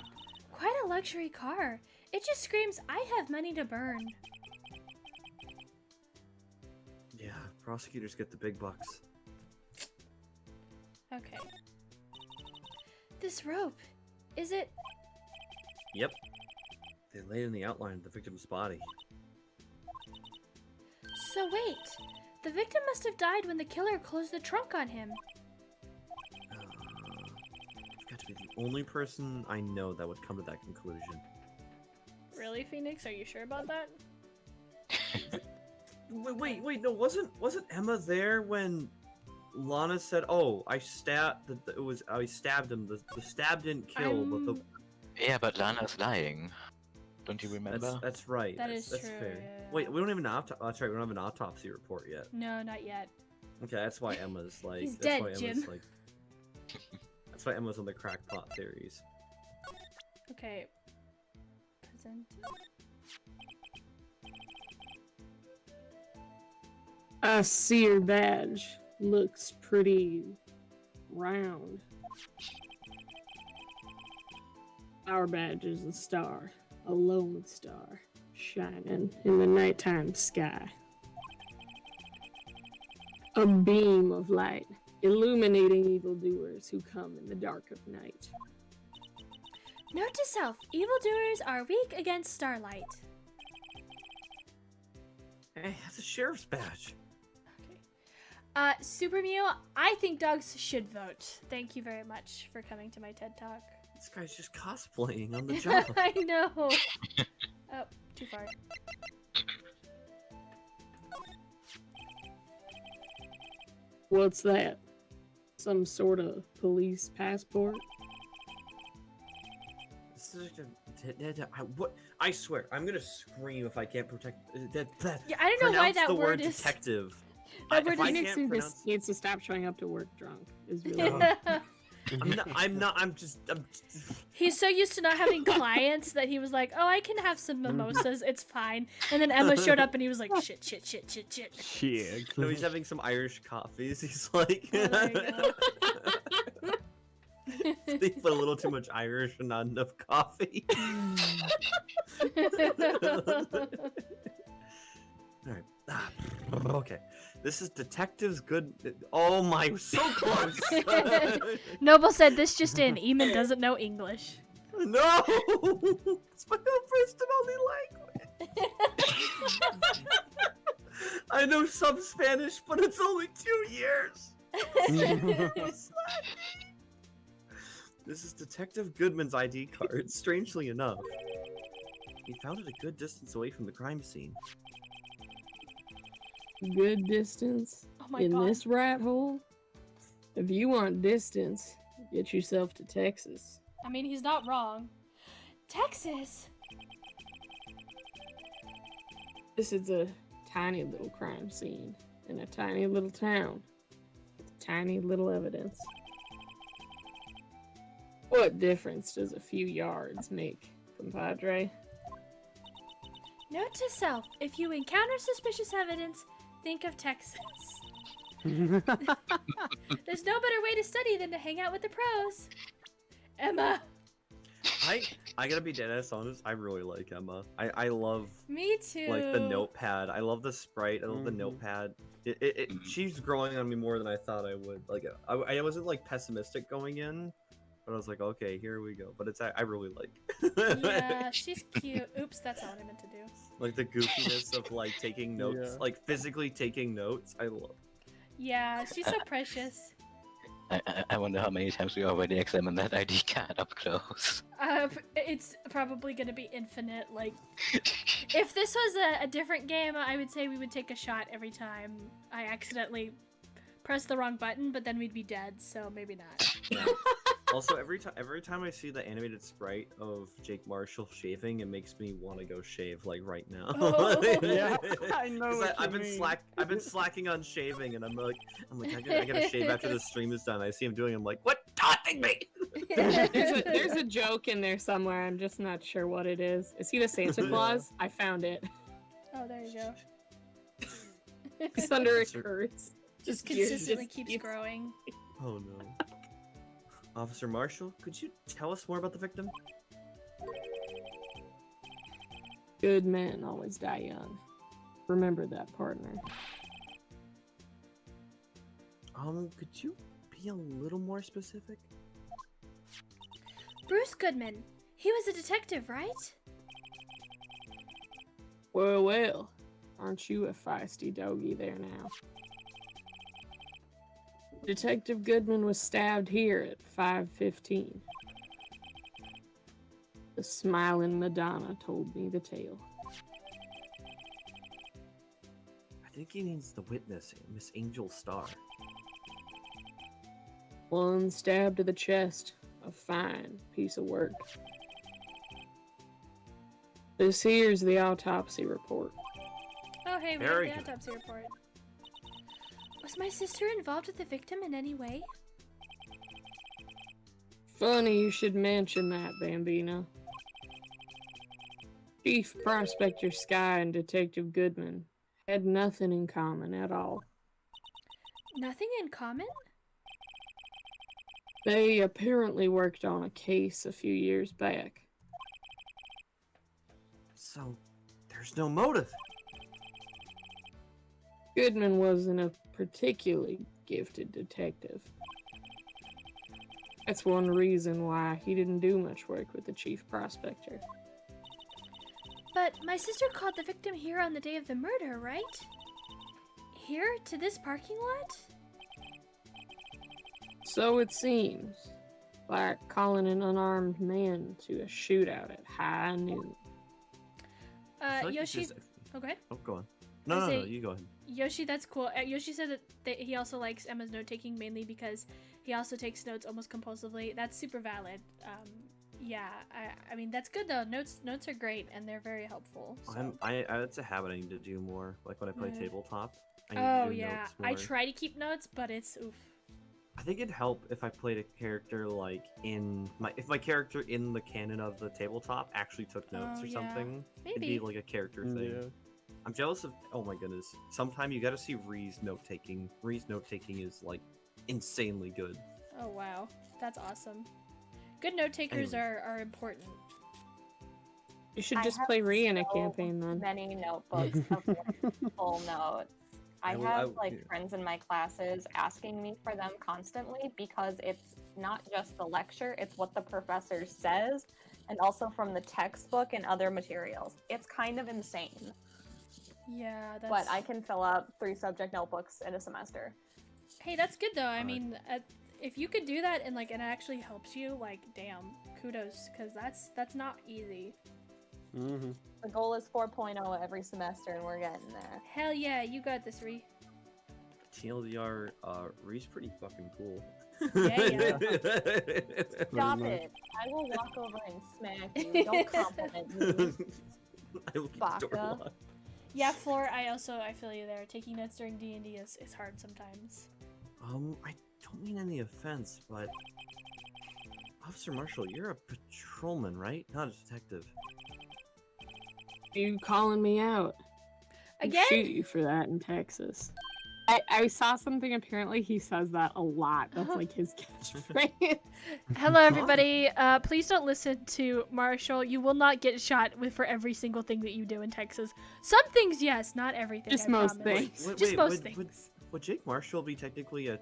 Quite a luxury car. It just screams, I have money to burn. Yeah, prosecutors get the big bucks. Okay. This rope, is it? Yep. They laid in the outline of the victim's body. So wait, the victim must have died when the killer closed the trunk on him. You've got to be the only person I know that would come to that conclusion. Really, Phoenix? Are you sure about that? Wait, no, wasn't Emma there when Lana said, "Oh, I stabbed I stabbed him. The stab didn't kill, but the..." Yeah, but Lana's lying. Don't you remember? That's right. That's true, fair. yeah. Wait, we don't even that's right. We don't have an autopsy report yet. No, not yet. Okay, that's why Emma's like. He's that's dead, why Emma's Jim. like. That's why Emma's on the crackpot theories. Okay. Present. I see your badge. Looks pretty round. Our badge is a star, a lone star, shining in the nighttime sky. A beam of light, illuminating evildoers who come in the dark of night. Note to self, evildoers are weak against starlight. Hey, that's a sheriff's badge. Super Mew, I think dogs should vote. Thank you very much for coming to my TED Talk. This guy's just cosplaying on the job. I know. Oh, too far. What's that? Some sort of police passport? What? I swear, I'm gonna scream if I can't protect. Yeah, I don't know why pronounce that the word word is. detective. That word if I is- Phoenix can't pronounce, needs to stop showing up to work drunk. Is really I'm just. He's so used to not having clients that he was like, oh, I can have some mimosas, it's fine. And then Emma showed up and he was like, shit. Shit. No, he's having some Irish coffees. He's like. Oh, there you go. They put a little too much Irish and not enough coffee. Alright. Okay. This is Detective's good. Oh my, so close! Noble said this just in. Eamon doesn't know English. No! It's my first and only language! I know some Spanish, but it's only 2 years! This is Detective Goodman's ID card, strangely enough. He found it a good distance away from the crime scene. good distance Oh my in god. this rat hole. If you want distance, get yourself to Texas. I mean, he's not wrong. Texas? This is a tiny little crime scene in a tiny little town with tiny little evidence. What difference does a few yards make, compadre? Note to self, if you encounter suspicious evidence, think of Texas. There's no better way to study than to hang out with the pros. Emma. I gotta be dead ass honest, I really like Emma. I love Me too. like the notepad. I love the sprite. I love the notepad. She's growing on me more than I thought I would. Like I wasn't like pessimistic going in, but I was like, okay, here we go. But I really like. Yeah, she's cute. Oops, that's not what I meant to do. Like the goofiness of like taking notes, Yeah. like physically taking notes. I love. Yeah, she's so precious. I wonder how many times we already examined that ID card up close. It's probably gonna be infinite. Like, if this was a different game, I would say we would take a shot every time I accidentally press the wrong button, but then we'd be dead, so maybe not. Yeah. Also, every time I see the animated sprite of Jake Marshall shaving, it makes me want to go shave like right now. Oh. Yeah, I know 'Cause what I've you been mean. I've been slacking on shaving, and I'm like I gotta shave after the stream is done. I see him doing. I'm like, what taunting me? There's a joke in there somewhere. I'm just not sure what it is. Is he the Santa Claus? I found it. Oh, there you go. It's under a curse. Just consistently keeps growing. Oh no. Officer Marshall, could you tell us more about the victim? Good men always die young. Remember that, partner. Could you be a little more specific? Bruce Goodman. He was a detective, right? Well, well. Aren't you a feisty doggy there now? Detective Goodman was stabbed here at 5:15. The smiling Madonna told me the tale. I think he means the witness, Miss Angel Starr. One stab to the chest. A fine piece of work. This here's the autopsy report. Oh, hey, we Very got the good. autopsy report. Was my sister involved with the victim in any way? Funny you should mention that, Bambino. Chief Prospector Sky and Detective Goodman had nothing in common at all. Nothing in common? They apparently worked on a case a few years back. So, there's no motive. Goodman wasn't a particularly gifted detective. That's one reason why he didn't do much work with the Chief Prospector. But my sister called the victim here on the day of the murder, right? Here, to this parking lot? So it seems. Like calling an unarmed man to a shootout at high noon. I feel like it's Yoshi. just- Okay. Oh, go on. No, I no, say- no, you go ahead. Yoshi, that's cool. Yoshi said that he also likes Emma's note taking mainly because he also takes notes almost compulsively. That's super valid. Yeah, I mean that's good though. Notes are great and they're very helpful. So. It's a habit I need to do more. Like when I play Mhm. tabletop, I need Oh to do yeah, notes I more. try to keep notes, but it's oof. I think it'd help if I played a character like if my character in the canon of the tabletop actually took notes Oh, or yeah. something. It'd Maybe. be like a character thing. Yeah. I'm jealous of. Oh my goodness! Sometime you got to see Ree's note taking. Ree's note taking is like insanely good. Oh wow, that's awesome. Good note takers are important. You should I just have play Ree in a so campaign then. Many notebooks of like, full notes. I I will- have I- like yeah. friends in my classes asking me for them constantly because it's not just the lecture, it's what the professor says and also from the textbook and other materials. It's kind of insane. Yeah, that's. But I can fill up 3 subject notebooks in a semester. Hey, that's good though. I Alright. mean, if you could do that and like it actually helps you, like damn, kudos, because that's not easy. Mm-hmm. The goal is 4.0 every semester and we're getting there. Hell yeah, you got this, Ree. TLDR, Ree's pretty fucking cool. Yeah, Stop much. it. I will walk over and smack you. Don't compliment me. I will Baka. door lock. Yeah, Floor, I feel you there. Taking notes during D&D is hard sometimes. I don't mean any offense, but Officer Marshall, you're a patrolman, right? Not a detective. You calling me out? I'd Again? shoot you for that in Texas. I saw something, apparently he says that a lot. That's like his catchphrase. Hello, everybody. Please don't listen to Marshall. You will not get shot for every single thing that you do in Texas. Some things, yes, not everything. Just I most promise. things. Just most things. Would Jake Marshall be technically a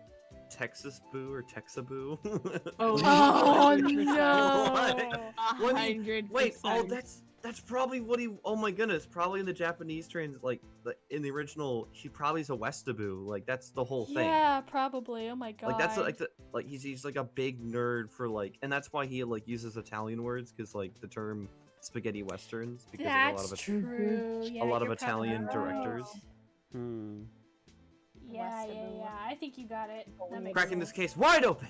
Texas boo or Texaboo? Oh, Oh, 100%. no. What do you- 100%. Wait, oh, that's probably what he. Oh my goodness, probably in the Japanese in the original, he probably is a Westaboo. Like that's the whole thing. Yeah, probably. Oh my god. Like that's like he's like a big nerd for like, and that's why he like uses Italian words because like the term spaghetti westerns because That's a lot of true. Yeah, a lot of you're probably Italian right. directors. Hmm. Yeah, Westaboo. yeah. I think you got it. That makes Cracking this sense. case wide open.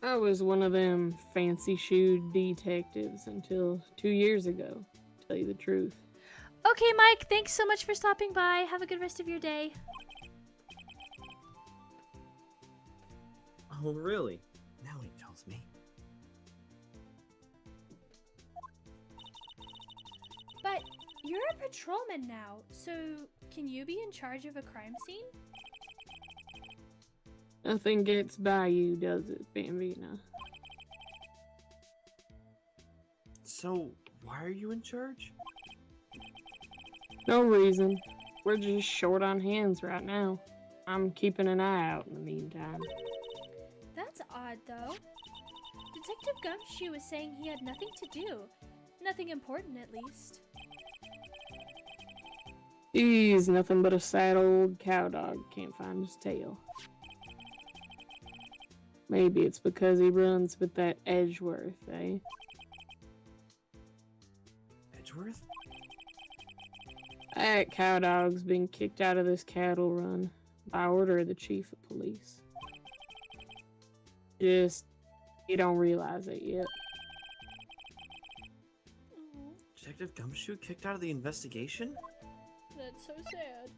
I was one of them fancy shoed detectives until 2 years ago, to tell you the truth. Okay, Mike. Thanks so much for stopping by. Have a good rest of your day. Oh, really? Now he tells me. But you're a patrolman now, so can you be in charge of a crime scene? Nothing gets by you, does it, Bambina? So, why are you in charge? No reason. We're just short on hands right now. I'm keeping an eye out in the meantime. That's odd, though. Detective Gumshoe was saying he had nothing to do. Nothing important, at least. He's nothing but a sad old cow dog. Can't find his tail. Maybe it's because he runs with that Edgeworth, eh? Edgeworth? That cow dog's been kicked out of this cattle run by order of the chief of police. Just, you don't realize it yet. Detective Gumshoe kicked out of the investigation? That's so sad.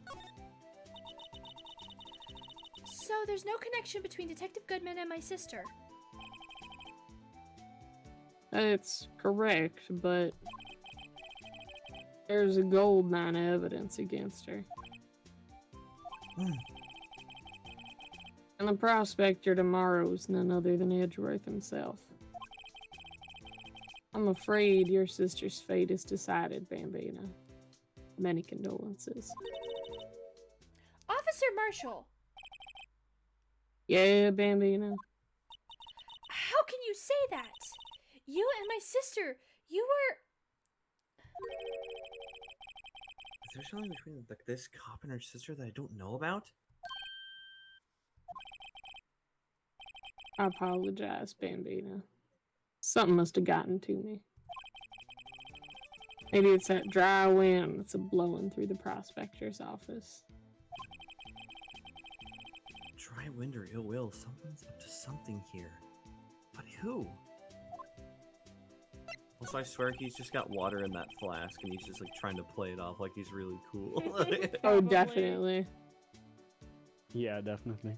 So there's no connection between Detective Goodman and my sister. That's correct, but there's a gold mine of evidence against her. And the prospector tomorrow is none other than Edgeworth himself. I'm afraid your sister's fate is decided, Bambina. Many condolences. Officer Marshall! Yeah, Bambina? How can you say that? You and my sister, you were... Is there something between like this cop and her sister that I don't know about? I apologize, Bambina. Something must have gotten to me. Maybe it's that dry wind that's blowing through the prospector's office. Dry wind or ill will, someone's up to something here. But who? Also, I swear he's just got water in that flask and he's just like trying to play it off like he's really cool. Oh, definitely. Yeah, definitely.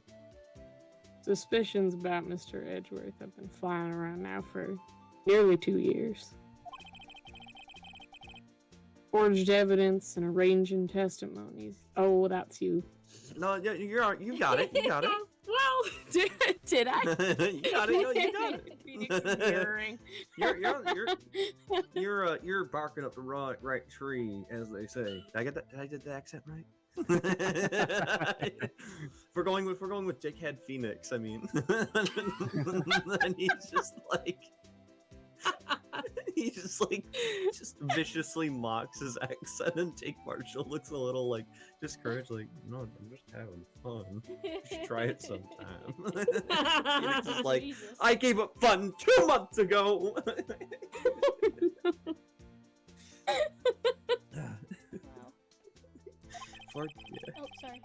Suspicions about Mr. Edgeworth have been flying around now for nearly 2 years. Forged evidence and arranging testimonies. Oh, that's you. No, you got it. You got it. Well, did I? You got it. No, you got it. Phoenix mirroring. You're barking up the right tree, as they say. Did I get that? Did I get the accent right? if we're going with Jughead Phoenix, I mean, and he just viciously mocks his accent, and Jake Marshall looks a little like discouraged, like, no, I'm just having fun. You should try it sometime. Phoenix is like, Jesus. I gave up fun 2 months ago. Yeah. Oh, sorry.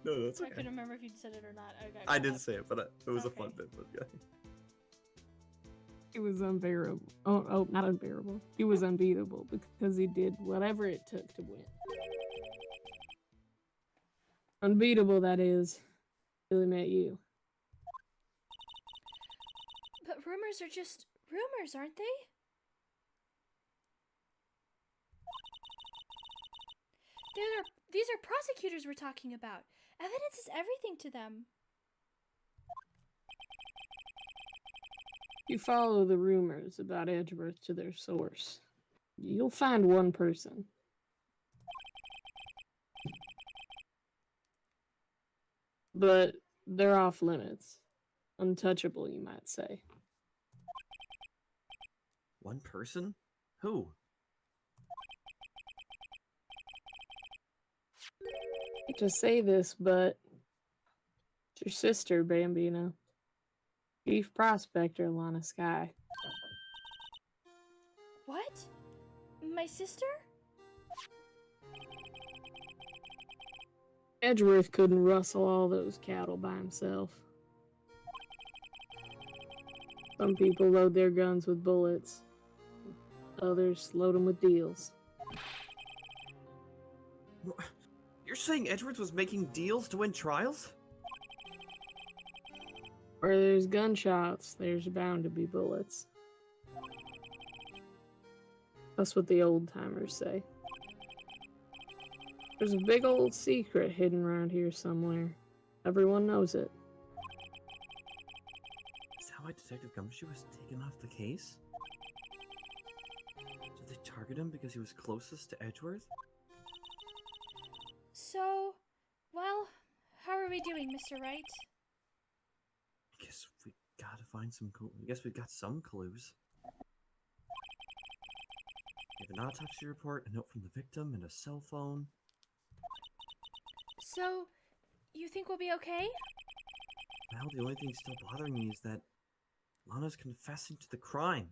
No, that's I okay. couldn't remember if you said it or not. I didn't say it, but it was a fun bit. But yeah. It was unbearable. Oh, not unbearable. He was unbeatable because he did whatever it took to win. Unbeatable, that is. Really met you. But rumors are just rumors, aren't they? These are prosecutors we're talking about. Evidence is everything to them. You follow the rumors about Edgeworth to their source. You'll find one person. But they're off limits. Untouchable, you might say. One person? Who? I hate to say this, but it's your sister, Bambino. Chief Prospector, Lana Sky. What? My sister? Edgeworth couldn't rustle all those cattle by himself. Some people load their guns with bullets. Others load them with deals. You're saying Edgeworth was making deals to win trials? Where there's gunshots, there's bound to be bullets. That's what the old timers say. There's a big old secret hidden around here somewhere. Everyone knows it. Is that why Detective Gumshoe was taken off the case? Did they target him because he was closest to Edgeworth? So, well, how are we doing, Mr. Wright? I guess we gotta find some. I guess we got some clues. We have an autopsy report, a note from the victim, and a cell phone. So, you think we'll be okay? Well, the only thing still bothering me is that Lana's confessing to the crime.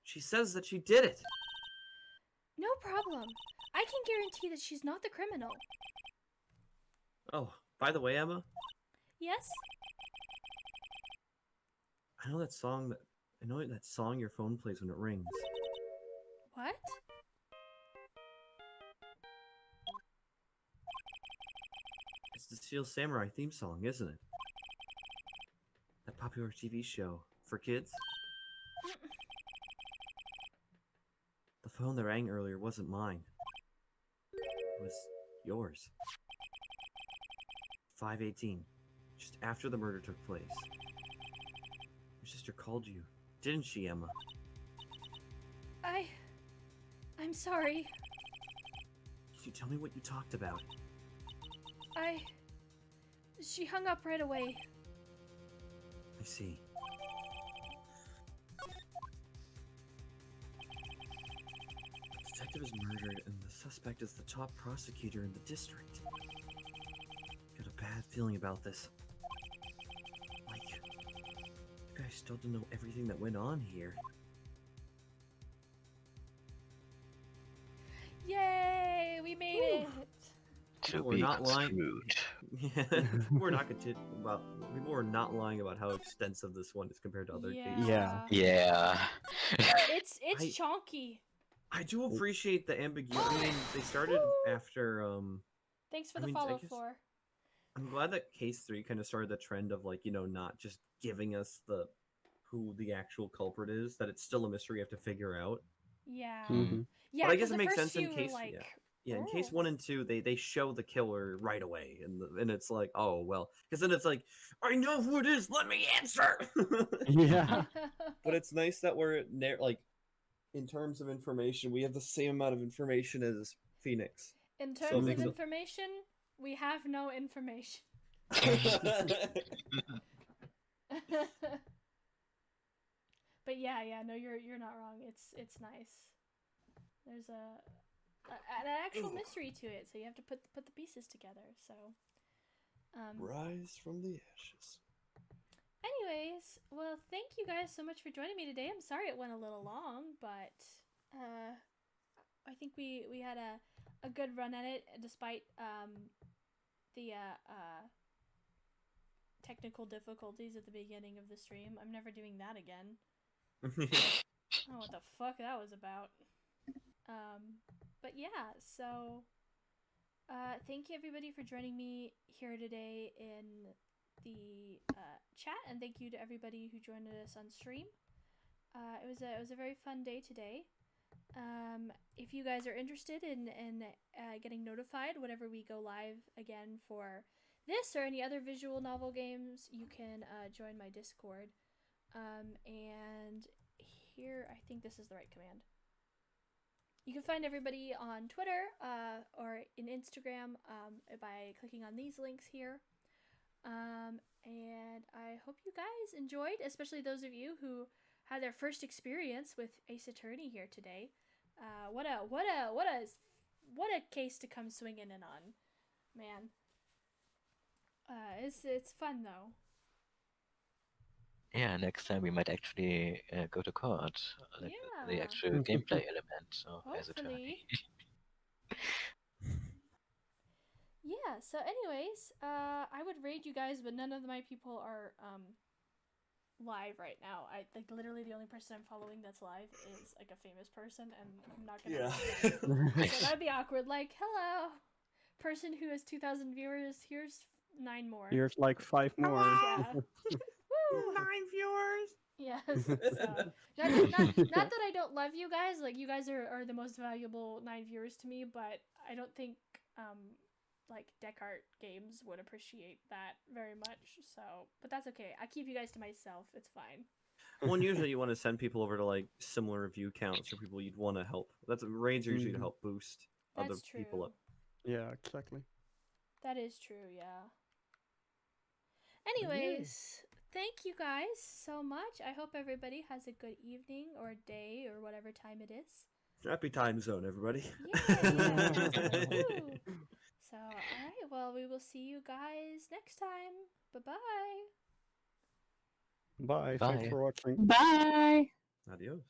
She says that she did it. No problem. I can guarantee that she's not the criminal. Oh, by the way, Emma, Yes? I know that song your phone plays when it rings. What? It's the Steel Samurai theme song, isn't it? That popular TV show for kids. The phone that rang earlier wasn't mine. It was yours. 5:18, just after the murder took place. Your sister called you, didn't she, Emma? I'm sorry. Can you tell me what you talked about? She hung up right away. I see. The detective is murdered, and the suspect is the top prosecutor in the district. Got a bad feeling about this. Like, you guys still don't know everything that went on here. Yay! We made it! To We're be not lying. construed. Yeah, we're not people were not lying about how extensive this one is compared to other cases. Yeah. Yeah. It's chonky. I do appreciate the ambiguity. I mean, they started after Thanks for I the mean, I follow, guess- Floor. I'm glad that Case 3 kind of started the trend of, like, not just giving us who the actual culprit is, that it's still a mystery we have to figure out. Yeah. Mhm. Yeah, But I guess 'cause it the makes first sense in few were case like, yeah, in case oh. 1 and 2 they show the killer right away, and it's like, oh well, because then it's like, I know who it is, let me answer. Yeah. But it's nice that we're like, in terms of information, we have the same amount of information as Phoenix. In So it terms of makes it- information, we have no information. But yeah, no, you're not wrong. It's nice. There's an actual mystery to it, so you have to put the pieces together. So, Rise from the ashes. anyways, well, thank you guys so much for joining me today. I'm sorry it went a little long, but I think we had a good run at it despite the technical difficulties at the beginning of the stream. I'm never doing that again. I don't know what the fuck that was about. But yeah, so thank you everybody for joining me here today in the chat, and thank you to everybody who joined us on stream. It was a very fun day today. If you guys are interested in getting notified whenever we go live again for this or any other visual novel games, you can join my Discord. And here, I think this is the right command. You can find everybody on Twitter or in Instagram by clicking on these links here. And I hope you guys enjoyed, especially those of you who had their first experience with Ace Attorney here today. What a case to come swinging in on, man. It's fun though. Yeah, next time we might actually go to court, like the Yeah. actual gameplay element of Ace Hopefully. Attorney. Yeah, so anyways, I would raid you guys, but none of my people are live right now. I like literally the only person I'm following that's live is like a famous person, and I'm not gonna so that'd be awkward. Like, hello, person who has 2,000 viewers, here's 9 more. Here's like 5 more. Yeah. Woo! 9 viewers. Yes. So, not that I don't love you guys. Like, you guys are the most valuable 9 viewers to me, but I don't think like Descartes Games would appreciate that very much. So, but that's okay. I keep you guys to myself. It's fine. Well, and usually you want to send people over to like similar view counts or people you'd want to help. That's raids are usually to help boost other That's true. people up. Yeah, exactly. That is true, yeah. Anyways, thank you guys so much. I hope everybody has a good evening or day or whatever time it is. Happy time zone, everybody. Yeah. Woo. So, alright, well, we will see you guys next time. Bye-bye. Bye. Bye. Thanks for watching. Bye. Adios.